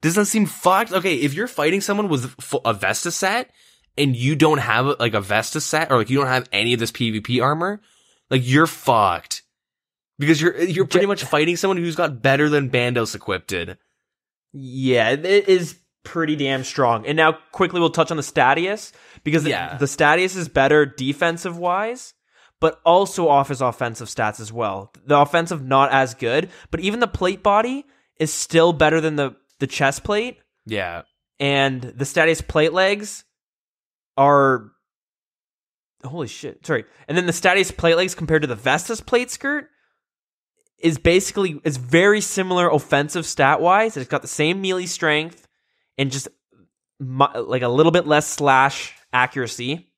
Doesn't seem fucked? Okay, if you're fighting someone with a Vesta set and you don't have a Vesta set, or you don't have any of this PvP armor, you're fucked. Because you're pretty much fighting someone who's got better than Bandos equipped. Yeah, it is pretty damn strong. And now quickly we'll touch on the Statius, because the Statius is better defensive wise, but also offers offensive stats as well. The offensive not as good, but even the plate body is still better than the chest plate. Yeah. And the Statius plate legs are holy shit. Sorry. And then the Statius plate legs compared to the Vestas plate skirt is very similar offensive stat wise. It's got the same melee strength and just like a little bit less slash accuracy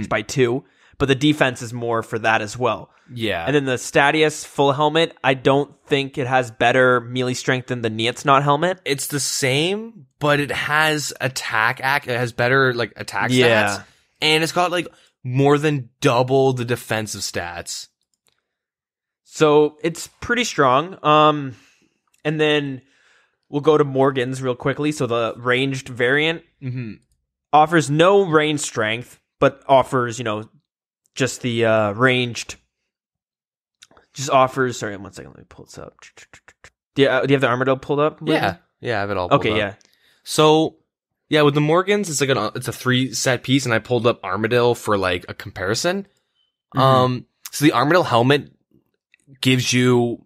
by 2, but the defense is more for that as well. Yeah. And then the Statius full helmet, I don't think it has better melee strength than the Nietsnot helmet. It's the same, but it has it has better like attack stats. And it's got like more than double the defensive stats. So it's pretty strong. And then we'll go to Morgan's real quickly. So the ranged variant offers no range strength, but offers, just the ranged. Just offers. Sorry, 1 second. Let me pull this up. Do you have the Armadillo pulled up? Yeah, I have it all pulled up. Okay, yeah. So, yeah, with the Morgans, it's like it's a 3 set piece, and I pulled up Armadillo for like a comparison. So the Armadillo helmet gives you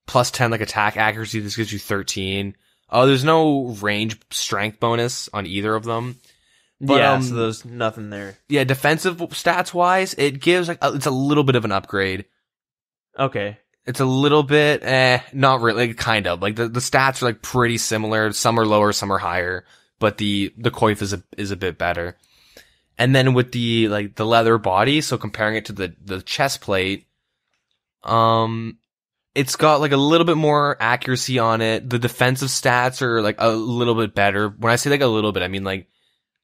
plus 10 like attack accuracy. This gives you 13. There's no range strength bonus on either of them. But, so there's nothing there. Yeah, defensive stats wise, it gives like it's a little bit of an upgrade. Okay. It's a little bit, not really, kind of. Like the stats are like pretty similar. Some are lower, some are higher, but the coif is a bit better. And then with the leather body, so comparing it to the chest plate, it's got like a little bit more accuracy on it. The defensive stats are like a little bit better. When I say like a little bit, I mean like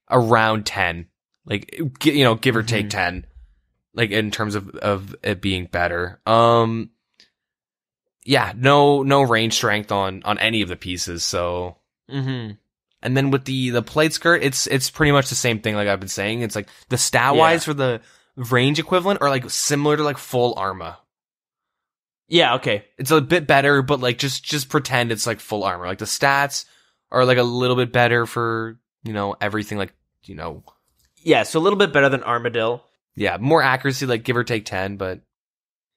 around 10, like, give or take 10, like in terms of it being better. Yeah, no range strength on any of the pieces. So, and then with the plate skirt, it's pretty much the same thing. Like I've been saying, it's like the stat wise for the range equivalent are like similar to like full armor. Yeah, okay. It's a bit better, but like just pretend it's like full armor. Like the stats are like a little bit better for everything, like Yeah, so a little bit better than Armadillo. Yeah, more accuracy, like give or take 10, but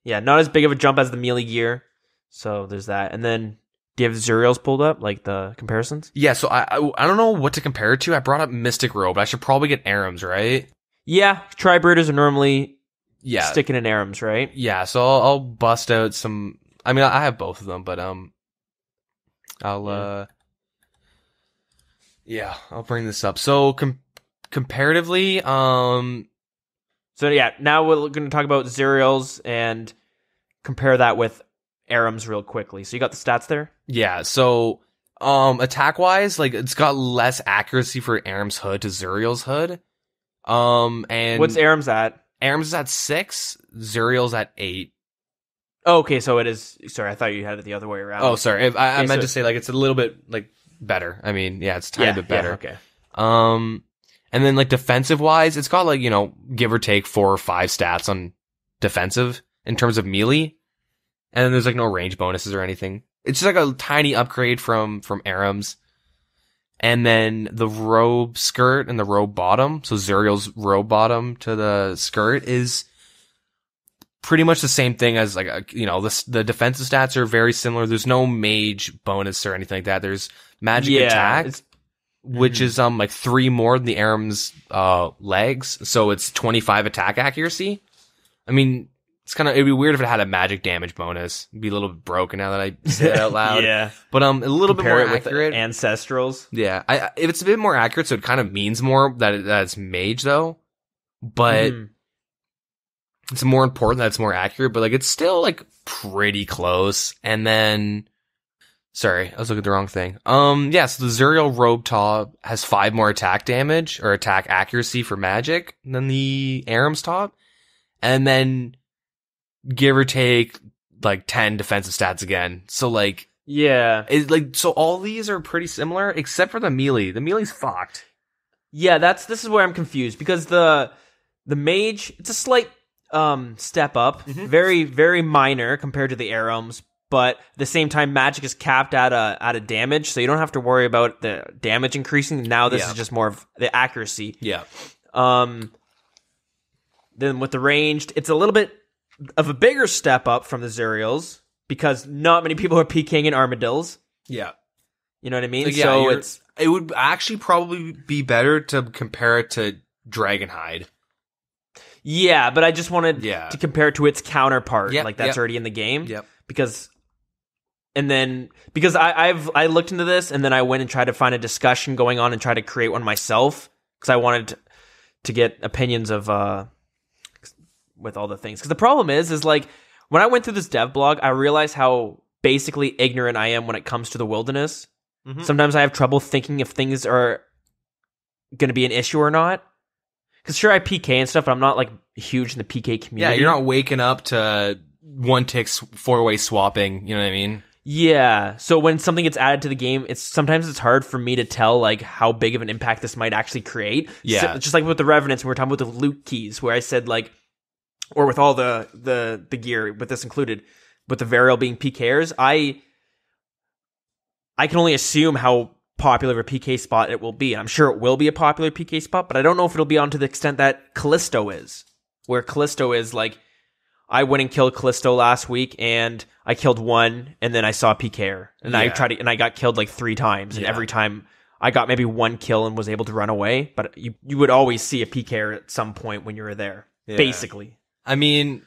yeah, not as big of a jump as the melee gear. So there's that. And then do you have Zuriel's pulled up, like the comparisons? Yeah, so I don't know what to compare it to. I brought up Mystic Robe. I should probably get Arams, right? Yeah, Tri-Breeders are normally sticking in Arams, right? Yeah, so I'll bust out some. I mean, I have both of them, but I'll bring this up. So comparatively, so yeah, now we're going to talk about Zuriel's and compare that with Arams real quickly. So you got the stats there? Yeah, so attack wise, like it's got less accuracy for Aram's hood to Zuriel's hood. And what's Aram's at? Aram's is at 6, Zuriel's at 8. Oh, okay, so it is. Sorry, I thought you had it the other way around. Oh, sorry. I meant to say like it's a little bit like better. I mean, yeah, it's a tiny bit better. Yeah, okay. And then like defensive wise, it's got like, give or take 4 or 5 stats on defensive in terms of melee. And then there's like no range bonuses or anything. It's just like a tiny upgrade from Aram's. And then the robe skirt and the robe bottom, so Zuriel's robe bottom to the skirt is pretty much the same thing as like, the defensive stats are very similar. There's no mage bonus or anything like that. There's magic attack, which is like 3 more than the Aram's legs. So it's 25 attack accuracy. I mean, it'd be weird if it had a magic damage bonus. It'd be a little bit broken now that I say it out loud. Yeah. But a little bit more accurate. Ancestrals. Yeah. If it's a bit more accurate, so it kind of means more that it's mage though. But it's more important that it's more accurate, but like it's still like pretty close. And then sorry, I was looking at the wrong thing. So the Zuriel robe top has 5 more attack damage or attack accuracy for magic than the Aram's top. And then give or take like 10 defensive stats again. So like, yeah, it's like, so all these are pretty similar except for the melee. The melee's fucked. Yeah, this is where I'm confused because the mage, it's a slight step up, very very minor compared to the Arams, but at the same time, magic is capped at a damage, so you don't have to worry about the damage increasing. Now this is just more of the accuracy. Yeah. Then with the ranged, it's a little bit of a bigger step up from the Zuriels because not many people are PKing in armadillos. Yeah. You know what I mean? Like, so it would actually probably be better to compare it to Dragonhide. Yeah, but I just wanted to compare it to its counterpart, that's already in the game. Yep. Because I looked into this and then I went and tried to find a discussion going on and try to create one myself because I wanted to get opinions of with all the things. Because the problem is like when I went through this dev blog, I realized how basically ignorant I am when it comes to the wilderness. Mm-hmm. Sometimes I have trouble thinking if things are going to be an issue or not. Because sure, I PK and stuff, but I'm not like huge in the PK community. Yeah, you're not waking up to one tick 4-way swapping. You know what I mean? Yeah. So when something gets added to the game, sometimes it's hard for me to tell like how big of an impact this might actually create. Yeah. So, just like with the Revenants, when we were talking about the loot keys, where I said like, or with all the gear, with this included, with the Varial being PKers, I can only assume how popular of a PK spot it will be. I'm sure it will be a popular PK spot, but I don't know if it'll be on to the extent that Callisto is. Where Callisto is like, I went and killed Callisto last week, and I killed one, and then I saw a PKer, and I got killed like 3 times, and every time I got maybe 1 kill and was able to run away. But you would always see a PKer at some point when you were there, basically. I mean,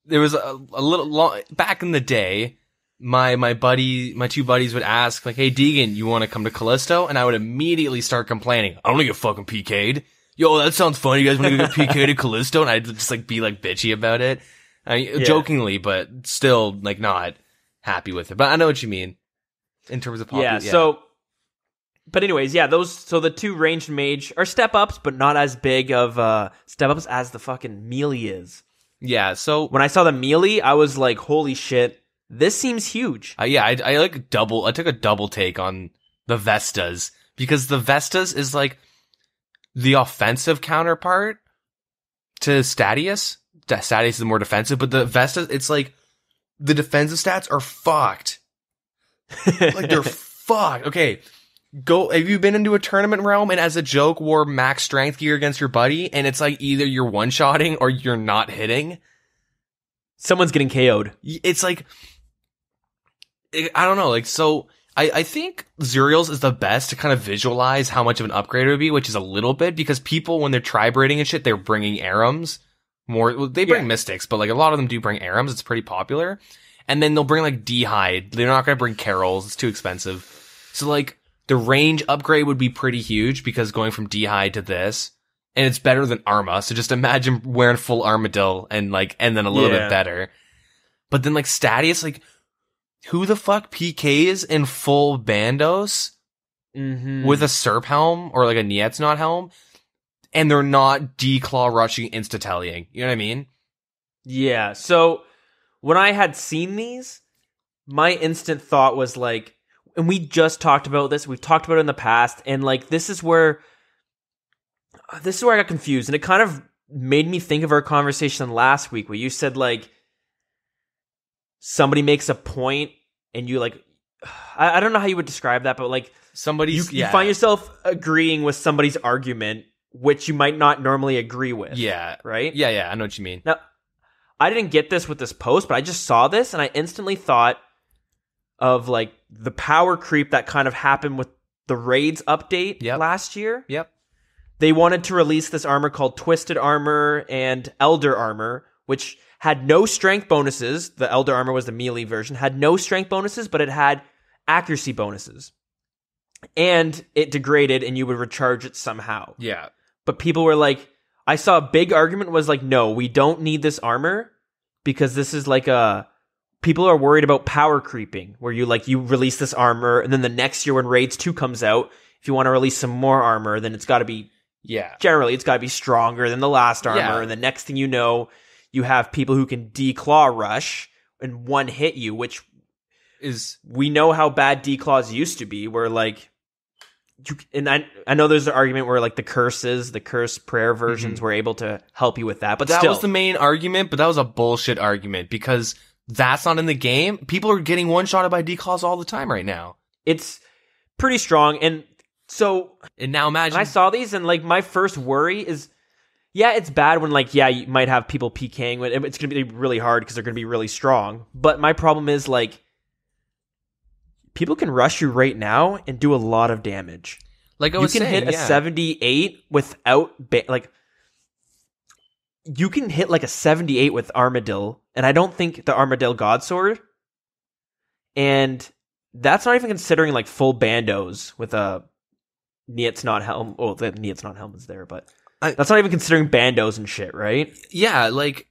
there was a little long back in the day. My 2 buddies would ask like, "Hey, Deagin, you want to come to Callisto?" And I would immediately start complaining. I don't want to get fucking PK'd. Yo, that sounds funny. You guys want to get PK'd at Callisto? And I'd just like be like bitchy about it. Jokingly, but still like not happy with it. But I know what you mean in terms of popular. So, but anyways, so the 2 ranged mage are step ups, but not as big of step ups as the fucking melee is. Yeah. So when I saw the melee, I was like, holy shit, this seems huge. I took a double take on the Vestas because the Vestas is like the offensive counterpart to Statius. Statius is more defensive, but the Vestas, it's like the defensive stats are fucked. Like they're fucked. Okay, have you been into a tournament realm and as a joke wore max strength gear against your buddy and it's like either you're one-shotting or you're not hitting? Someone's getting KO'd. It's like, I don't know, like, so I think Zuriels is the best to kind of visualize how much of an upgrade it would be, which is a little bit, because people, when they're tri-braiding and shit, they're bringing Arams. They bring Mystics, but like a lot of them do bring Arams. It's pretty popular. And then they'll bring like D-Hide. They're not going to bring Carols. It's too expensive. So like the range upgrade would be pretty huge because going from D-Hide to this, and it's better than Arma. So just imagine wearing full Armadillo and then a little bit better. But then like Statius, like who the fuck PKs in full Bandos with a Serp helm or like a Nietzsnot helm? And they're not declaw rushing insta-tellying. You know what I mean? Yeah. So when I had seen these, my instant thought was like, and we just talked about this. We've talked about it in the past. And like, this is where I got confused. And it kind of made me think of our conversation last week where you said like, somebody makes a point and you like, I don't know how you would describe that, but like you find yourself agreeing with somebody's argument, which you might not normally agree with. Yeah. Right? Yeah, I know what you mean. Now, I didn't get this with this post, but I just saw this and I instantly thought of like the power creep that kind of happened with the Raids update last year. Yep. They wanted to release this armor called Twisted Armor and Elder Armor, which had no strength bonuses. The Elder Armor was the melee version, had no strength bonuses, but it had accuracy bonuses. And it degraded and you would recharge it somehow. Yeah. But people were like, I saw a big argument was like, no, we don't need this armor because this is like people are worried about power creeping where you release this armor and then the next year when Raids 2 comes out, if you want to release some more armor, then it's got to be, generally it's got to be stronger than the last armor. Yeah. And the next thing you know, you have people who can declaw rush and one hit you, which is, we know how bad declaws used to be where like, I know there's an argument where like the curse prayer versions were able to help you with that, but that still. was the main argument, but that was a bullshit argument because that's not in the game. People are getting one-shotted by declaws all the time right now. It's pretty strong. And so... And now imagine... I saw these, and, like, my first worry is... Yeah, it's bad when, like, yeah, you might have people PKing. It's going to be really hard because they're going to be really strong. But my problem is, like, people can rush you right now and do a lot of damage. Like I was saying, you can hit a 78 without... you can hit, like, a 78 with Armadil, and I don't think the Armadil Godsword. And that's not even considering, like, full bandos with a Niet's not helm. Oh, the Niet's not helm is there, but... that's not even considering bandos and shit, right? Yeah, like,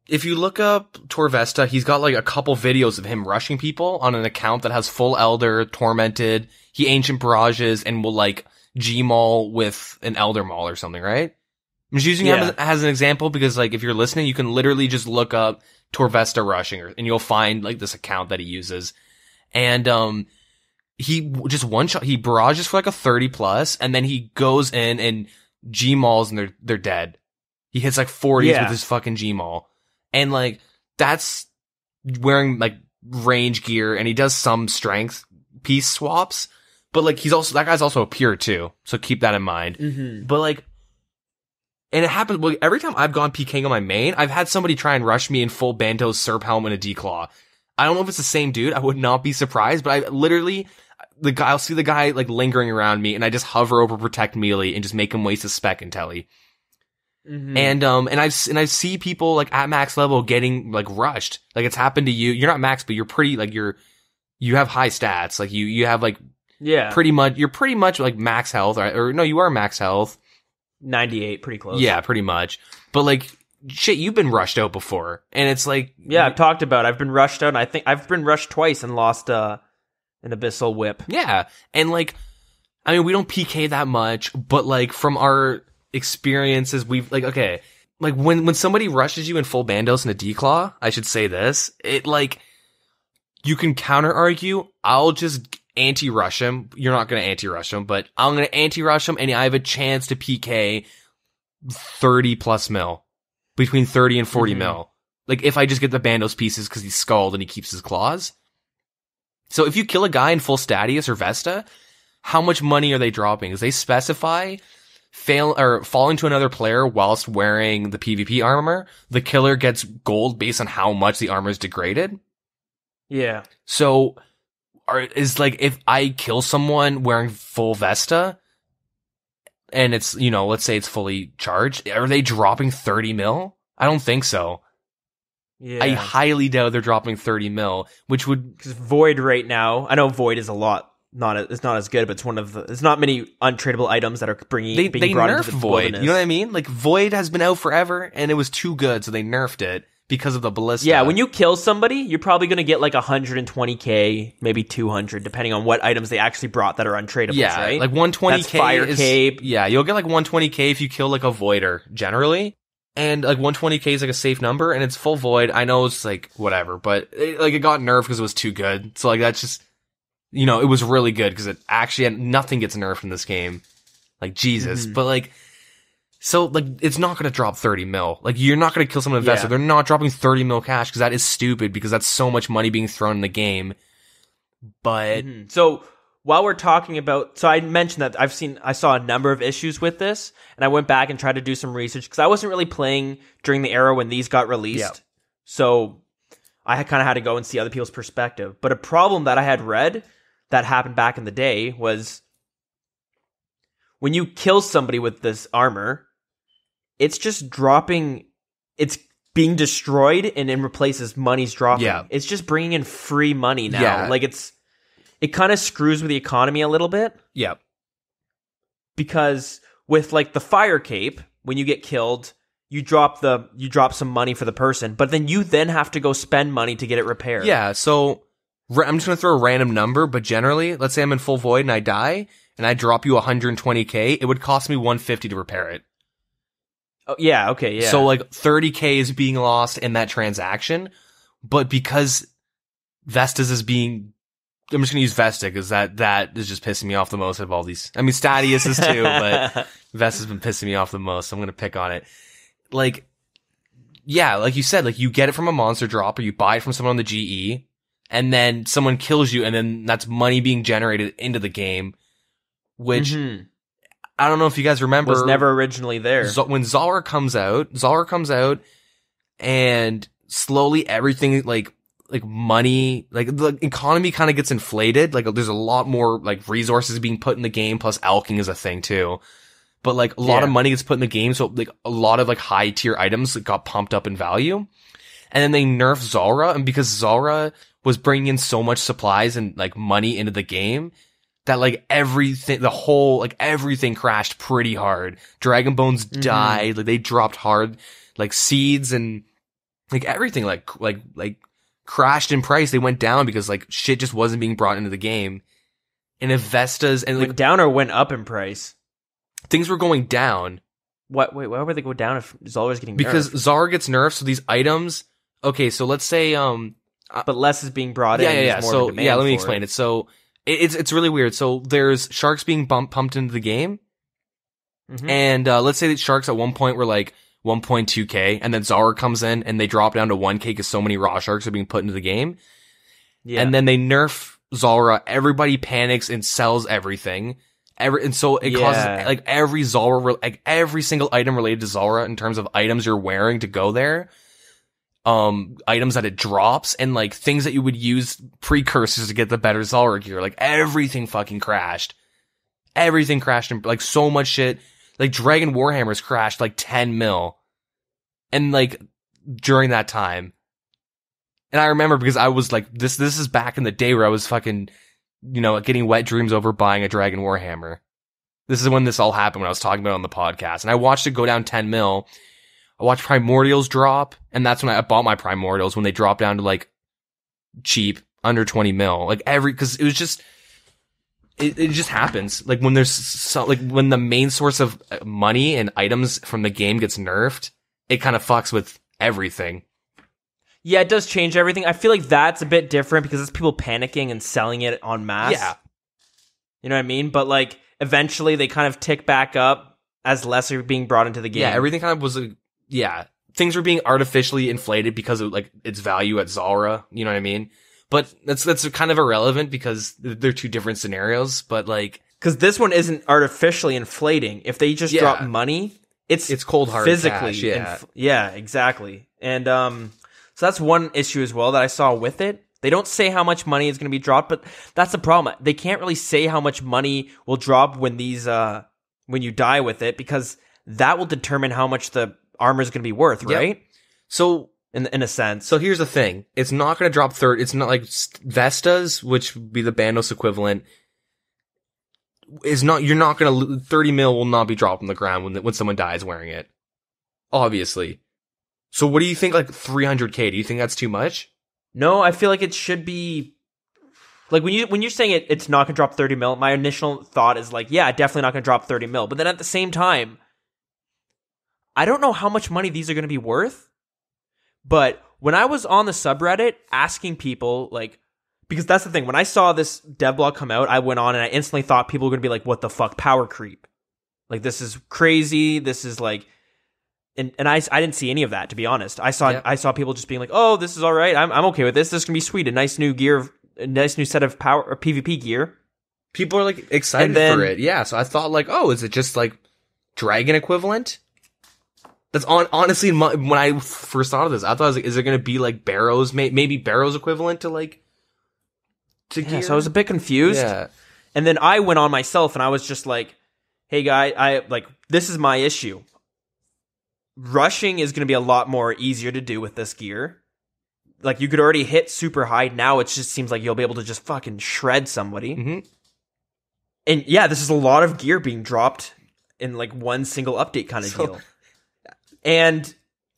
if you look up Torvesta, he's got, like, a couple videos of him rushing people on an account that has full Elder, Tormented, he Ancient Barrages, and will, like, G-Maul with an Elder Maul or something, right? I'm just using him as an example because, like, if you're listening, you can literally just look up Torvesta rushing, and you'll find, like, this account that he uses. And, he just one-shot, he barrages for, like, a 30+, and then he goes in and G-Mauls and they're dead. He hits like 40s with his fucking G-Maul. And like, that's wearing like range gear, and he does some strength piece swaps, but like that guy's also a pure too. So keep that in mind. Mm-hmm. But like, and it happens, well, every time I've gone PKing on my main, I've had somebody try and rush me in full Bantos, Serp Helm, and a Declaw. I don't know if it's the same dude. I would not be surprised, but I literally... I'll see the guy, like, lingering around me, and I just hover over Protect Melee and just make him waste a spec and telly. Mm-hmm. And I see people, like, at max level getting, like, rushed. Like, it's happened to you. You're not max, but you're pretty, like, you have high stats. Like, you have, like, you're pretty much, like, max health, or no, you are max health. 98, pretty close. Yeah, pretty much. But, like, shit, you've been rushed out before, and it's like... Yeah, I've talked about it. I've been rushed out, and I think I've been rushed twice and lost, an Abyssal Whip. Yeah, and like, I mean, we don't PK that much, but like, from our experiences, we've like, okay, like when somebody rushes you in full Bandos and a Declaw, I should say this, it like, you can counter argue, I'll just anti-rush him, you're not gonna anti-rush him, but I'm gonna anti-rush him, and I have a chance to PK 30+ mil, between 30 and 40 mil. Like, if I just get the Bandos pieces because he's Scald and he keeps his claws. So if you kill a guy in full Statius or Vesta, how much money are they dropping? Because they specify falling to another player whilst wearing the PvP armor, the killer gets gold based on how much the armor is degraded. Yeah. So is like, if I kill someone wearing full Vesta and it's, you know, let's say it's fully charged, are they dropping 30 mil? I don't think so. Yeah. I highly doubt they're dropping 30 mil, which would... Because Void right now, I know Void is it's not as good, but there's not many untradeable items that are being brought into the Void. wilderness. You know what I mean? Like, Void has been out forever, and it was too good, so they nerfed it because of the ballista. Yeah, when you kill somebody, you're probably going to get like 120k, maybe 200, depending on what items they actually brought that are untradeable, right? Like 120k That's Fire Cape. Yeah, you'll get like 120k if you kill like a Voider, generally. And, like, 120k is, like, a safe number, and it's full Void. I know it's, like, whatever, but, it got nerfed because it was too good. So, like, that's just, you know, it was really good because it actually nothing gets nerfed in this game. Like, Jesus. Mm-hmm. But, like, so, like, it's not going to drop 30 mil. Like, you're not going to kill someone in Vesta. They're not dropping 30 mil cash because that is stupid because that's so much money being thrown in the game. But... Mm-hmm. So... While we're talking about, so I mentioned that I saw a number of issues with this, and I went back and tried to do some research, because I wasn't really playing during the era when these got released. Yeah. So I kind of had to go and see other people's perspective. But a problem that I had read that happened back in the day was when you kill somebody with this armor, it's just dropping, it's being destroyed, and in replaces money's dropping. Yeah. It's just bringing in free money now. Yeah. Like, it kind of screws with the economy a little bit. Yeah. Because with like the Fire Cape, when you get killed, you drop some money for the person, but then you have to go spend money to get it repaired. Yeah, so I'm just going to throw a random number, but generally, let's say I'm in full Void and I die, and I drop you 120k, it would cost me 150 to repair it. Oh, yeah, okay, yeah. So like 30k is being lost in that transaction, but because Vestas is being... I'm just going to use Vesta because that is just pissing me off the most of all these. I mean, Statius is too, but Vesta's been pissing me off the most, so I'm going to pick on it. Like, yeah, like you said, like you get it from a monster drop or you buy it from someone on the GE and then someone kills you and then that's money being generated into the game, which I don't know if you guys remember. Was never originally there. When Zalra comes out and slowly everything like money, like the economy kind of gets inflated. Like there's a lot more like resources being put in the game, plus alching is a thing too. But like a lot of money gets put in the game, so like a lot of like high tier items got pumped up in value. And then they nerf Zalra, and because Zalra was bringing in so much supplies and like money into the game, that like everything crashed pretty hard. Dragon Bones died, like they dropped hard, like seeds and like everything like crashed in price. They went down because like shit just wasn't being brought into the game. And if Vestas and like went down or went up in price? Things were going down. What? Wait, why would they go down if Zalra's getting nerfed? Because Zalra gets nerfed, so these items. Okay, so let's say but less is being brought in. Yeah. So let me explain it. So it's really weird. So there's sharks being pumped into the game, and let's say that sharks at one point were like 1.2k, and then Zalra comes in and they drop down to 1k because so many raw sharks are being put into the game. Yeah. And then they nerf Zalra. Everybody panics and sells everything. And so it causes like every Zalra, like every single item related to Zalra in terms of items you're wearing to go there, items that it drops, and like things that you would use precursors to get the better Zalra gear. Like everything fucking crashed. Everything crashed and like so much shit. Like Dragon Warhammers crashed like 10 mil. And like during that time. And I remember because I was like, this is back in the day where I was fucking, getting wet dreams over buying a Dragon Warhammer. This is when this all happened, when I was talking about it on the podcast. And I watched it go down 10 mil. I watched Primordials drop, and that's when I bought my Primordials, when they dropped down to like cheap, under 20 mil. Like cause it was just, it just happens. Like when when the main source of money and items from the game gets nerfed, it kind of fucks with everything. Yeah, it does change everything. I feel like that's a bit different because it's people panicking and selling it en masse. Yeah. You know what I mean? But like eventually they kind of tick back up as less are being brought into the game. Yeah, everything kind of was things were being artificially inflated because of like its value at Zalra, you know what I mean? But that's kind of irrelevant because they're two different scenarios, but like cuz this one isn't artificially inflating. If they just drop money, it's cold hard physically cash, yeah, exactly. And so that's one issue as well that I saw with it. They don't say how much money is going to be dropped, but that's the problem. They can't really say how much money will drop when when you die with it, because that will determine how much the armor is going to be worth, right? So in a sense. So here's the thing. It's not going to drop it's not like Vestas, which would be the Bandos equivalent, you're not going to 30 mil will not be dropped on the ground when someone dies wearing it. Obviously. So what do you think, like 300k? Do you think that's too much? No, I feel like it should be like when you're saying it's not going to drop 30 mil, my initial thought is like, yeah, definitely not going to drop 30 mil. But then at the same time, I don't know how much money these are going to be worth. But when I was on the subreddit asking people, like, because that's the thing, when I saw this devblog come out, I went on and I instantly thought people were going to be like, what the fuck, power creep? Like, this is crazy. This is like, and I didn't see any of that, to be honest. I saw people just being like, oh, this is all right. I'm okay with this. This is going to be sweet. A nice new gear, a nice new set of power or PvP gear. People are like excited for it. Yeah. So I thought like, oh, is it just like dragon equivalent? That's honestly, when I first thought of this, I thought I was like, is it going to be like Barrows, maybe Barrows equivalent to like, gear? So I was a bit confused. Yeah. And then I went on myself and I was just like, hey guy, this is my issue. Rushing is going to be a lot more easier to do with this gear. Like, you could already hit super high. Now it just seems like you'll be able to just fucking shred somebody. Mm-hmm. And yeah, this is a lot of gear being dropped in like one single update kind of deal. And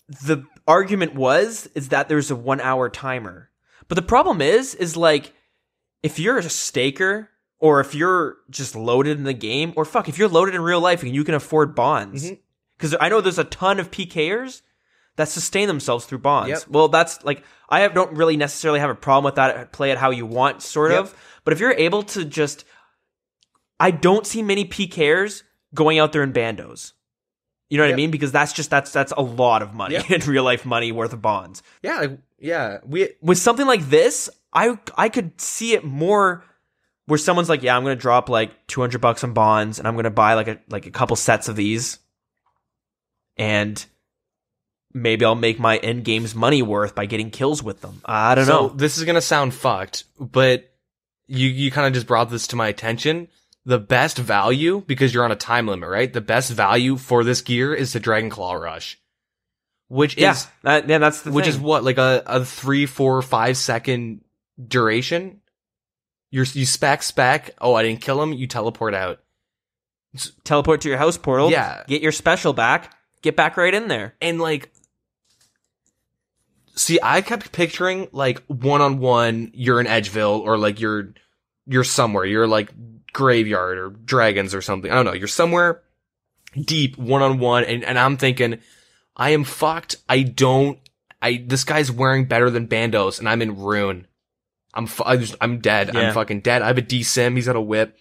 the argument is that there's a 1 hour timer. But the problem is like, if you're a staker, or if you're just loaded in the game, or if you're loaded in real life and you can afford bonds. Because I know there's a ton of PKers that sustain themselves through bonds. Yep. Well, that's like, don't really necessarily have a problem with that. Play it how you want, sort of. But if you're able to just, I don't see many PKers going out there in bandos. You know what I mean? Because that's a lot of money in real life money worth of bonds. Yeah. With something like this, I could see it more where someone's like, yeah, I'm going to drop like $200 on bonds and I'm going to buy like a couple sets of these. And maybe I'll make my end game's money worth by getting kills with them. I don't know. This is going to sound fucked, but you kind of just brought this to my attention. The best value, because you're on a time limit, right? The best value for this gear is the Dragon Claw Rush. Which is that's the which thing. is what, like a 3, 4, 5 second duration? You spec, oh, I didn't kill him, you teleport out. Teleport to your house portal, get your special back, get back right in there. And like, see, I kept picturing like one-on-one, you're in Edgeville, or like you're somewhere, you're like Graveyard or Dragons or something. I don't know, you're somewhere deep one-on-one, and I'm thinking, I am fucked. This guy's wearing better than Bandos, and I'm in Rune. I'm dead. Yeah. I'm fucking dead. I have a D-Sim, he's got a whip.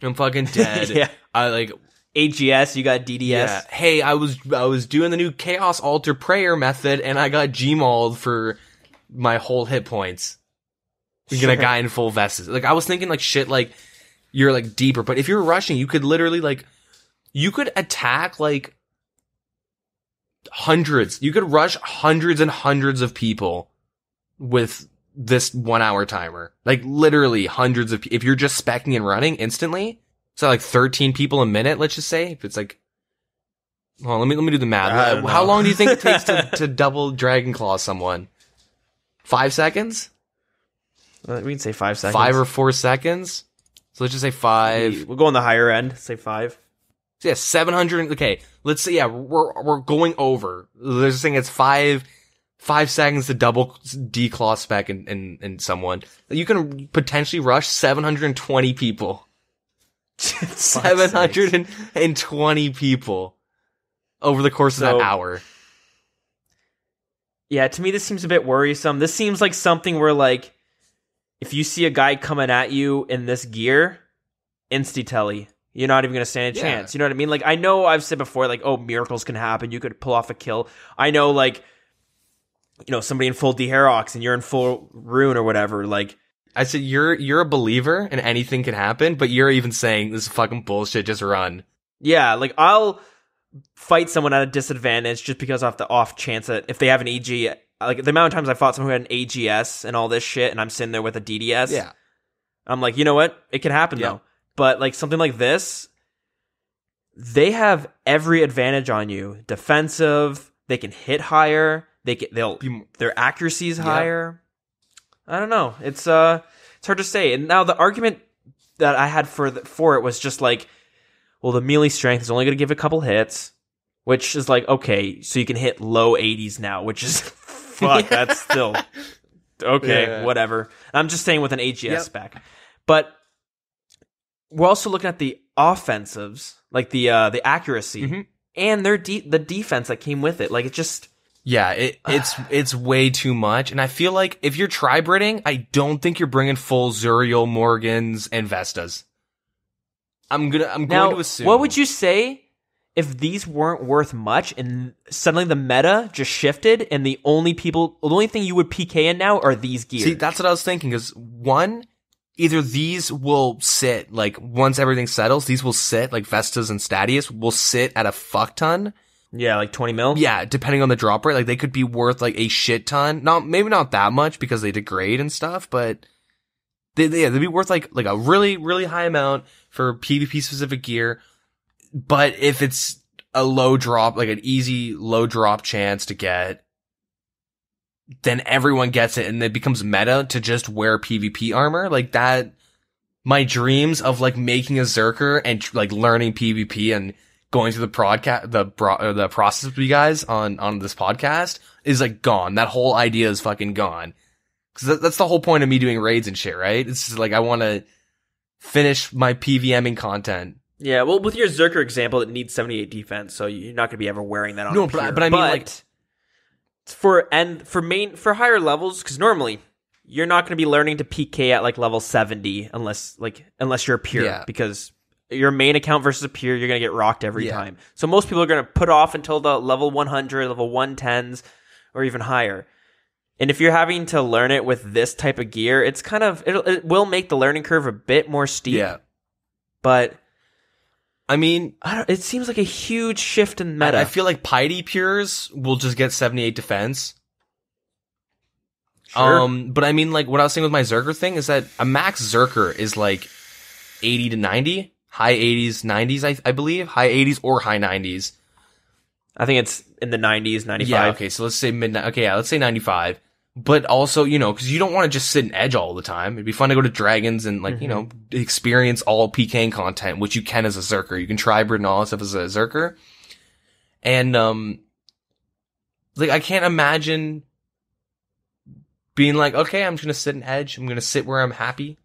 I'm fucking dead. Yeah. I like AGS, you got DDS. Yeah. Hey, I was doing the new Chaos Altar Prayer method, and I got Gmauled for my whole hit points. You're gonna guy in full vests. Like, I was thinking like shit like you're like deeper, but if you're rushing, you could literally like you could attack like hundreds. You could rush hundreds and hundreds of people with this 1 hour timer. Like literally hundreds of if you're just specking and running instantly. So like 13 people a minute, let's just say. If it's like, well, let me do the math. How long do you think it takes to double Dragon Claw someone? 5 seconds? We can say 5 seconds. 5 or 4 seconds. So let's just say 5. We'll go on the higher end. Say 5. So yeah, 700. Okay, let's say we're going over. They're saying it's 5 seconds to double declaw spec in someone. You can potentially rush 720 people. 720 people over the course of that hour. Yeah, to me this seems a bit worrisome. This seems like something where like if you see a guy coming at you in this gear, insta-telly. You're not even going to stand a chance. You know what I mean? Like, I know I've said before, like, oh, miracles can happen. You could pull off a kill. I know, like, you know, somebody in full Deherox and you're in full Rune or whatever. Like, I said, you're a believer and anything can happen, but you're even saying this is fucking bullshit. Just run. Yeah, like, I'll fight someone at a disadvantage just because of the off chance that if they have an EG, like, the amount of times I fought someone who had an AGS and all this shit and I'm sitting there with a DDS. Yeah. I'm like, you know what? It can happen, though. But like something like this, they have every advantage on you. Defensive, they can hit higher. Their accuracy is higher. I don't know. It's hard to say. And now the argument that I had for it was just like, well, the melee strength is only going to give a couple hits, which is like, okay, so you can hit low 80s now, which is fuck. That's still okay. Whatever. I'm just saying with an AGS spec, but. We're also looking at the offensives, like the accuracy, and the defense that came with it. Like it just, it's way too much. And I feel like if you're tri-Bridding, I don't think you're bringing full Zuriel, Morgans, and Vestas. I'm going to assume. What would you say if these weren't worth much, and suddenly the meta just shifted, and the only thing you would PK in now are these gears? See, that's what I was thinking. Because one. Either these will sit, like, once everything settles, these will sit, like, Vestas and Stadius will sit at a fuck ton. Yeah, like 20 mil? Yeah, depending on the drop rate. Like, they could be worth, like, a shit ton. Maybe not that much because they degrade and stuff, but they'd be worth, like a really, really high amount for PvP-specific gear. But if it's a low drop, like an easy low drop chance to get, then everyone gets it and it becomes meta to just wear PvP armor. Like that, my dreams of like making a Zerker and like learning PvP and going through the process with you guys on this podcast is like gone. That whole idea is fucking gone. Cause that's the whole point of me doing raids and shit, right? It's just like, I want to finish my PVMing content. Yeah. Well, with your Zerker example, it needs 78 defense. So you're not going to be ever wearing that on no, a pure. But I mean like, for higher levels, because normally you're not going to be learning to PK at like level 70 unless you're pure, because your main account versus a peer, you're going to get rocked every Yeah. time. So most people are going to put off until the level 100, level 110s, or even higher. And if you're having to learn it with this type of gear, it's kind of, it will make the learning curve a bit more steep. Yeah. But I mean, it seems like a huge shift in meta. I feel like piety pures will just get 78 defense. Sure. But I mean, like, what I was saying with my Zerker thing is that a max Zerker is like 80 to 90, high 80s, 90s, I believe, high 80s or high 90s. I think it's in the 90s, 95. Yeah, okay, so let's say let's say 95. But also, you know, because you don't want to just sit and edge all the time. It'd be fun to go to Dragons and, like, you know, experience all PKing content, which you can as a Zerker. You can Tribrid and all that stuff as a Zerker. And, like, I can't imagine being like, okay, I'm just going to sit and edge. I'm going to sit where I'm happy.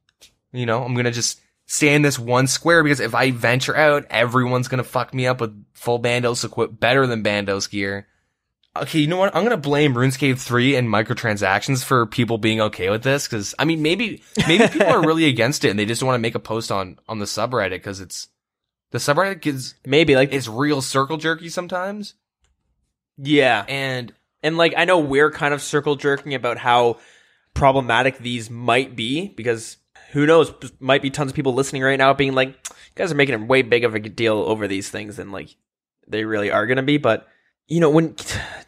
You know, I'm going to just stay in this one square, because if I venture out, everyone's going to fuck me up with full Bandos equip better than Bandos gear. Okay, you know what? I'm going to blame RuneScape 3 and microtransactions for people being okay with this, because, I mean, maybe people are really against it and they just want to make a post on the subreddit, because the subreddit gives, maybe, like, it's real circle jerky sometimes. Yeah. And like, I know we're kind of circle jerking about how problematic these might be, because who knows, might be tons of people listening right now being like, you guys are making a way big of a deal over these things than, like, they really are going to be. But, you know, when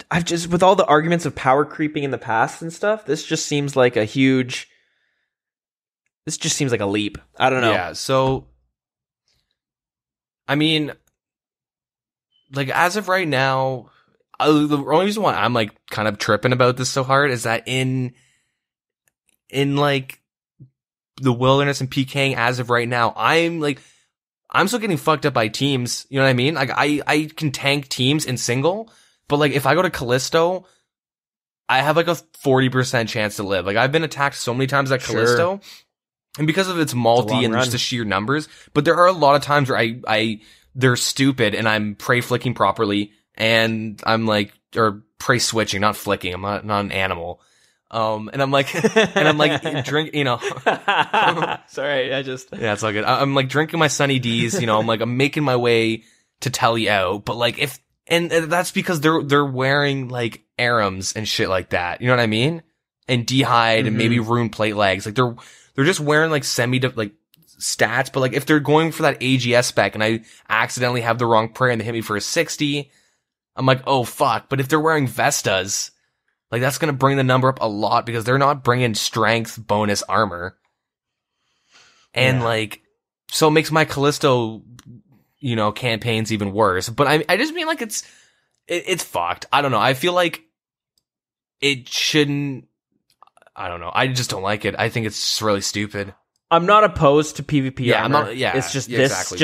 I've just, with all the arguments of power creeping in the past and stuff, this just seems like a leap. I don't know. Yeah, so, I mean, like, as of right now, the only reason why I'm, like, kind of tripping about this so hard is that in like, the wilderness and PKing as of right now, I'm still getting fucked up by teams. You know what I mean? Like, I can tank teams in single, but, like, if I go to Callisto, I have, like, a 40% chance to live. Like, I've been attacked so many times at Callisto, and because of its multi and just the sheer numbers, but there are a lot of times where they're stupid and I'm prey flicking properly, and I'm like, or prey switching, not flicking. I'm not an animal. And I'm like, drink, you know. Sorry, yeah, it's all good. I'm like drinking my Sunny D's, you know. I'm making my way to Telly out, but like and that's because they're wearing like Arams and shit like that. You know what I mean? And D'hide and maybe Rune plate legs. Like they're just wearing like like stats, but like if they're going for that AGS spec and I accidentally have the wrong prayer and they hit me for a 60, I'm like, oh fuck. But if they're wearing Vestas, like, that's going to bring the number up a lot, because they're not bringing strength bonus armor. And, like, so it makes my Callisto, you know, campaigns even worse. But I just mean, like, it's fucked. I don't know. I feel like it shouldn't, I don't know. I just don't like it. I think it's just really stupid. I'm not opposed to PvP armor. It's just this, exactly.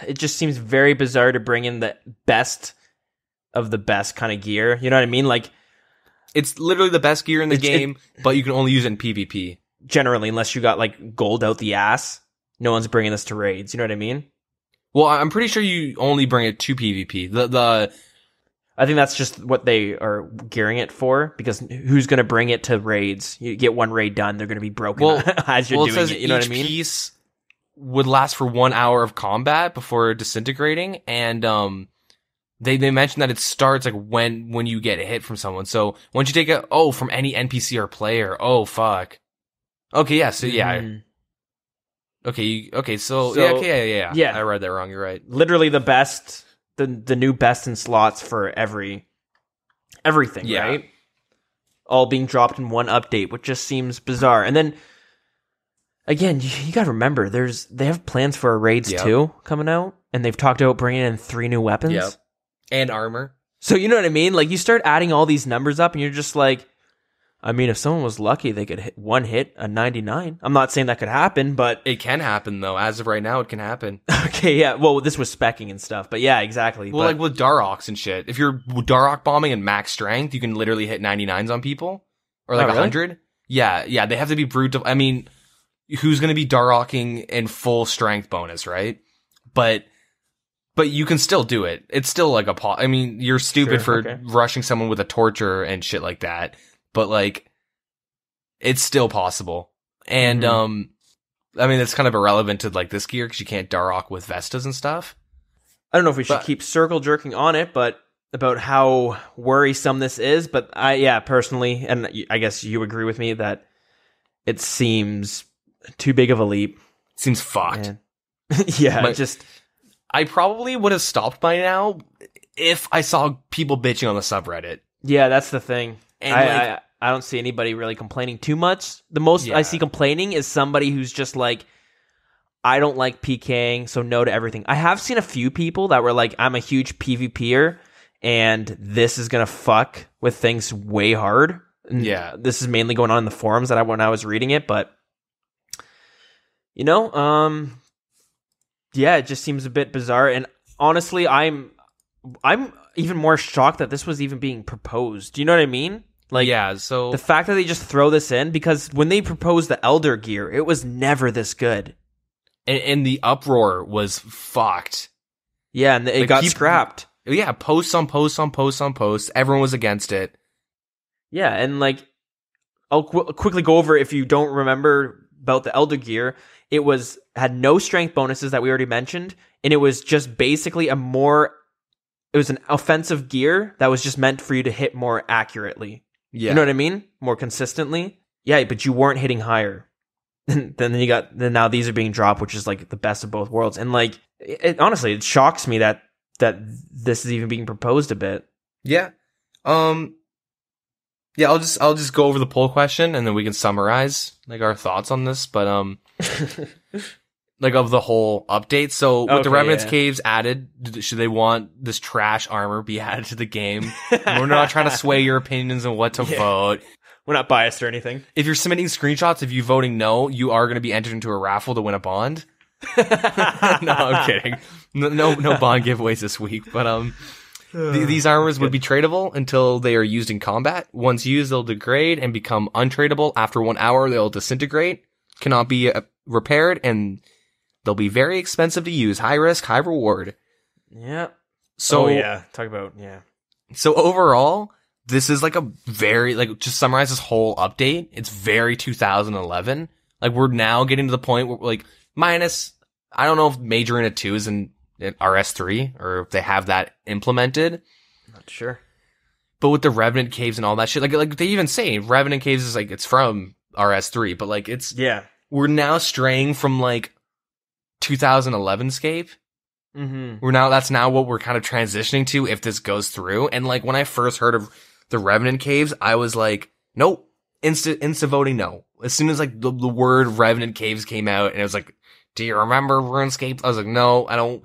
It just seems very bizarre to bring in the best of the best kind of gear. You know what I mean? Like, it's literally the best gear in the game, but you can only use it in PvP. Generally, unless you got, like, gold out the ass. No one's bringing this to raids. You know what I mean? Well, I'm pretty sure you only bring it to PvP. I think that's just what they are gearing it for, because who's going to bring it to raids? You get one raid done, they're going to be broken as you're doing it. You know what I mean? Each piece would last for 1 hour of combat before disintegrating, and They mentioned that it starts like when you get hit from someone. So once you take from any NPC or player, oh fuck. Okay, yeah, so yeah. Yeah. I read that wrong, you're right. Literally the best, the new best in slots for everything, right? All being dropped in one update, which just seems bizarre. And then again, you gotta remember, they have plans for raids too coming out, and they've talked about bringing in 3 new weapons. Yep. And armor. So you know what I mean? Like, you start adding all these numbers up and you're just like, I mean, if someone was lucky, they could hit a 99. I'm not saying that could happen, but it can happen though. As of right now, it can happen. Okay, yeah. Well, this was specking and stuff, but yeah, exactly. Well, like with Daroks and shit. If you're Darok bombing and max strength, you can literally hit 99s on people. Or like 100. Really? Yeah, they have to be brutal. I mean, who's going to be Daroking in full strength bonus, right? But you can still do it. It's still like I mean, you're stupid for rushing someone with a torture and shit like that. But like, it's still possible. And, I mean, it's kind of irrelevant to like this gear because you can't Darok with Vestas and stuff. I don't know if we should keep circle jerking on it, but about how worrisome this is. But personally, and I guess you agree with me that it seems too big of a leap. Seems fucked. I probably would have stopped by now if I saw people bitching on the subreddit. Yeah, that's the thing. And I don't see anybody really complaining too much. The most I see complaining is somebody who's just like, I don't like PKing, so no to everything. I have seen a few people that were like, I'm a huge PvPer, and this is going to fuck with things way hard. And this is mainly going on in the forums when I was reading it, but, you know, it just seems a bit bizarre. And honestly, I'm even more shocked that this was even being proposed. Do you know what I mean? Like, so the fact that they just throw this in, because when they proposed the Elder gear, it was never this good. And the uproar was fucked. Yeah, and it got scrapped. Yeah, posts on posts on posts on posts. Everyone was against it. Yeah, and like, I'll quickly go over, if you don't remember about the Elder gear, it had no strength bonuses that we already mentioned, and it was just basically it was an offensive gear that was just meant for you to hit more accurately. Yeah. You know what I mean? More consistently. Yeah, but you weren't hitting higher. Then now these are being dropped, which is like the best of both worlds. And like, honestly, it shocks me that this is even being proposed a bit. Yeah. I'll just go over the poll question and then we can summarize like our thoughts on this. But like of the whole update. So with the Revenant's Caves added, should they want this trash armor be added to the game? We're not trying to sway your opinions on what to vote. We're not biased or anything. If you're submitting screenshots of you voting no, you are going to be entered into a raffle to win a bond. No, I'm kidding. No bond giveaways this week. But these armors would be tradable until they are used in combat. Once used, they'll degrade and become untradeable. After 1 hour, they'll disintegrate, cannot be repaired, and they'll be very expensive to use. High risk, high reward. Yeah. So So overall, this is like a very, like, just summarize this whole update. It's very 2011. Like, we're now getting to the point where, like, minus, I don't know if Major Init 2 is in RS3, or if they have that implemented. Not sure. But with the Revenant Caves and all that shit, like they even say Revenant Caves is like, it's from RS3, but like, it's, we're now straying from like 2011 scape. Mm-hmm. That's now what we're kind of transitioning to if this goes through. And like, when I first heard of the Revenant Caves, I was like, nope, insta voting no. As soon as like the word Revenant Caves came out, and it was like, do you remember RuneScape? I was like, no, I don't.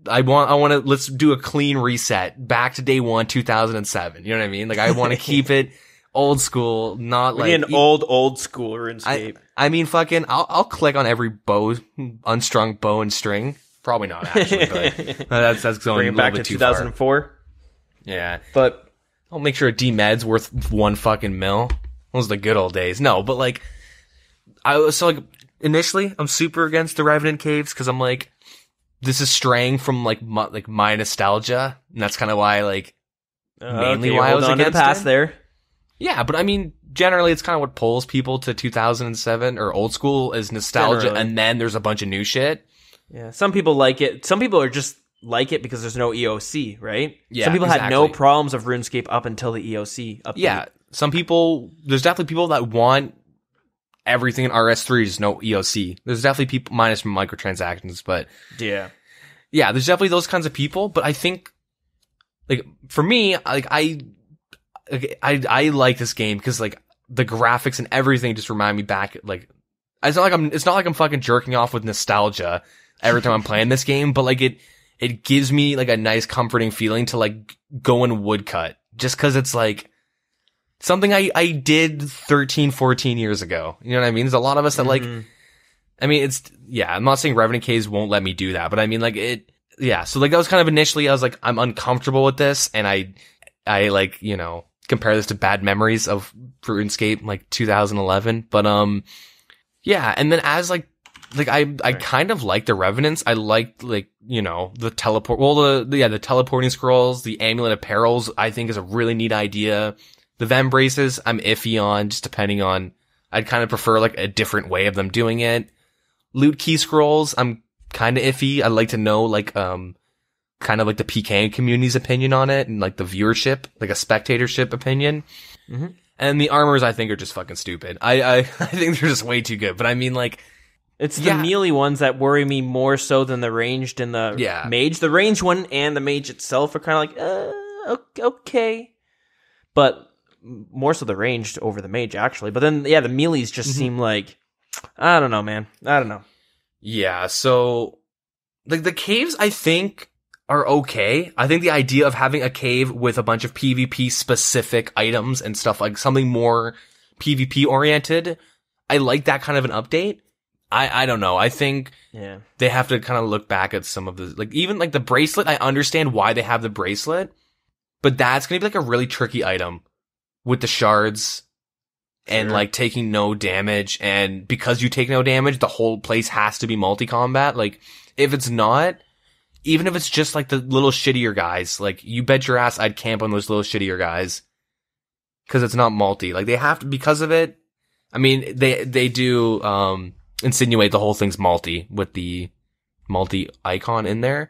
I want to, let's do a clean reset back to day one, 2007. You know what I mean? Like, I want to keep it old school, not like an old school RuneScape. I mean, fucking, I'll click on every unstrung bow and string. Probably not actually, but that's going bring it back to 2004. Far. Yeah, but I'll make sure a D-Med's worth $1 fucking mil. Those are the good old days. No, but like, initially, I'm super against the Revenant Caves because I'm like, this is straying from like my nostalgia, and that's kind of why mainly why I was against the past it. There. Yeah, but I mean, generally, it's kind of what pulls people to 2007 or old school is nostalgia, and then there's a bunch of new shit. Yeah, some people like it. Some people are just like it because there's no EOC, right? Yeah, some people had no problems of RuneScape up until the EOC update. Yeah, there's definitely people that want everything in RS3, just no EOC. There's definitely people minus microtransactions, but yeah, there's definitely those kinds of people. But I think, like, for me, like I like this game because like the graphics and everything just remind me back. Like, it's not like I'm fucking jerking off with nostalgia every time I'm playing this game, but like it gives me like a nice comforting feeling to like go and woodcut just cause it's like something I did 13, 14 years ago. You know what I mean? There's a lot of us that like, I mean, I'm not saying Revenant Caves won't let me do that, but I mean like so like that was kind of initially, I was like, I'm uncomfortable with this. And I like, you know, compare this to bad memories of RuneScape, like 2011. But, yeah. And then as I kind of like the Revenants. I liked, like, you know, the teleport, the teleporting scrolls, the amulet apparels, I think is a really neat idea. The Vem braces, I'm iffy on, just depending on I'd kind of prefer like a different way of them doing it. Loot key scrolls, I'm kind of iffy. I'd like to know like kind of like the PK community's opinion on it and like the viewership, like a spectatorship opinion. Mm-hmm. And the armors I think are just fucking stupid. I think they're just way too good. But I mean like it's the melee ones that worry me more so than the ranged and the mage. The ranged one and the mage itself are kind of like, okay. But more so the ranged over the mage, actually. But then, the melees just seem like, I don't know, man. I don't know. Yeah, so, like, the caves, I think, are okay. I think the idea of having a cave with a bunch of PvP-specific items and stuff, like, something more PvP-oriented, I like that kind of an update. I don't know. I think they have to kind of look back at some of the, like, even, like, the bracelet, I understand why they have the bracelet, but that's gonna be, like, a really tricky item with the shards and, like, taking no damage, and because you take no damage, the whole place has to be multi-combat. Like, if it's not, even if it's just, like, the little shittier guys, like, you bet your ass I'd camp on those little shittier guys, because it's not multi. Like, they have to, because of it, I mean, they do, insinuate the whole thing's multi with the multi icon in there.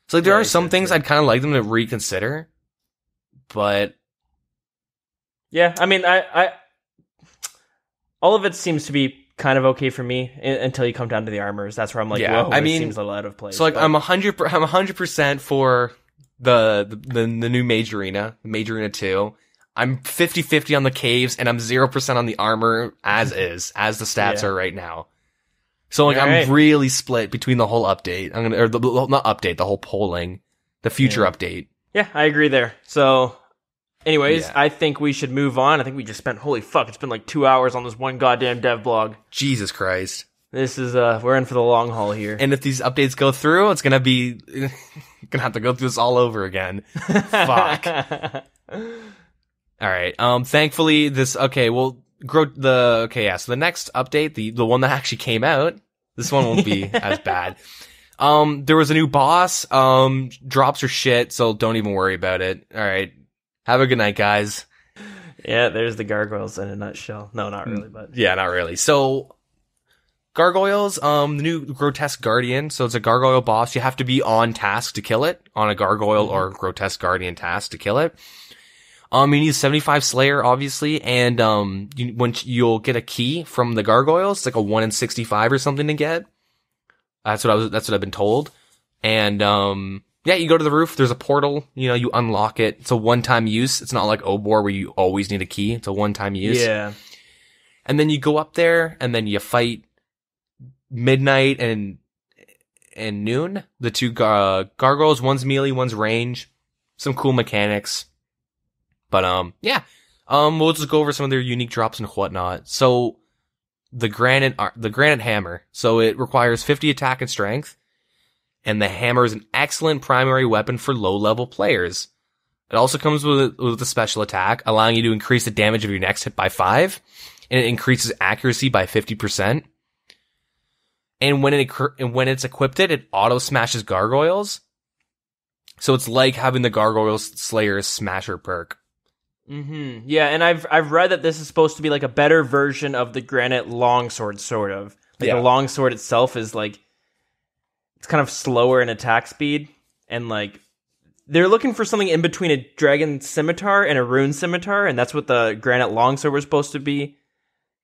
So like there are some things I'd kind of like them to reconsider, but yeah, I mean, I all of it seems to be kind of okay for me until you come down to the armors. That's where I'm like, whoa, I mean, it seems a lot out of place. So like but I'm 100% for the new Mage Arena, Mage Arena 2. I'm 50-50 on the caves, and I'm 0% on the armor as is, as the stats are right now. So like I'm really split between the whole update. Not update, the whole polling, the future update. Yeah, I agree there. So, anyways, I think we should move on. I think we just spent, holy fuck, it's been like 2 hours on this one goddamn dev blog. Jesus Christ. This is, we're in for the long haul here. And if these updates go through, it's gonna be, gonna have to go through this all over again. Fuck. All right. Thankfully so the next update, the one that actually came out, this one won't be as bad. There was a new boss. Drops are shit, so don't even worry about it. All right. Have a good night, guys. Yeah, there's the gargoyles in a nutshell. No, not really, but yeah, not really. So gargoyles, the new grotesque guardian. So it's a gargoyle boss. You have to be on task to kill it, on a gargoyle or grotesque guardian task to kill it. You need 75 Slayer, obviously, and you'll get a key from the gargoyles. It's like a 1 in 65 or something to get. That's what I've been told. And you go to the roof. There's a portal. You unlock it. It's a one-time use. It's not like Obor where you always need a key. It's a one-time use. Yeah. And then you go up there, and then you fight Midnight and Noon. The two gargoyles. One's melee, one's range. Some cool mechanics. But, we'll just go over some of their unique drops and whatnot. So, the granite hammer. So it requires 50 attack and strength. And the hammer is an excellent primary weapon for low-level players. It also comes with a special attack, allowing you to increase the damage of your next hit by 5. And it increases accuracy by 50%. And when it's equipped, it auto smashes gargoyles. So it's like having the Gargoyle Slayer's Smasher perk. Mm-hmm. Yeah, and I've read that this is supposed to be like a better version of the Granite Longsword, sort of. Like the Longsword itself is like, it's kind of slower in attack speed, and like they're looking for something in between a Dragon Scimitar and a Rune Scimitar, and that's what the Granite Longsword was supposed to be.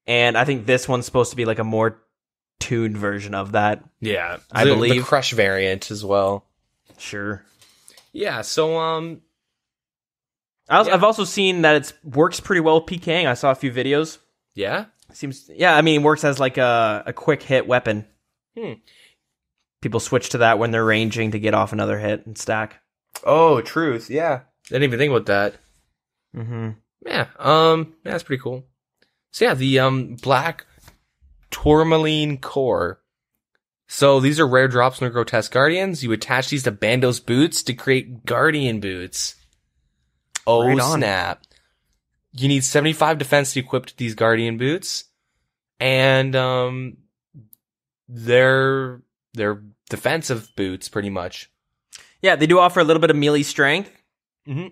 And I think this one's supposed to be like a more tuned version of that. Yeah, I believe the Crush variant as well. Sure. Yeah. So I've also seen that it works pretty well PKing. I saw a few videos. Yeah? It works as like a quick hit weapon. People switch to that when they're ranging to get off another hit and stack. Oh, truth. Yeah. Didn't even think about that. Mm-hmm. Yeah. That's pretty cool. So yeah, the Black Tourmaline Core. So these are rare drops from the Grotesque Guardians. You attach these to Bando's boots to create Guardian boots. Oh, right snap. You need 75 defense to equip these Guardian boots. And they're defensive boots, pretty much. Yeah, they do offer a little bit of melee strength. Mm-hmm.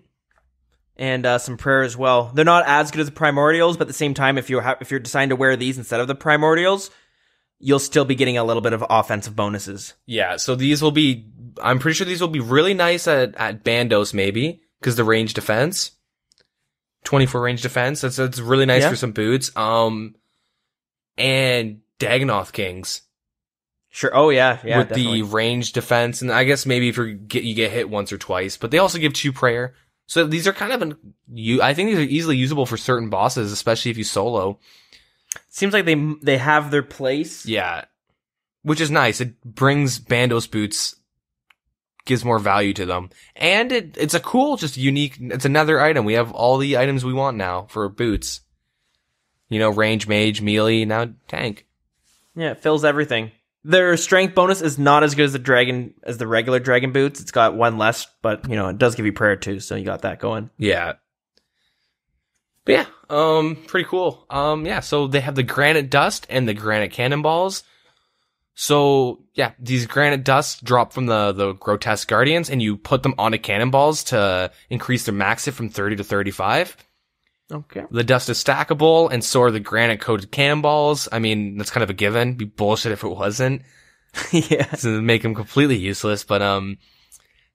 and some prayer as well. They're not as good as the primordials, but at the same time, if you're deciding to wear these instead of the primordials, you'll still be getting a little bit of offensive bonuses. Yeah, so these will be, I'm pretty sure these will be really nice at Bandos maybe, because the range defense, 24 range defense, that's really nice for some boots. And Dagonoth Kings. Sure. Oh yeah, with definitely. the range defense, and I guess maybe if you get hit once or twice, but they also give 2 prayer. So these are kind of I think these are easily usable for certain bosses, especially if you solo. Seems like they have their place. Yeah, which is nice. It brings Bandos boots, gives more value to them, and it's a cool, just unique. It's another item. We have all the items we want now for boots. You know, range, mage, melee, now tank. Yeah, it fills everything. Their strength bonus is not as good as the regular dragon boots. It's got 1 less, but it does give you prayer too, so you got that going. Yeah. But yeah, pretty cool. Yeah, so they have the granite dust and the granite cannonballs. So yeah, these granite dusts drop from the grotesque guardians, and you put them onto cannonballs to increase their max hit from 30 to 35. Okay. The dust is stackable, and so are the granite-coated cannonballs. I mean, that's kind of a given. It'd be bullshit if it wasn't. Yeah. So make them completely useless. But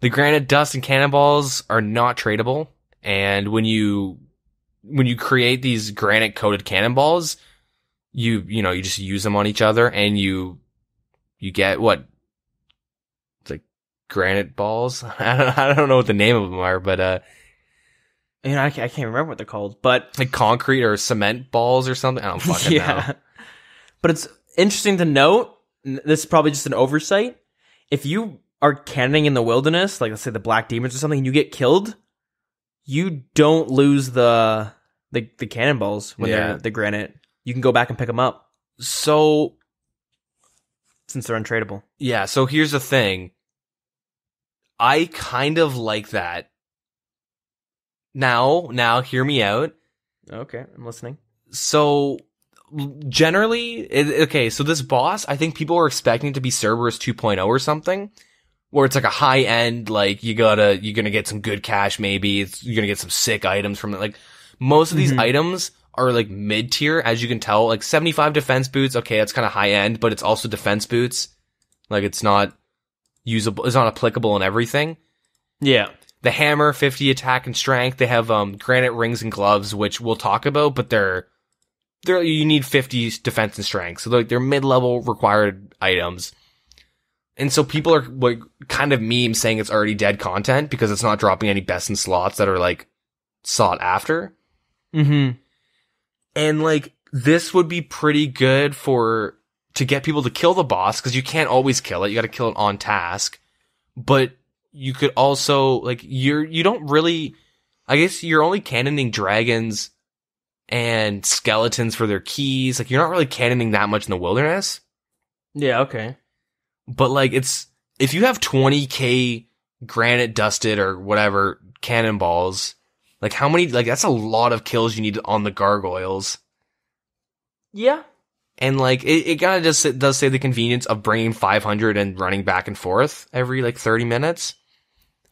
the granite dust and cannonballs are not tradable. And when you create these granite-coated cannonballs, you just use them on each other, and you get what? It's like granite balls. I don't know what the name of them are, but I can't remember what they're called, but like concrete or cement balls or something. I don't fucking know. But it's interesting to note, this is probably just an oversight. If you are cannoning in the wilderness, like let's say the black demons or something, and you get killed, you don't lose the cannonballs when they're the granite. You can go back and pick them up. So, since they're untradeable. Yeah, so here's the thing. I kind of like that. Now, hear me out. Okay, I'm listening. So, generally, so this boss, I think people are expecting it to be Cerberus 2.0 or something, where it's like a high end, like you're gonna get some good cash maybe, you're gonna get some sick items from it. Like, most of these items are like mid tier, as you can tell, like 75 defense boots, okay, that's kind of high end, but it's also defense boots. Like, it's not usable, it's not applicable in everything. Yeah. The hammer, 50 attack and strength. They have granite rings and gloves, which we'll talk about, but they're you need 50 defense and strength. So they're mid-level required items. And so people are like kind of meme saying it's already dead content because it's not dropping any best in slots that are like sought after. Mm-hmm. And like this would be pretty good to get people to kill the boss, because you can't always kill it. You got to kill it on task. But you could also, like, you don't really, I guess you're only cannoning dragons and skeletons for their keys. Like, you're not really cannoning that much in the wilderness. Yeah, okay. But, like, if you have 20k granite dusted or whatever cannonballs, like, how many, like, that's a lot of kills you need on the gargoyles. Yeah. And, like, it kind of just does say the convenience of bringing 500 and running back and forth every, like, 30 minutes.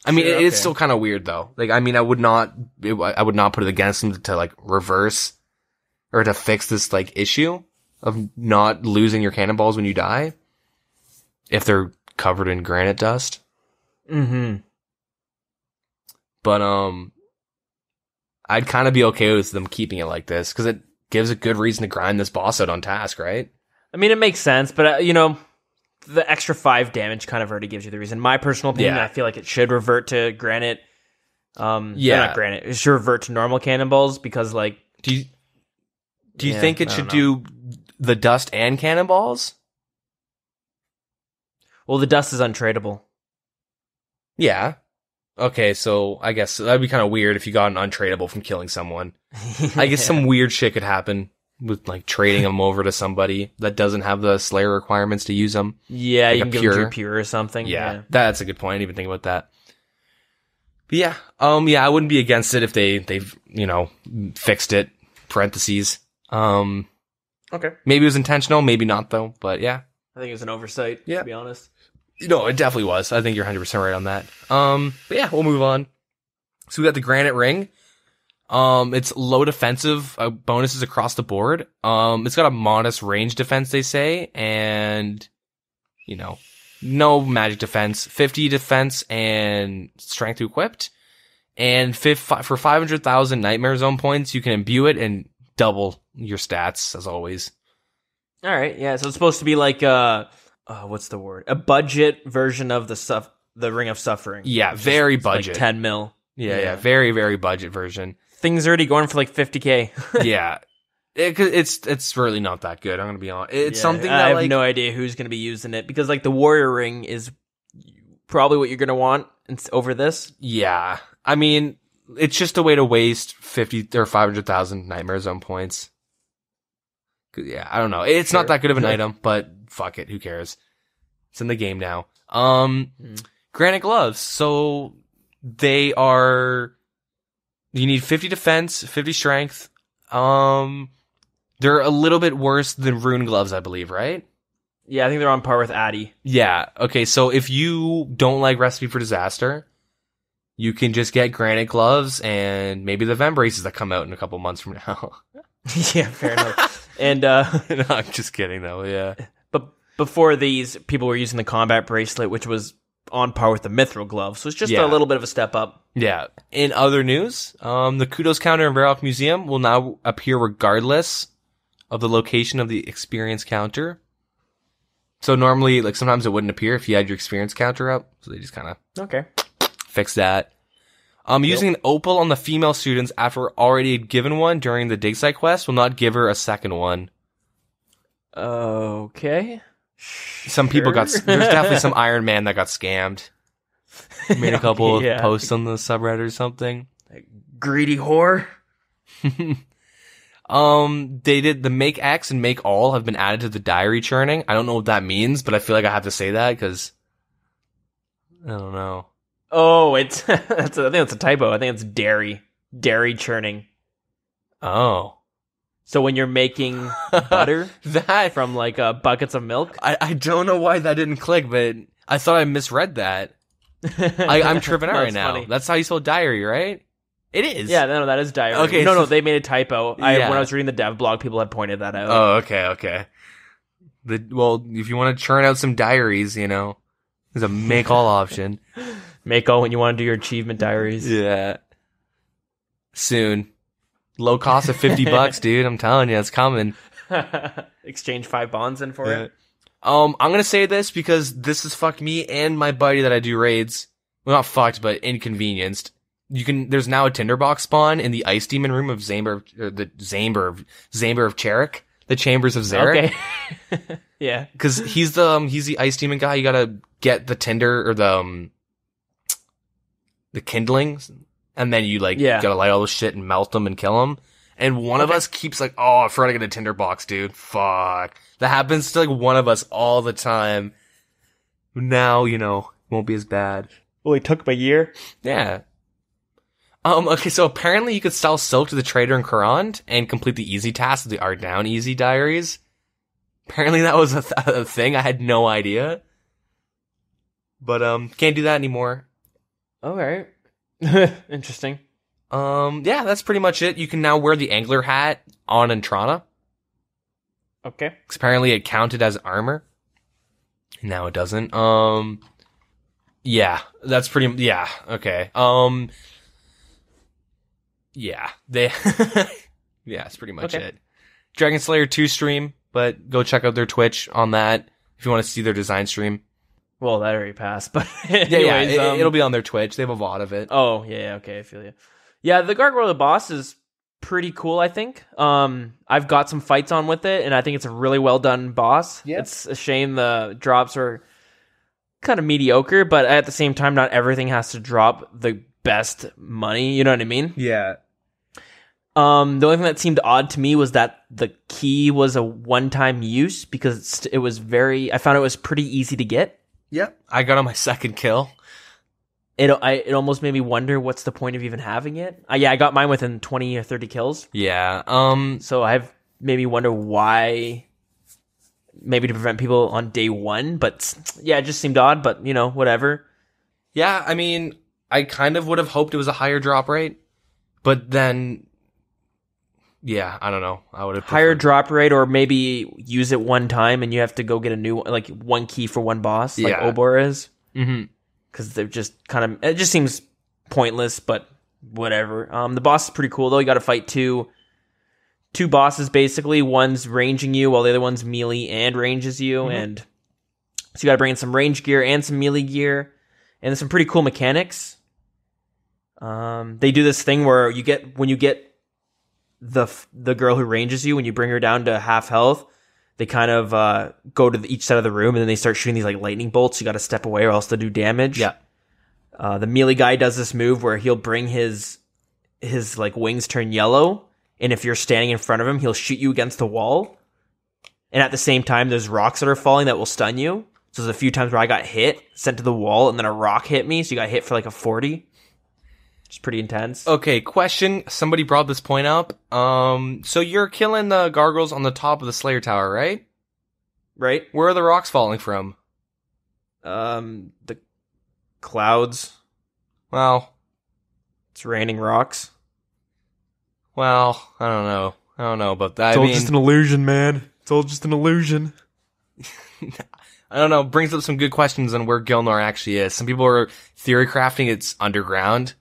I mean, Sure, it's still kind of weird, though. Like, I mean, I would not put it against them to, like, reverse or to fix this, like, issue of not losing your cannonballs when you die if they're covered in granite dust. Mm-hmm. But, I'd kind of be okay with them keeping it like this, because it gives a good reason to grind this boss out on task, right? I mean, it makes sense, but, the extra 5 damage kind of already gives you the reason. My personal opinion, I feel like it should revert to granite. Not granite. It should revert to normal cannonballs, because, like... Do you think it should do the dust and cannonballs? Well, the dust is untradeable. Yeah. Okay, so I guess that'd be kind of weird if you got an untradeable from killing someone. I guess some weird shit could happen with, like, trading them over to somebody that doesn't have the Slayer requirements to use them. Yeah, like you can give them pure or something. Yeah, that's a good point. I didn't even think about that. But yeah, I wouldn't be against it if they've fixed it. Parentheses. Okay. Maybe it was intentional, maybe not though. But yeah, I think it was an oversight. To be honest. No, it definitely was. I think you're 100% right on that. But yeah, we'll move on. So we got the granite ring. It's low defensive bonuses across the board. It's got a modest range defense, they say, and no magic defense, 50 defense and strength equipped, and for 500,000 Nightmare Zone points, you can imbue it and double your stats as always. All right, yeah. So it's supposed to be like what's the word? A budget version of the Ring of Suffering. Yeah, very budget. Like 10 mil. Yeah, very, very budget version. Things are already going for like 50K. Yeah. It's really not that good, I'm going to be honest. It's something that I have no idea who's going to be using it, because like the Warrior Ring is probably what you're going to want over this. Yeah. I mean, it's just a way to waste 50 or 500,000 Nightmare Zone points. Yeah, I don't know. It's not that good of an item, but fuck it, who cares? It's in the game now. Granite Gloves. So they are, you need 50 defense, 50 strength. They're a little bit worse than Rune Gloves, I believe, right? Yeah, I think they're on par with Addy. Yeah. Okay, so if you don't like Recipe for Disaster, you can just get Granite Gloves and maybe the Vembraces that come out in a couple months from now. Yeah, fair enough. And no, I'm just kidding though, yeah. But before these, people were using the Combat Bracelet, which was on par with the Mithril Glove, so it's just a little bit of a step up. Yeah. In other news, the Kudos counter in Varrock Museum will now appear regardless of the location of the experience counter. So normally, like, sometimes it wouldn't appear if you had your experience counter up, so they just kind of fix that. Using an opal on the female students after already given one during the dig site quest will not give her a second one. Okay. Some people there's definitely some Iron Man that got scammed. Made a couple of posts on the subreddit or something. Greedy whore. They did the make X and make all have been added to the diary churning. I don't know what that means, but I feel like I have to say that because I don't know. Oh, I think it's a typo. I think it's dairy churning. Oh. So when you're making butter from like buckets of milk? I don't know why that didn't click, but I thought I misread that. I'm tripping out right now. Funny. That's how you spell diary, right? It is. Yeah, no, that is diary. Okay, no, they made a typo. When I was reading the dev blog, people had pointed that out. Oh, okay. Well, if you want to churn out some diaries, there's a make all option. Make all when you want to do your achievement diaries. Yeah. Soon. Low cost of $50, dude. I'm telling you, it's coming. Exchange 5 bonds in for it. I'm gonna say this because this has fucked me and my buddy that I do raids. Well, not fucked, but inconvenienced. There's now a tinderbox spawn in the Ice Demon room of Zamber of Cherik, the Chambers of Zarek. Okay. Yeah. Cause he's the Ice Demon guy. You gotta get the tinder or the kindlings, and then you gotta light all this shit and melt them and kill them. And one of us keeps like, oh, I forgot to get a tinderbox, dude. Fuck. That happens to one of us all the time. Now, won't be as bad. Well, it took him a year. Yeah. Okay, so apparently you could sell silk to the trader in Korand and complete the easy tasks of the Art Down Easy diaries. Apparently that was a thing. I had no idea. But, can't do that anymore. Okay. Interesting. Yeah, that's pretty much it. You can now wear the angler hat on Entrana. Okay. 'Cause apparently it counted as armor. Now it doesn't. Yeah, that's pretty, yeah, okay. Yeah, yeah, that's pretty much it. Dragon Slayer 2 stream, but go check out their Twitch on that if you want to see their design stream. Well, that already passed, but anyways, it'll be on their Twitch. They have a VOD of it. Oh, yeah, okay, I feel you. Yeah, the Gargoyle boss is pretty cool, I think. I've got some fights on with it, and I think it's a really well done boss. Yep. It's a shame the drops are kind of mediocre, but at the same time, not everything has to drop the best money, you know what I mean? Yeah. The only thing that seemed odd to me was that the key was a one-time use because I found it was pretty easy to get. Yep. I got on my second kill. It almost made me wonder what's the point of even having it. I got mine within 20 or 30 kills. Yeah. So I've made me wonder why. Maybe to prevent people on day one, but yeah, it just seemed odd, but whatever. Yeah, I mean, I kind of would have hoped it was a higher drop rate, But then, yeah, I don't know. I would have higher drop rate, or maybe use it one time and you have to go get a new one, like one key for one boss, like Obor is. Mm-hmm. Because they're just it just seems pointless, but whatever. The boss is pretty cool though. You got to fight two bosses basically. One's ranging you while the other one's melee and ranges you, and so you got to bring in some range gear and some melee gear, and there's some pretty cool mechanics. They do this thing where when you get the girl who ranges you, when you bring her down to half health, they kind of go to each side of the room, and then they start shooting these like lightning bolts. You got to step away or else they'll do damage. Yeah. The melee guy does this move where he'll bring his like wings turn yellow, and if you're standing in front of him, he'll shoot you against the wall. And at the same time, there's rocks that are falling that will stun you. So there's a few times where I got hit, sent to the wall, and then a rock hit me, so you got hit for like a 40. It's pretty intense. Okay, question. Somebody brought this point up. So you're killing the gargoyles on the top of the Slayer Tower, right? Right. Where are the rocks falling from? The clouds. Well, it's raining rocks. Well, I don't know. I don't know about that. It's all just an illusion, man. It's all just an illusion. I don't know. Brings up some good questions on where Gilnar actually is. Some people are theory crafting it's underground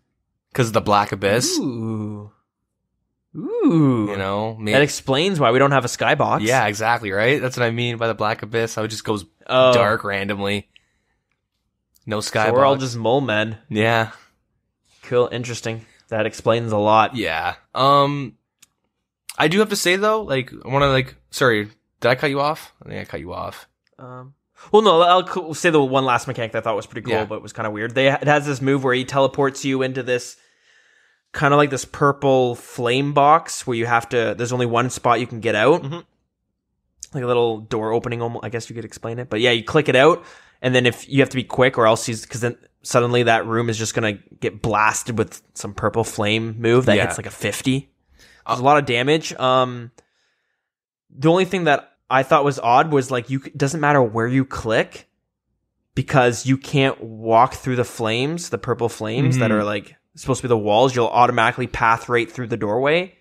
because of the Black Abyss. Ooh. You know, maybe. That explains why we don't have a skybox. Yeah, exactly, right? That's what I mean by the Black Abyss. How it just goes dark randomly. No skybox. So we're all just mole men. Yeah. Cool. Interesting. That explains a lot. Yeah. I do have to say though, like, I want to like, sorry, did I cut you off? I think I cut you off. Well, no, I'll say the one last mechanic that I thought was pretty cool, Yeah. but it was kind of weird. It has this move where he teleports you into this kind of like this purple flame box where you have to, there's only one spot you can get out. Mm-hmm. Like a little door opening, almost, I guess you could explain it. But yeah, you click it out, and then if you have to be quick or else because then suddenly that room is just going to get blasted with some purple flame move that hits like a 50. There's a lot of damage. The only thing that I thought was odd was like it doesn't matter where you click because you can't walk through the flames, the purple flames that are like supposed to be the walls. You'll automatically path right through the doorway.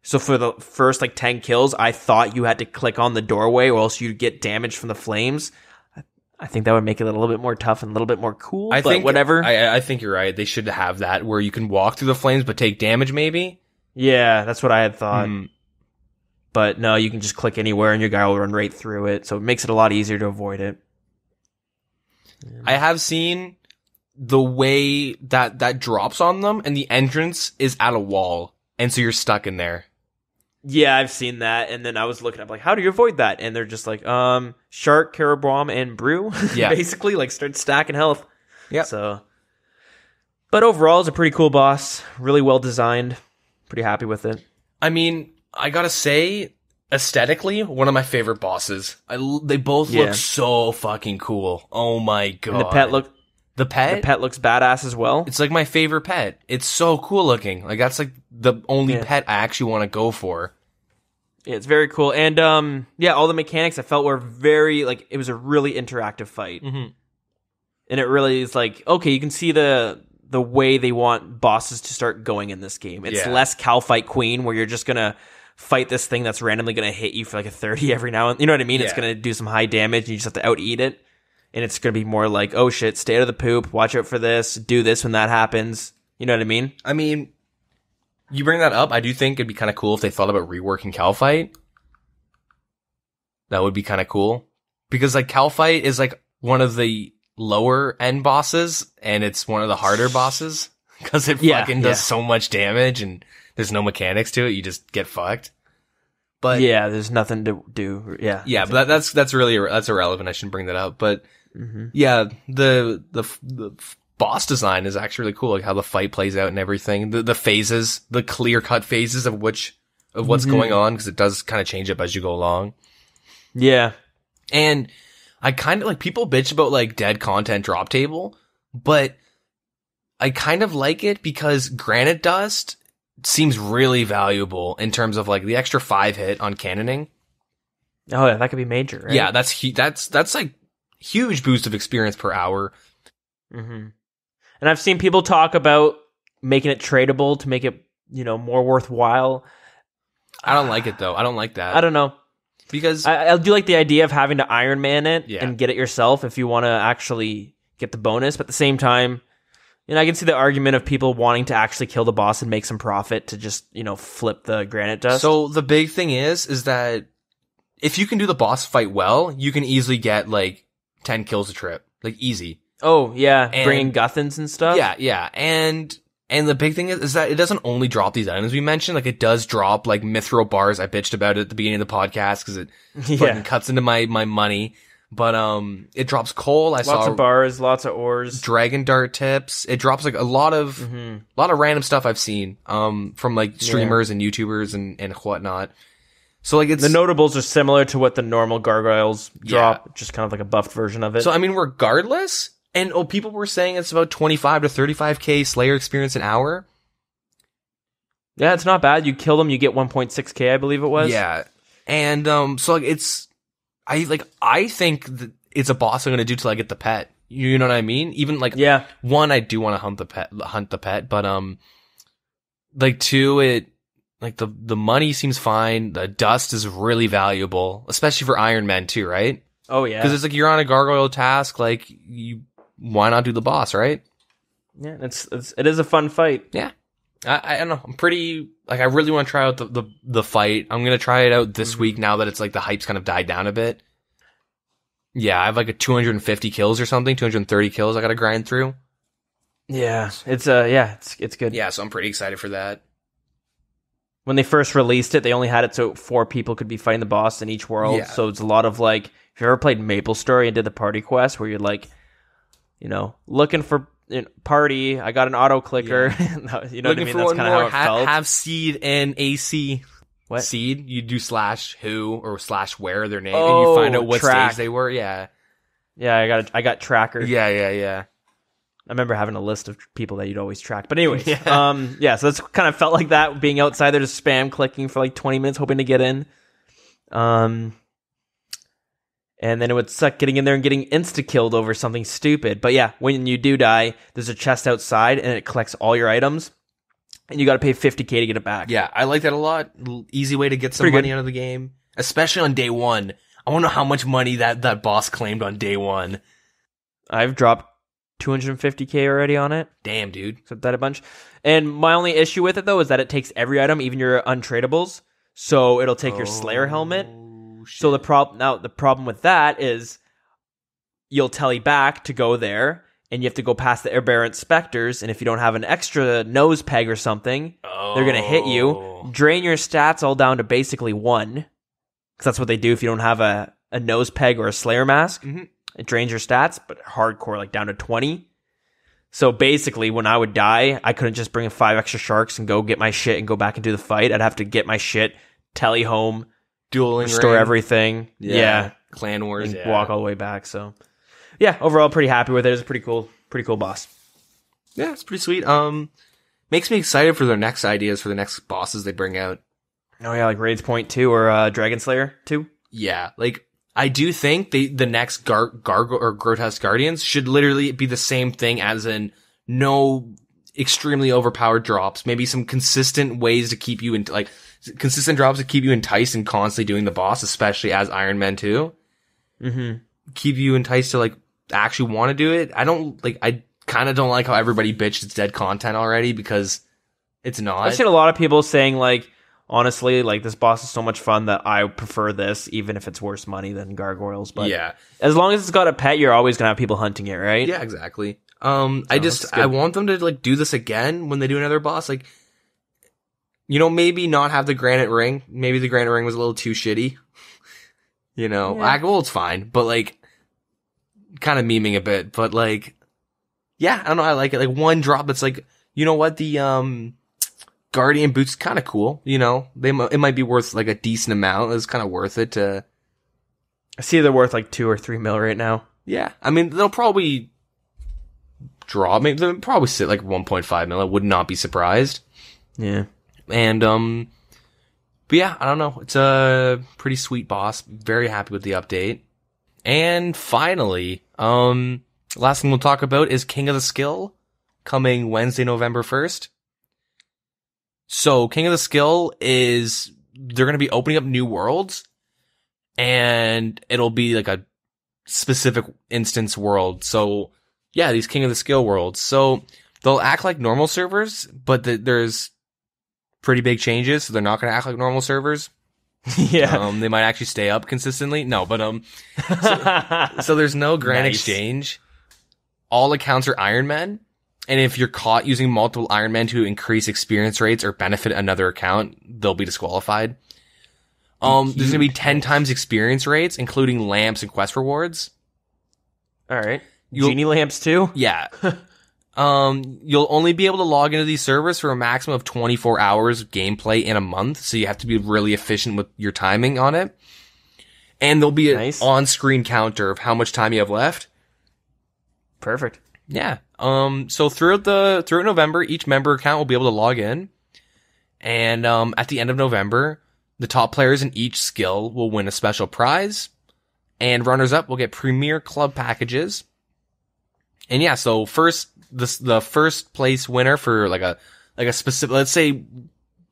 So for the first like 10 kills, I thought you had to click on the doorway or else you'd get damage from the flames. I think that would make it a little bit more tough and a little bit more cool. I but think whatever. I think you're right. They should have that where you can walk through the flames but take damage maybe. Yeah, that's what I had thought. But no, you can just click anywhere and your guy will run right through it. So it makes it a lot easier to avoid it. I have seen the way that drops on them and the entrance is at a wall. And so you're stuck in there. Yeah, I've seen that. And then I was looking up like, how do you avoid that? And they're just like, Shark, Carabom, and Brew. Yeah. Basically, like start stacking health. Yeah. So, but overall, it's a pretty cool boss. Really well designed. Pretty happy with it. I mean, I gotta say, aesthetically, one of my favorite bosses. They both look so fucking cool. Oh my god! And the pet looks badass as well. It's like my favorite pet. It's so cool looking. Like that's like the only pet I actually want to go for. Yeah, it's very cool. And all the mechanics I felt were very like it was a really interactive fight. And it really is like okay, you can see the way they want bosses to start going in this game. It's less Cow Fight Queen where you're just gonna fight this thing that's randomly gonna hit you for like a 30 every now and you know what I mean? It's gonna do some high damage and you just have to out eat it. And it's gonna be more like, oh shit, stay out of the poop, watch out for this, do this when that happens. You know what I mean? I mean, you bring that up, I do think it'd be kinda cool if they thought about reworking Cow Fight. That would be kinda cool. Because like Cow Fight is like one of the lower end bosses and it's one of the harder bosses because it fucking does so much damage and there's no mechanics to it. You just get fucked. But yeah, there's nothing to do. Yeah, but that's really that's irrelevant. I shouldn't bring that up. But yeah, the boss design is actually really cool. Like how the fight plays out and everything. The phases, the clear cut phases of what's going on because it does kind of change up as you go along. Yeah, and I kind of like people bitch about like dead content drop table, but I kind of like it because Granite Dust seems really valuable in terms of like the extra 5 hit on cannoning. Oh yeah, that could be major, right? Yeah, that's like huge boost of experience per hour. And I've seen people talk about making it tradable to make it more worthwhile. I don't like it though. I don't like that. I don't know. Because I do like the idea of having to Iron Man it Yeah. and get it yourself if you want to actually get the bonus. But at the same time, I can see the argument of people wanting to actually kill the boss and make some profit to just, flip the granite dust. So the big thing is that if you can do the boss fight well, you can easily get like 10 kills a trip. Like easy. Oh, yeah. And- Bringing Guthins and stuff. Yeah. And the big thing is that it doesn't only drop these items we mentioned. Like it does drop like mithril bars. I bitched about it at the beginning of the podcast because it fucking cuts into my money. But it drops coal. I saw Lots of bars, lots of ores. dragon dart tips. It drops like a lot of random stuff I've seen from like streamers and YouTubers and whatnot. So like it's The notables are similar to what the normal gargoyles drop, just kind of like a buffed version of it. So I mean, regardless, and people were saying it's about 25 to 35k Slayer experience an hour. Yeah, it's not bad. You kill them, you get 1.6k, I believe it was. Yeah, and so like I think that it's a boss I'm gonna do till I get the pet. You know what I mean? Even like one, I do want to hunt the pet, but like two, it like the money seems fine. The dust is really valuable, especially for Iron Men too, right? Oh yeah, Because it's like you're on a gargoyle task, like why not do the boss, right? Yeah, it is a fun fight. Yeah. I don't know. I'm pretty, like, I really want to try out the fight. I'm going to try it out this week now that it's like the hype's kind of died down a bit. Yeah, I have like a 250 kills or something, 230 kills I got to grind through. Yeah, it's good. Yeah, so I'm pretty excited for that. When they first released it, they only had it so 4 people could be fighting the boss in each world. Yeah. So it's a lot of like, if you ever played Maple Story and did the party quest where you're like, looking for party, I got an auto clicker. You know what I mean? That's kind of how it felt. Have seed and AC. What? Seed? You do /who or /where their name, and you find out what track. stage they were. Yeah. Yeah, I got tracker. Yeah. I remember having a list of people that you'd always track. But anyways, so that's kind of felt like that, being outside there just spam clicking for like 20 minutes hoping to get in. And then it would suck getting in there and getting insta-killed over something stupid. But yeah, when you do die, there's a chest outside and it collects all your items. And you got to pay 50k to get it back. Yeah, I like that a lot. Easy way to get some money out of the game. Especially on day one. I want to know how much money that boss claimed on day one. I've dropped 250k already on it. Damn, dude. So that a bunch. And my only issue with it, though, is that it takes every item, even your untradables. So it'll take your Slayer helmet. Shit. So the problem with that is you'll tele back to go there, and you have to go past the aberrant specters, and if you don't have an extra nose peg or something, they're going to hit you, drain your stats all down to basically 1, because that's what they do if you don't have a nose peg or a Slayer mask. Mm-hmm. It drains your stats, but hardcore, like down to 20. So basically, when I would die, I couldn't just bring 5 extra sharks and go get my shit and go back and do the fight. I'd have to get my shit, tele home, dueling restore ring. Everything. Yeah. Clan Wars. And walk all the way back. So yeah, overall pretty happy with it. It's a pretty cool boss. Yeah, it's pretty sweet. Makes me excited for their next ideas for the next bosses they bring out. Oh yeah, like Raids Point 2 or Dragon Slayer 2. Yeah, like I do think the next Gargoyle or Grotesque Guardians should literally be the same thing, as in no extremely overpowered drops, maybe some consistent ways to keep you in, like, consistent drops to keep you enticed and constantly doing the boss, especially as Iron Man 2. Mm-hmm. Keep you enticed to, like, actually want to do it. I kind of don't like how everybody bitched it's dead content already, because it's not. I've seen a lot of people saying, like, honestly, like, this boss is so much fun that I prefer this, even if it's worse money than Gargoyles. But yeah, as long as it's got a pet, you're always gonna have people hunting it, right? Yeah, exactly. I want them to, like, do this again when they do another boss. Like, maybe not have the granite ring. Maybe the granite ring was a little too shitty. Well, it's fine, but, like, kind of memeing a bit. But, like, yeah, I don't know. I like it. Like, one drop that's like, you know what? The Guardian boots kind of cool. It might be worth, like, a decent amount. It's kind of worth it to. I see they're worth like 2 or 3 mil right now. Yeah, I mean, they'll probably drop. Maybe they'll probably sit like 1.5 mil. I would not be surprised. Yeah. And but yeah, I don't know. It's a pretty sweet boss. Very happy with the update. And finally, last thing we'll talk about is King of the Skill, coming Wednesday, November 1st. So King of the Skill is, they're going to be opening up new worlds, and it'll be like a specific instance world. So yeah, these King of the Skill worlds. So they'll act like normal servers, but there's pretty big changes. So they're not going to act like normal servers. Yeah. They might actually stay up consistently. No, but so there's no grand exchange. All accounts are Iron Men, and if you're caught using multiple Iron Men to increase experience rates or benefit another account, they'll be disqualified. There's gonna be 10 times experience rates, including lamps and quest rewards. All right. Genie lamps too? Yeah. You'll only be able to log into these servers for a maximum of 24 hours of gameplay in a month, so you have to be really efficient with your timing on it. And there'll be an on-screen counter of how much time you have left. Perfect. Yeah. So throughout November, each member account will be able to log in. And at the end of November, the top players in each skill will win a special prize, and runners-up will get premier club packages. And yeah, so the first place winner for like a specific, let's say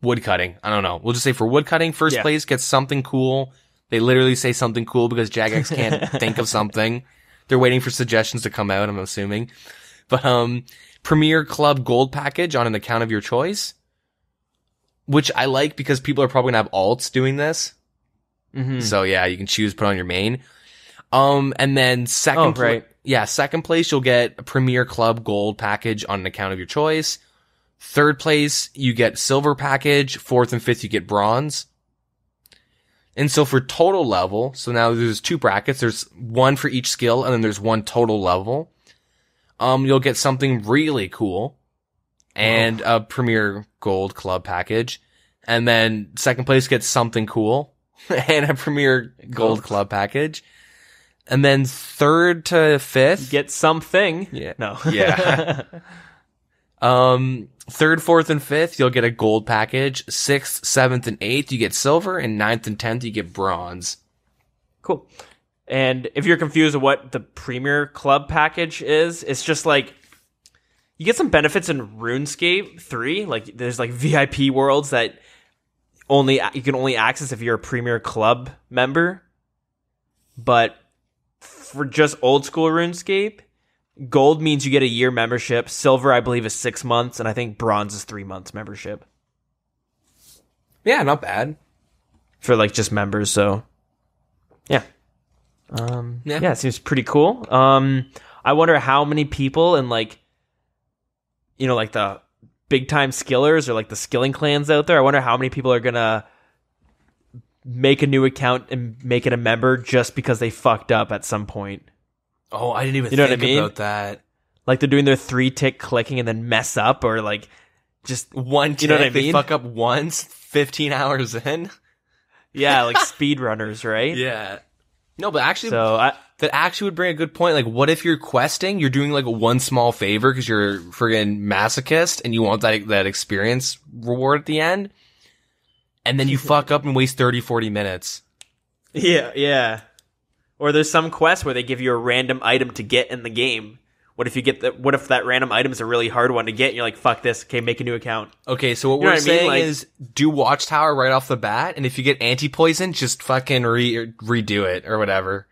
woodcutting. I don't know. We'll just say for woodcutting, first place gets something cool. They literally say something cool because Jagex can't think of something. They're waiting for suggestions to come out, I'm assuming. But premier club gold package on an account of your choice, which I like because people are probably gonna have alts doing this. Mm-hmm. So yeah, you can choose put on your main. And then second place, you'll get a Premier Club Gold package on an account of your choice. Third place, you get Silver package. Fourth and fifth, you get Bronze. And so for total level, so now there's 2 brackets. There's one for each skill, and then there's one total level. You'll get something really cool, and a Premier Gold Club package. And then second place gets something cool, and a Premier Gold Club package. And then third to fifth, get something. Yeah. No. Yeah. Third, fourth, and fifth, you'll get a gold package. Sixth, seventh, and eighth, you get silver. And ninth and 10th, you get bronze. Cool. And if you're confused with what the Premier Club package is, it's just like, you get some benefits in RuneScape 3. Like, there's like VIP worlds that you can only access if you're a Premier Club member. But for just old school RuneScape, gold means you get a year membership. Silver, I believe, is 6 months, and I think bronze is 3 months membership. Yeah, not bad for like just members. So, yeah, yeah, it seems pretty cool. I wonder how many people in like, you know, like the big time skillers or like the skilling clans out there. I wonder how many people are gonna make a new account and make it a member just because they fucked up at some point. Oh, I didn't even think about that. Like they're doing their 3-tick clicking and then mess up, or like just one tick, you know what I mean? They fuck up once, 15 hours in. Yeah, like speedrunners, right? Yeah. No, but actually, that actually would bring a good point. Like, what if you're questing, you're doing like one small favor because you're friggin' masochist and you want that experience reward at the end, and then you fuck up and waste 30, 40 minutes. Yeah. Or there's some quest where they give you a random item to get in the game. What if that random item is a really hard one to get and you're like, fuck this, okay, make a new account. Okay, so what we're saying is do Watchtower right off the bat, and if you get anti-poison, just fucking redo it or whatever.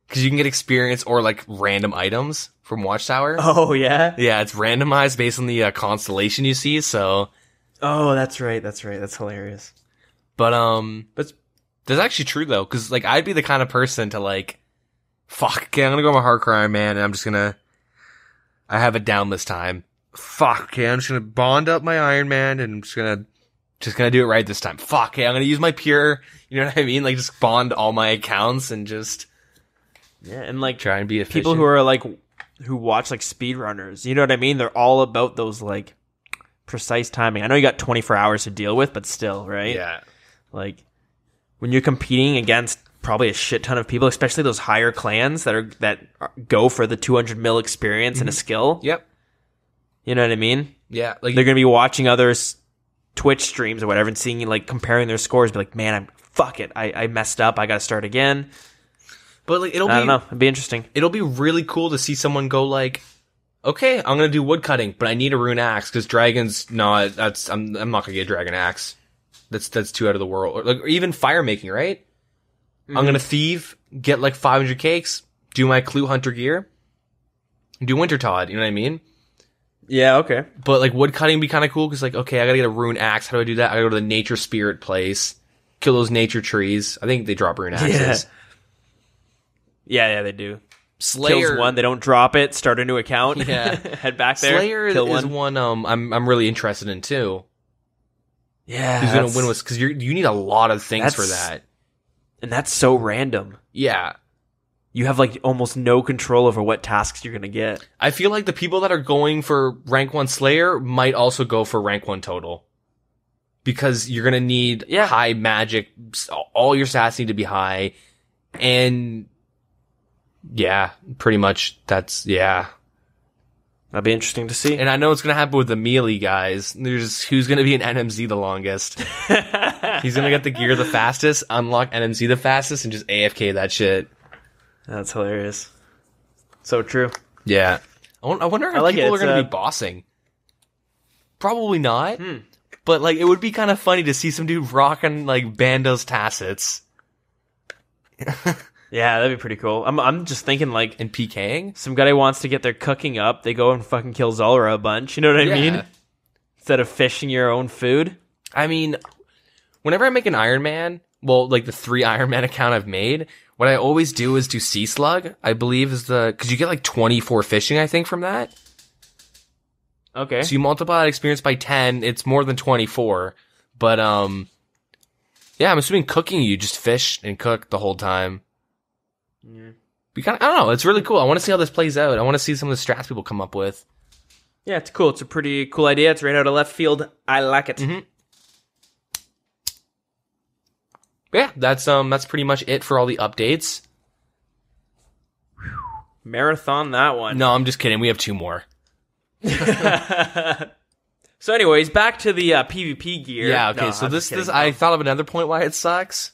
Because you can get experience or like random items from Watchtower. Oh, yeah? Yeah, it's randomized based on the constellation you see, so... Oh, that's right. That's hilarious. But, that's actually true though, because like I'd be the kind of person to like, fuck, okay, I'm gonna go on my hardcore Iron Man, and I have it down this time. Fuck, okay, I'm just gonna bond up my Iron Man, and I'm just gonna do it right this time. Fuck, okay, I'm gonna use my pure, you know what I mean? Like just bond all my accounts and just and like try and be efficient. People who watch like speedrunners, you know what I mean? They're all about those like precise timing. I know you got 24 hours to deal with, but still, right? Yeah. Like when you're competing against probably a shit ton of people, especially those higher clans that go for the 200 mil experience and a skill. Yep. You know what I mean? Yeah. Like they're going to be watching others Twitch streams or whatever and seeing like comparing their scores, be like, man, I messed up. I got to start again. But like, I don't know. It'd be interesting. It'll be really cool to see someone go like, okay, I'm gonna do woodcutting, but I need a rune axe because dragon's not. I'm not gonna get a dragon axe. That's too out of the world. Or even fire making, right? I'm gonna thieve, get like 500 cakes, do my clue hunter gear, do winter Todd. You know what I mean? Yeah. Okay. But like woodcutting be kind of cool because like, okay, I gotta get a rune axe. How do I do that? I gotta go to the nature spirit place, kill those nature trees. I think they drop rune axes. Yeah, they do. Slayer kills one, they don't drop it. Start a new account. Yeah. Head back there. Slayer kill is one I'm really interested in too. Yeah, who's gonna win with because you need a lot of things for that, and that's so random. Yeah, you have like almost no control over what tasks you're gonna get. I feel like the people that are going for rank 1 Slayer might also go for rank 1 total because you're gonna need high magic. All your stats need to be high, and yeah, pretty much that's That'd be interesting to see. And I know it's going to happen with the melee guys. There's who's going to be an NMZ the longest. He's going to get the gear the fastest, unlock NMZ the fastest, and just AFK that shit. That's hilarious. So true. Yeah. I wonder if people are going to be bossing. Probably not. But like, it would be kind of funny to see some dude rocking like Bando's Tassets. Yeah, that'd be pretty cool. I'm just thinking like and PKing. Some guy wants to get their cooking up, they go and fucking kill Zulrah a bunch. You know what I mean? Instead of fishing your own food. I mean, whenever I make an Iron Man, well, like the 3 Iron Man account I've made, what I always do is do Sea Slug. I believe is because you get like 24 fishing, I think, from that. Okay. So you multiply that experience by 10, it's more than 24. But yeah, I'm assuming cooking you just fish and cook the whole time. Yeah. I don't know. It's really cool. I want to see how this plays out. I want to see some of the strats people come up with. Yeah, it's cool. It's a pretty cool idea. It's right out of left field. I like it. Yeah, that's pretty much it for all the updates. Marathon that one. No, I'm just kidding. We have 2 more. So, anyways, back to the PvP gear. Yeah. Okay. No, so this I thought of another point why it sucks.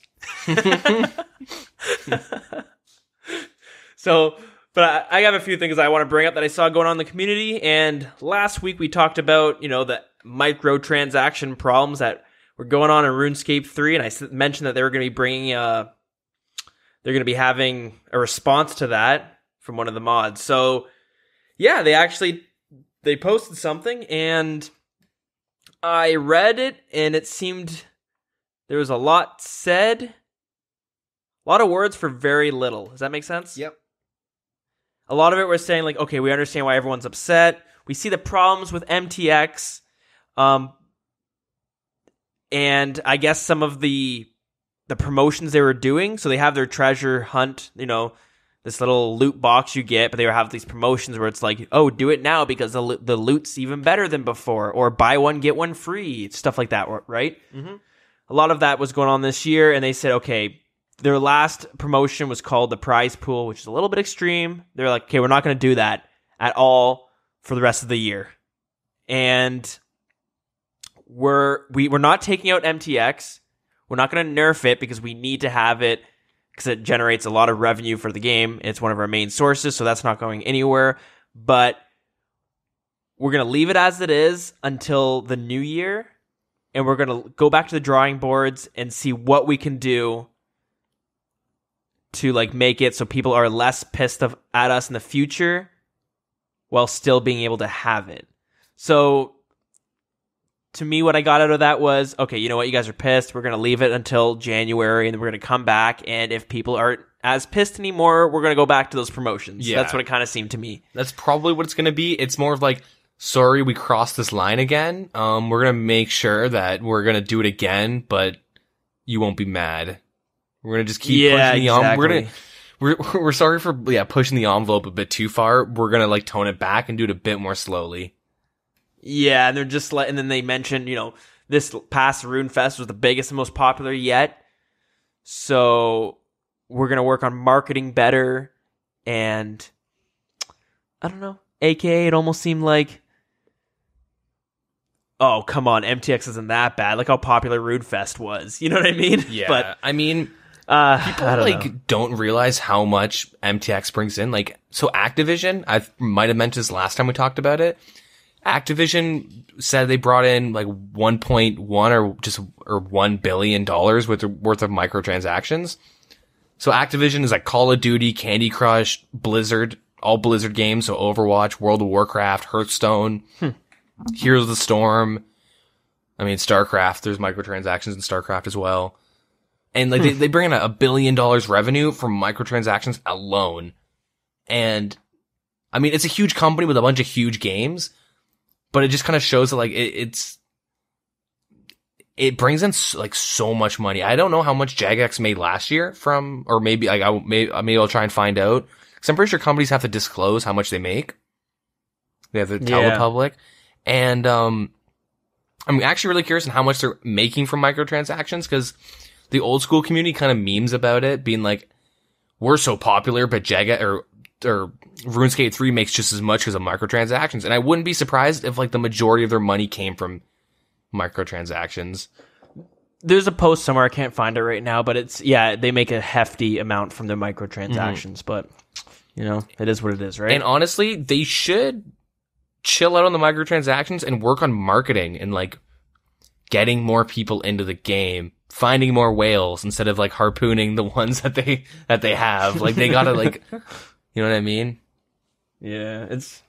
So, but I have a few things I want to bring up that I saw going on in the community. And last week we talked about, the microtransaction problems that were going on in RuneScape 3. And I mentioned that they were going to be bringing, they're going to be having a response to that from one of the mods. So, yeah, they posted something and I read it and it seemed there was a lot said. A lot of words for very little. Does that make sense? Yep. A lot of it was saying, like, okay, we understand why everyone's upset. We see the problems with MTX. And I guess some of the promotions they were doing, so they have their treasure hunt, this little loot box you get, but they have these promotions where it's like, oh, do it now because the loot's even better than before, or buy one, get one free, stuff like that, right? Mm-hmm. A lot of that was going on this year, and they said, okay, their last promotion was called the prize pool, which is a little bit extreme. They're like, okay, we're not going to do that at all for the rest of the year. And we're not taking out MTX. We're not going to nerf it because we need to have it because it generates a lot of revenue for the game. It's one of our main sources, so that's not going anywhere. But we're going to leave it as it is until the new year, and we're going to go back to the drawing boards and see what we can do to make it so people are less pissed at us in the future while still being able to have it. So to me, what I got out of that was, okay, you know what? You guys are pissed. We're going to leave it until January, and then we're going to come back. And if people aren't as pissed anymore, we're going to go back to those promotions. Yeah. That's what it kind of seemed to me. That's probably what it's going to be. It's more of like, sorry, we crossed this line again. We're going to make sure that we're going to do it again, but you won't be mad. We're going to just keep pushing the envelope. We're sorry for pushing the envelope a bit too far. We're going to tone it back and do it a bit more slowly. Yeah, and they're just and then they mentioned, this past Rune Fest was the biggest and most popular yet. So we're going to work on marketing better. And I don't know. AKA, it almost seemed like, oh, come on, MTX isn't that bad. Look how popular Rune Fest was. You know what I mean? Yeah. But I mean, People I don't know. don't realize how much MTX brings in. Like, so Activision, I might have mentioned this last time we talked about it. Activision said they brought in like 1.1 or $1 billion worth of microtransactions. So Activision is like Call of Duty, Candy Crush, Blizzard, all Blizzard games. So Overwatch, World of Warcraft, Hearthstone, Heroes of the Storm. I mean, StarCraft, there's microtransactions in StarCraft as well. And like they bring in $1 billion revenue from microtransactions alone. And I mean, it's a huge company with a bunch of huge games, but it just kind of shows that like it brings in like so much money. I don't know how much Jagex made last year from, or maybe like maybe I'll try and find out. Cause I'm pretty sure companies have to disclose how much they make. They have to tell the public. And, I'm actually really curious on how much they're making from microtransactions, cause the old school community kind of memes about it being like, we're so popular, but Jagex or RuneScape 3 makes just as much because of microtransactions. And I wouldn't be surprised if like the majority of their money came from microtransactions. There's a post somewhere, I can't find it right now, but it's, they make a hefty amount from their microtransactions, but, you know, it is what it is, right? And honestly, they should chill out on the microtransactions and work on marketing and like getting more people into the game, finding more whales instead of like harpooning the ones that they have. Like they gotta like, you know what I mean? Yeah, it's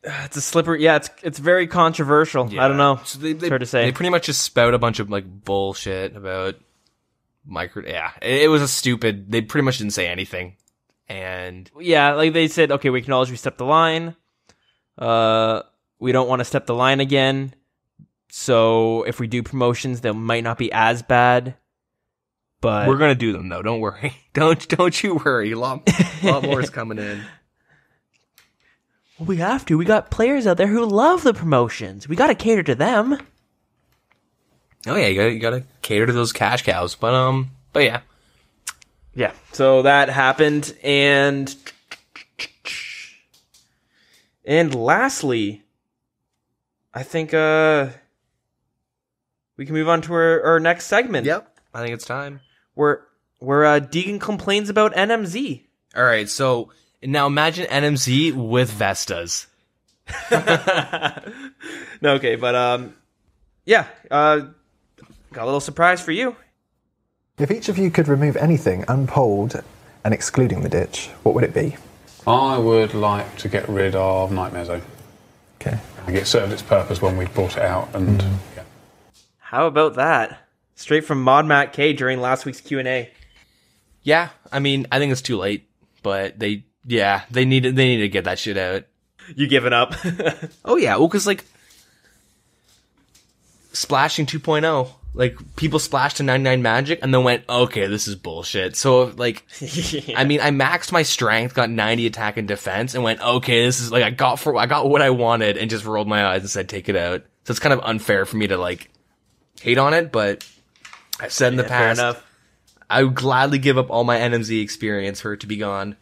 a slippery. Yeah, it's very controversial. Yeah. I don't know. So it's hard to say. They pretty much just spout a bunch of like bullshit about micro. Yeah, it was a stupid. They pretty much didn't say anything, and yeah, like they said, okay, we acknowledge we stepped the line. We don't want to step the line again. So if we do promotions, they might not be as bad. But we're gonna do them though. Don't worry. Don't you worry. A lot more is coming in. Well, we have to. We got players out there who love the promotions. We got to cater to them. Oh yeah, you gotta cater to those cash cows. But yeah. Yeah. So that happened, and lastly, I think we can move on to our next segment. Yep. I think it's time. Where Deagin complains about NMZ. All right, so now imagine NMZ with Vestas. No, okay, but got a little surprise for you. If each of you could remove anything unpolled and excluding the ditch, what would it be? I would like to get rid of Nightmare Zone. Okay. I think it served its purpose when we brought it out, and yeah. How about that? Straight from Mod Matt K during last week's Q&A. Yeah, I mean, I think it's too late, but they need to get that shit out. You giving up? Oh yeah, well, because like splashing 2.0, like people splashed to 99 magic and then went, okay, this is bullshit. So like, yeah. I mean, I maxed my strength, got 90 attack and defense, and went, okay, this is like I got what I wanted, and just rolled my eyes and said, take it out. So it's kind of unfair for me to like hate on it, but I've said in the past, fair enough. I would gladly give up all my NMZ experience for it to be gone.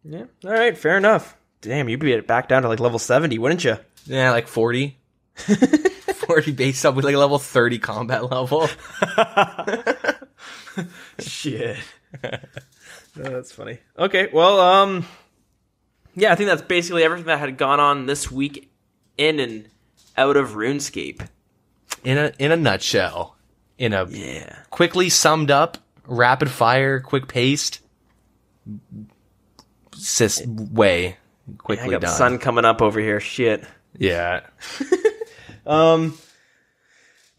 Yeah, all right, fair enough. Damn, you'd be back down to like level 70, wouldn't you? Yeah, like 40. 40 based up with like a level 30 combat level. Shit. Oh, that's funny. Okay, well, yeah, I think that's basically everything that had gone on this week in and out of RuneScape. In a nutshell. In a quickly summed up, rapid fire, quick paced way. Quickly I got done. sun coming up over here. Shit. Yeah. But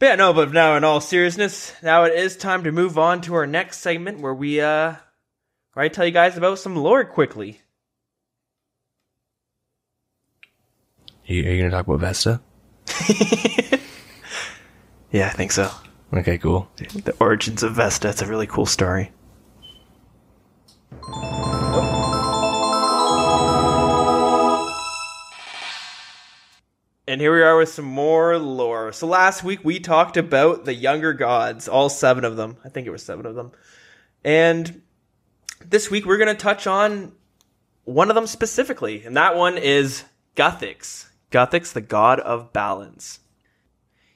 yeah, no, but now in all seriousness, now it is time to move on to our next segment where where I tell you guys about some lore quickly. Are you going to talk about Vesta? Yeah, I think so. Okay, cool. The origins of Vesta. It's a really cool story. And here we are with some more lore. So last week we talked about the younger gods, all 7 of them. I think it was 7 of them. And this week we're going to touch on one of them specifically. And that one is Guthix. Guthix, the god of balance.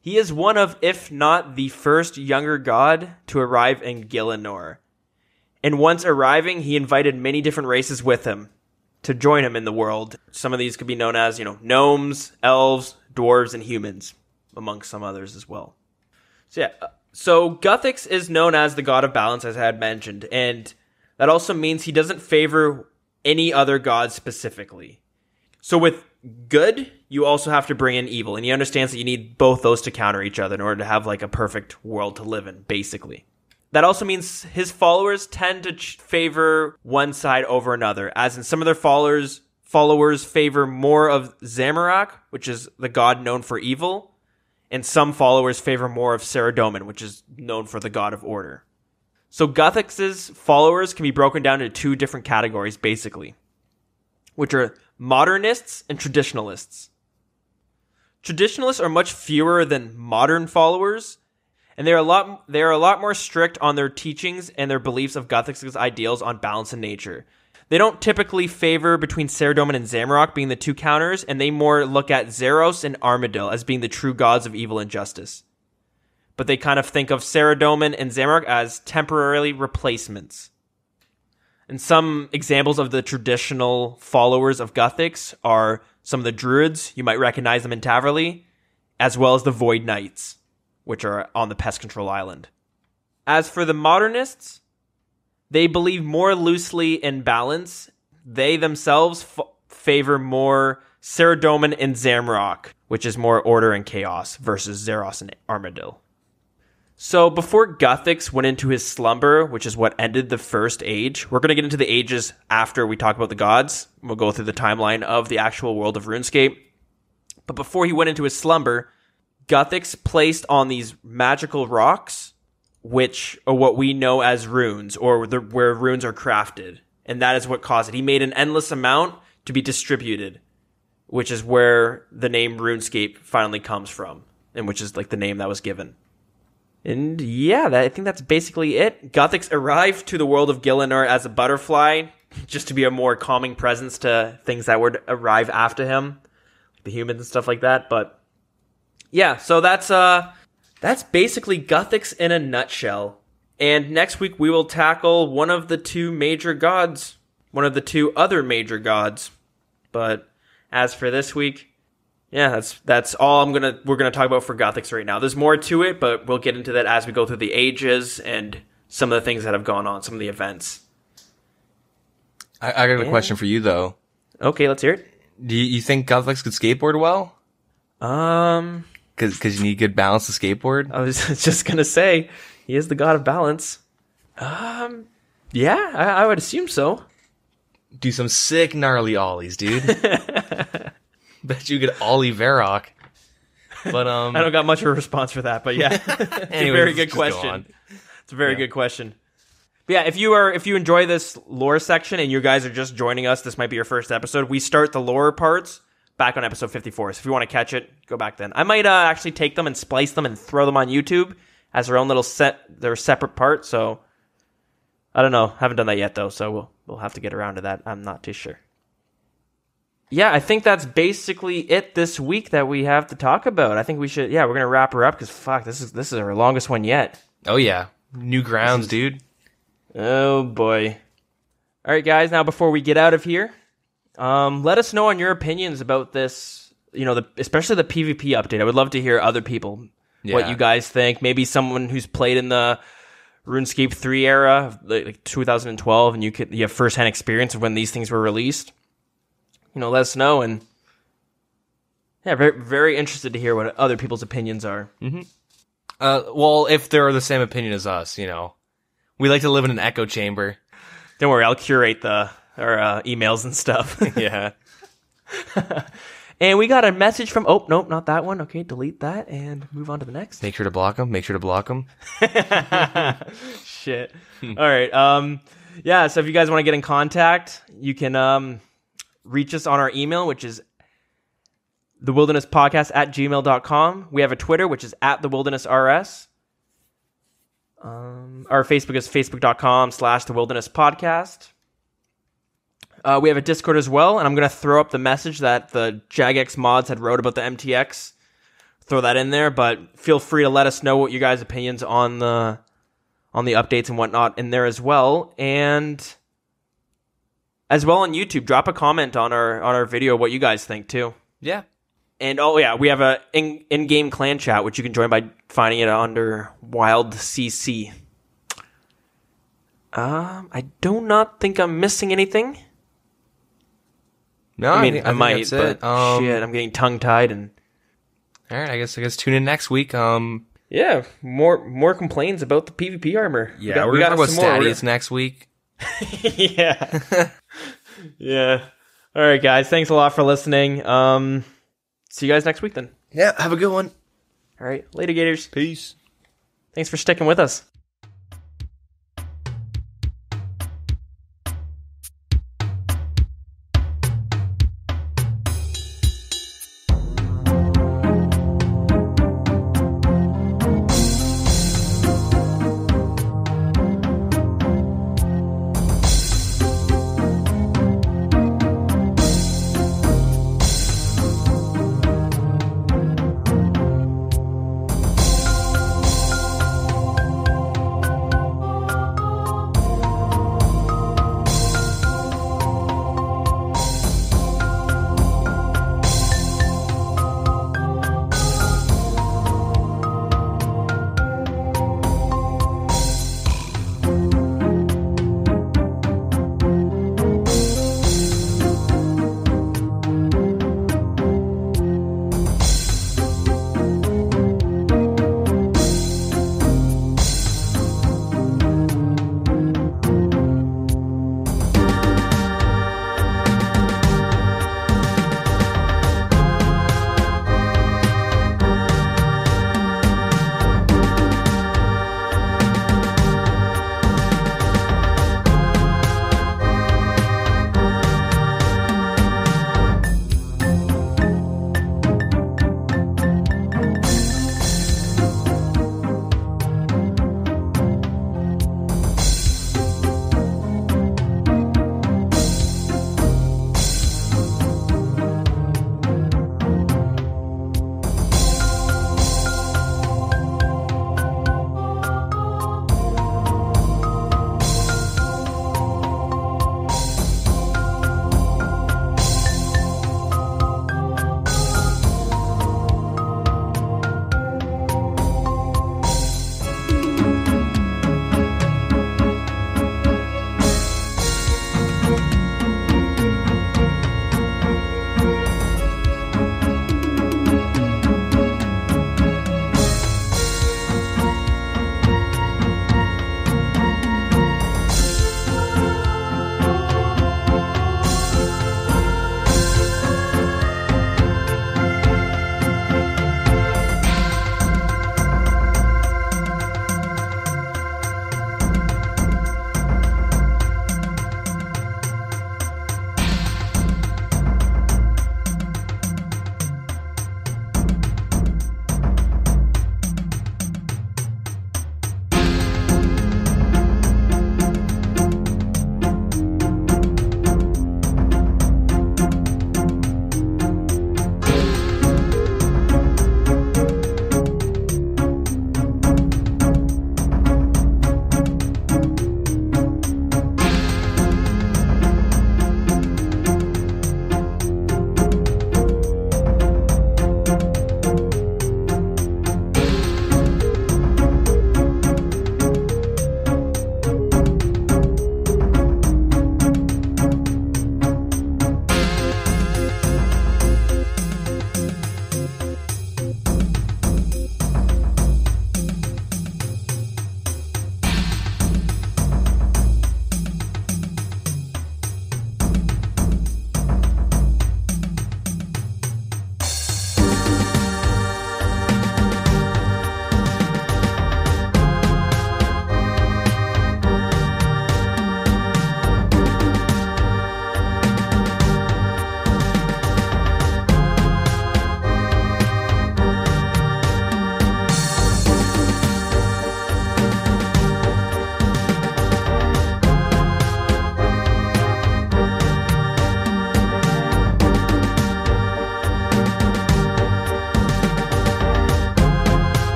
He is one of, if not the first younger god to arrive in Gielinor. And once arriving, he invited many different races with him to join him in the world. Some of these could be known as, gnomes, elves, dwarves, and humans, amongst some others as well. So Guthix is known as the god of balance, as I had mentioned, and that also means he doesn't favor any other god specifically. So with good, you also have to bring in evil, and he understands that you need both those to counter each other in order to have like a perfect world to live in, basically. That also means his followers tend to favor one side over another, as in some of their followers favor more of Zamorak, which is the god known for evil, and some followers favor more of Saradomin, which is known for the god of order. So Guthix's followers can be broken down into two different categories, basically, which are modernists and traditionalists. Traditionalists are much fewer than modern followers, and they are a lot more strict on their teachings and their beliefs of Guthix's ideals on balance in nature. They don't typically favor between Saradomin and Zamorak being the two counters, and they more look at Zeros and Armadil as being the true gods of evil and justice. But they kind of think of Saradomin and Zamorak as temporary replacements. And some examples of the traditional followers of Guthix are some of the Druids, you might recognize them in Taverley, as well as the Void Knights, which are on the Pest Control Island. As for the modernists, they believe more loosely in balance. They themselves favor more Saradomin and Zamorak, which is more order and chaos, versus Zeros and Armadil. So before Guthix went into his slumber, which is what ended the first age, we're going to get into the ages after we talk about the gods. We'll go through the timeline of the actual world of RuneScape. But before he went into his slumber, Guthix placed on these magical rocks, which are what we know as runes, or where runes are crafted. And that is what caused it. He made an endless amount to be distributed, which is where the name RuneScape finally comes from, and which is like the name that was given. And yeah, I think that's basically it. Guthix arrived to the world of Gielinor as a butterfly, just to be a more calming presence to things that would arrive after him, the humans and stuff like that. But yeah, so that's basically Guthix in a nutshell. And next week we will tackle one of the two other major gods. But as for this week, yeah, that's all we're gonna talk about for Guthix right now. There's more to it, but we'll get into that as we go through the ages and some of the things that have gone on, some of the events. I got a question for you though. Okay, let's hear it. Do you think Guthix could skateboard well? Because you need good balance to skateboard? I was just going to say, he is the god of balance. Yeah, I would assume so. Do some sick gnarly ollies, dude. Bet you could ollie Varrock. But I don't got much of a response for that, but yeah. It's a very good question. It's a very good question. But yeah, if you enjoy this lore section and you guys are just joining us, this might be your first episode. We start the lore parts back on episode 54. So if you want to catch it, go back then. I might actually take them and splice them and throw them on YouTube as their own little their separate part. So I don't know. Haven't done that yet though. So we'll have to get around to that. I'm not too sure. Yeah, I think that's basically it this week that we have to talk about. I think we're going to wrap her up because fuck, this is our longest one yet. Oh yeah. New grounds, dude. Oh boy. All right, guys. Now before we get out of here, let us know on your opinions about this, especially the PvP update. I would love to hear other people, what you guys think. Maybe someone who's played in the RuneScape 3 era, like 2012, and you have firsthand experience of when these things were released. Let us know. And yeah, very, very interested to hear what other people's opinions are. Mm-hmm. Well, if they're the same opinion as us, we like to live in an echo chamber. Don't worry, I'll curate our emails and stuff. Yeah. And we got a message from... Oh, nope, not that one. Okay, delete that and move on to the next. Make sure to block them. Shit. All right. Yeah, so if you guys want to get in contact, you can reach us on our email, which is thewildernesspodcast@gmail.com. We have a Twitter, which is @thewildernessrs. Our Facebook is facebook.com/thewildernesspodcast. We have a Discord as well, and I'm going to throw up the message that the Jagex mods had wrote about the MTX throw that in there. But feel free to let us know what your guys' opinions on the updates and whatnot in there as well. And as well on YouTube, drop a comment on our video what you guys think too. Yeah. And we have a in-game clan chat, which you can join by finding it under Wild CC. I do not think I'm missing anything. No, I mean, I think might, that's but it. shit, I'm getting tongue-tied and. All right, I guess tune in next week. Yeah, more complaints about the PvP armor. Yeah, we're gonna talk about some more. Stadius next week. Yeah. Yeah. All right, guys. Thanks a lot for listening. See you guys next week then. Yeah, have a good one. All right. Later, Gators. Peace. Thanks for sticking with us.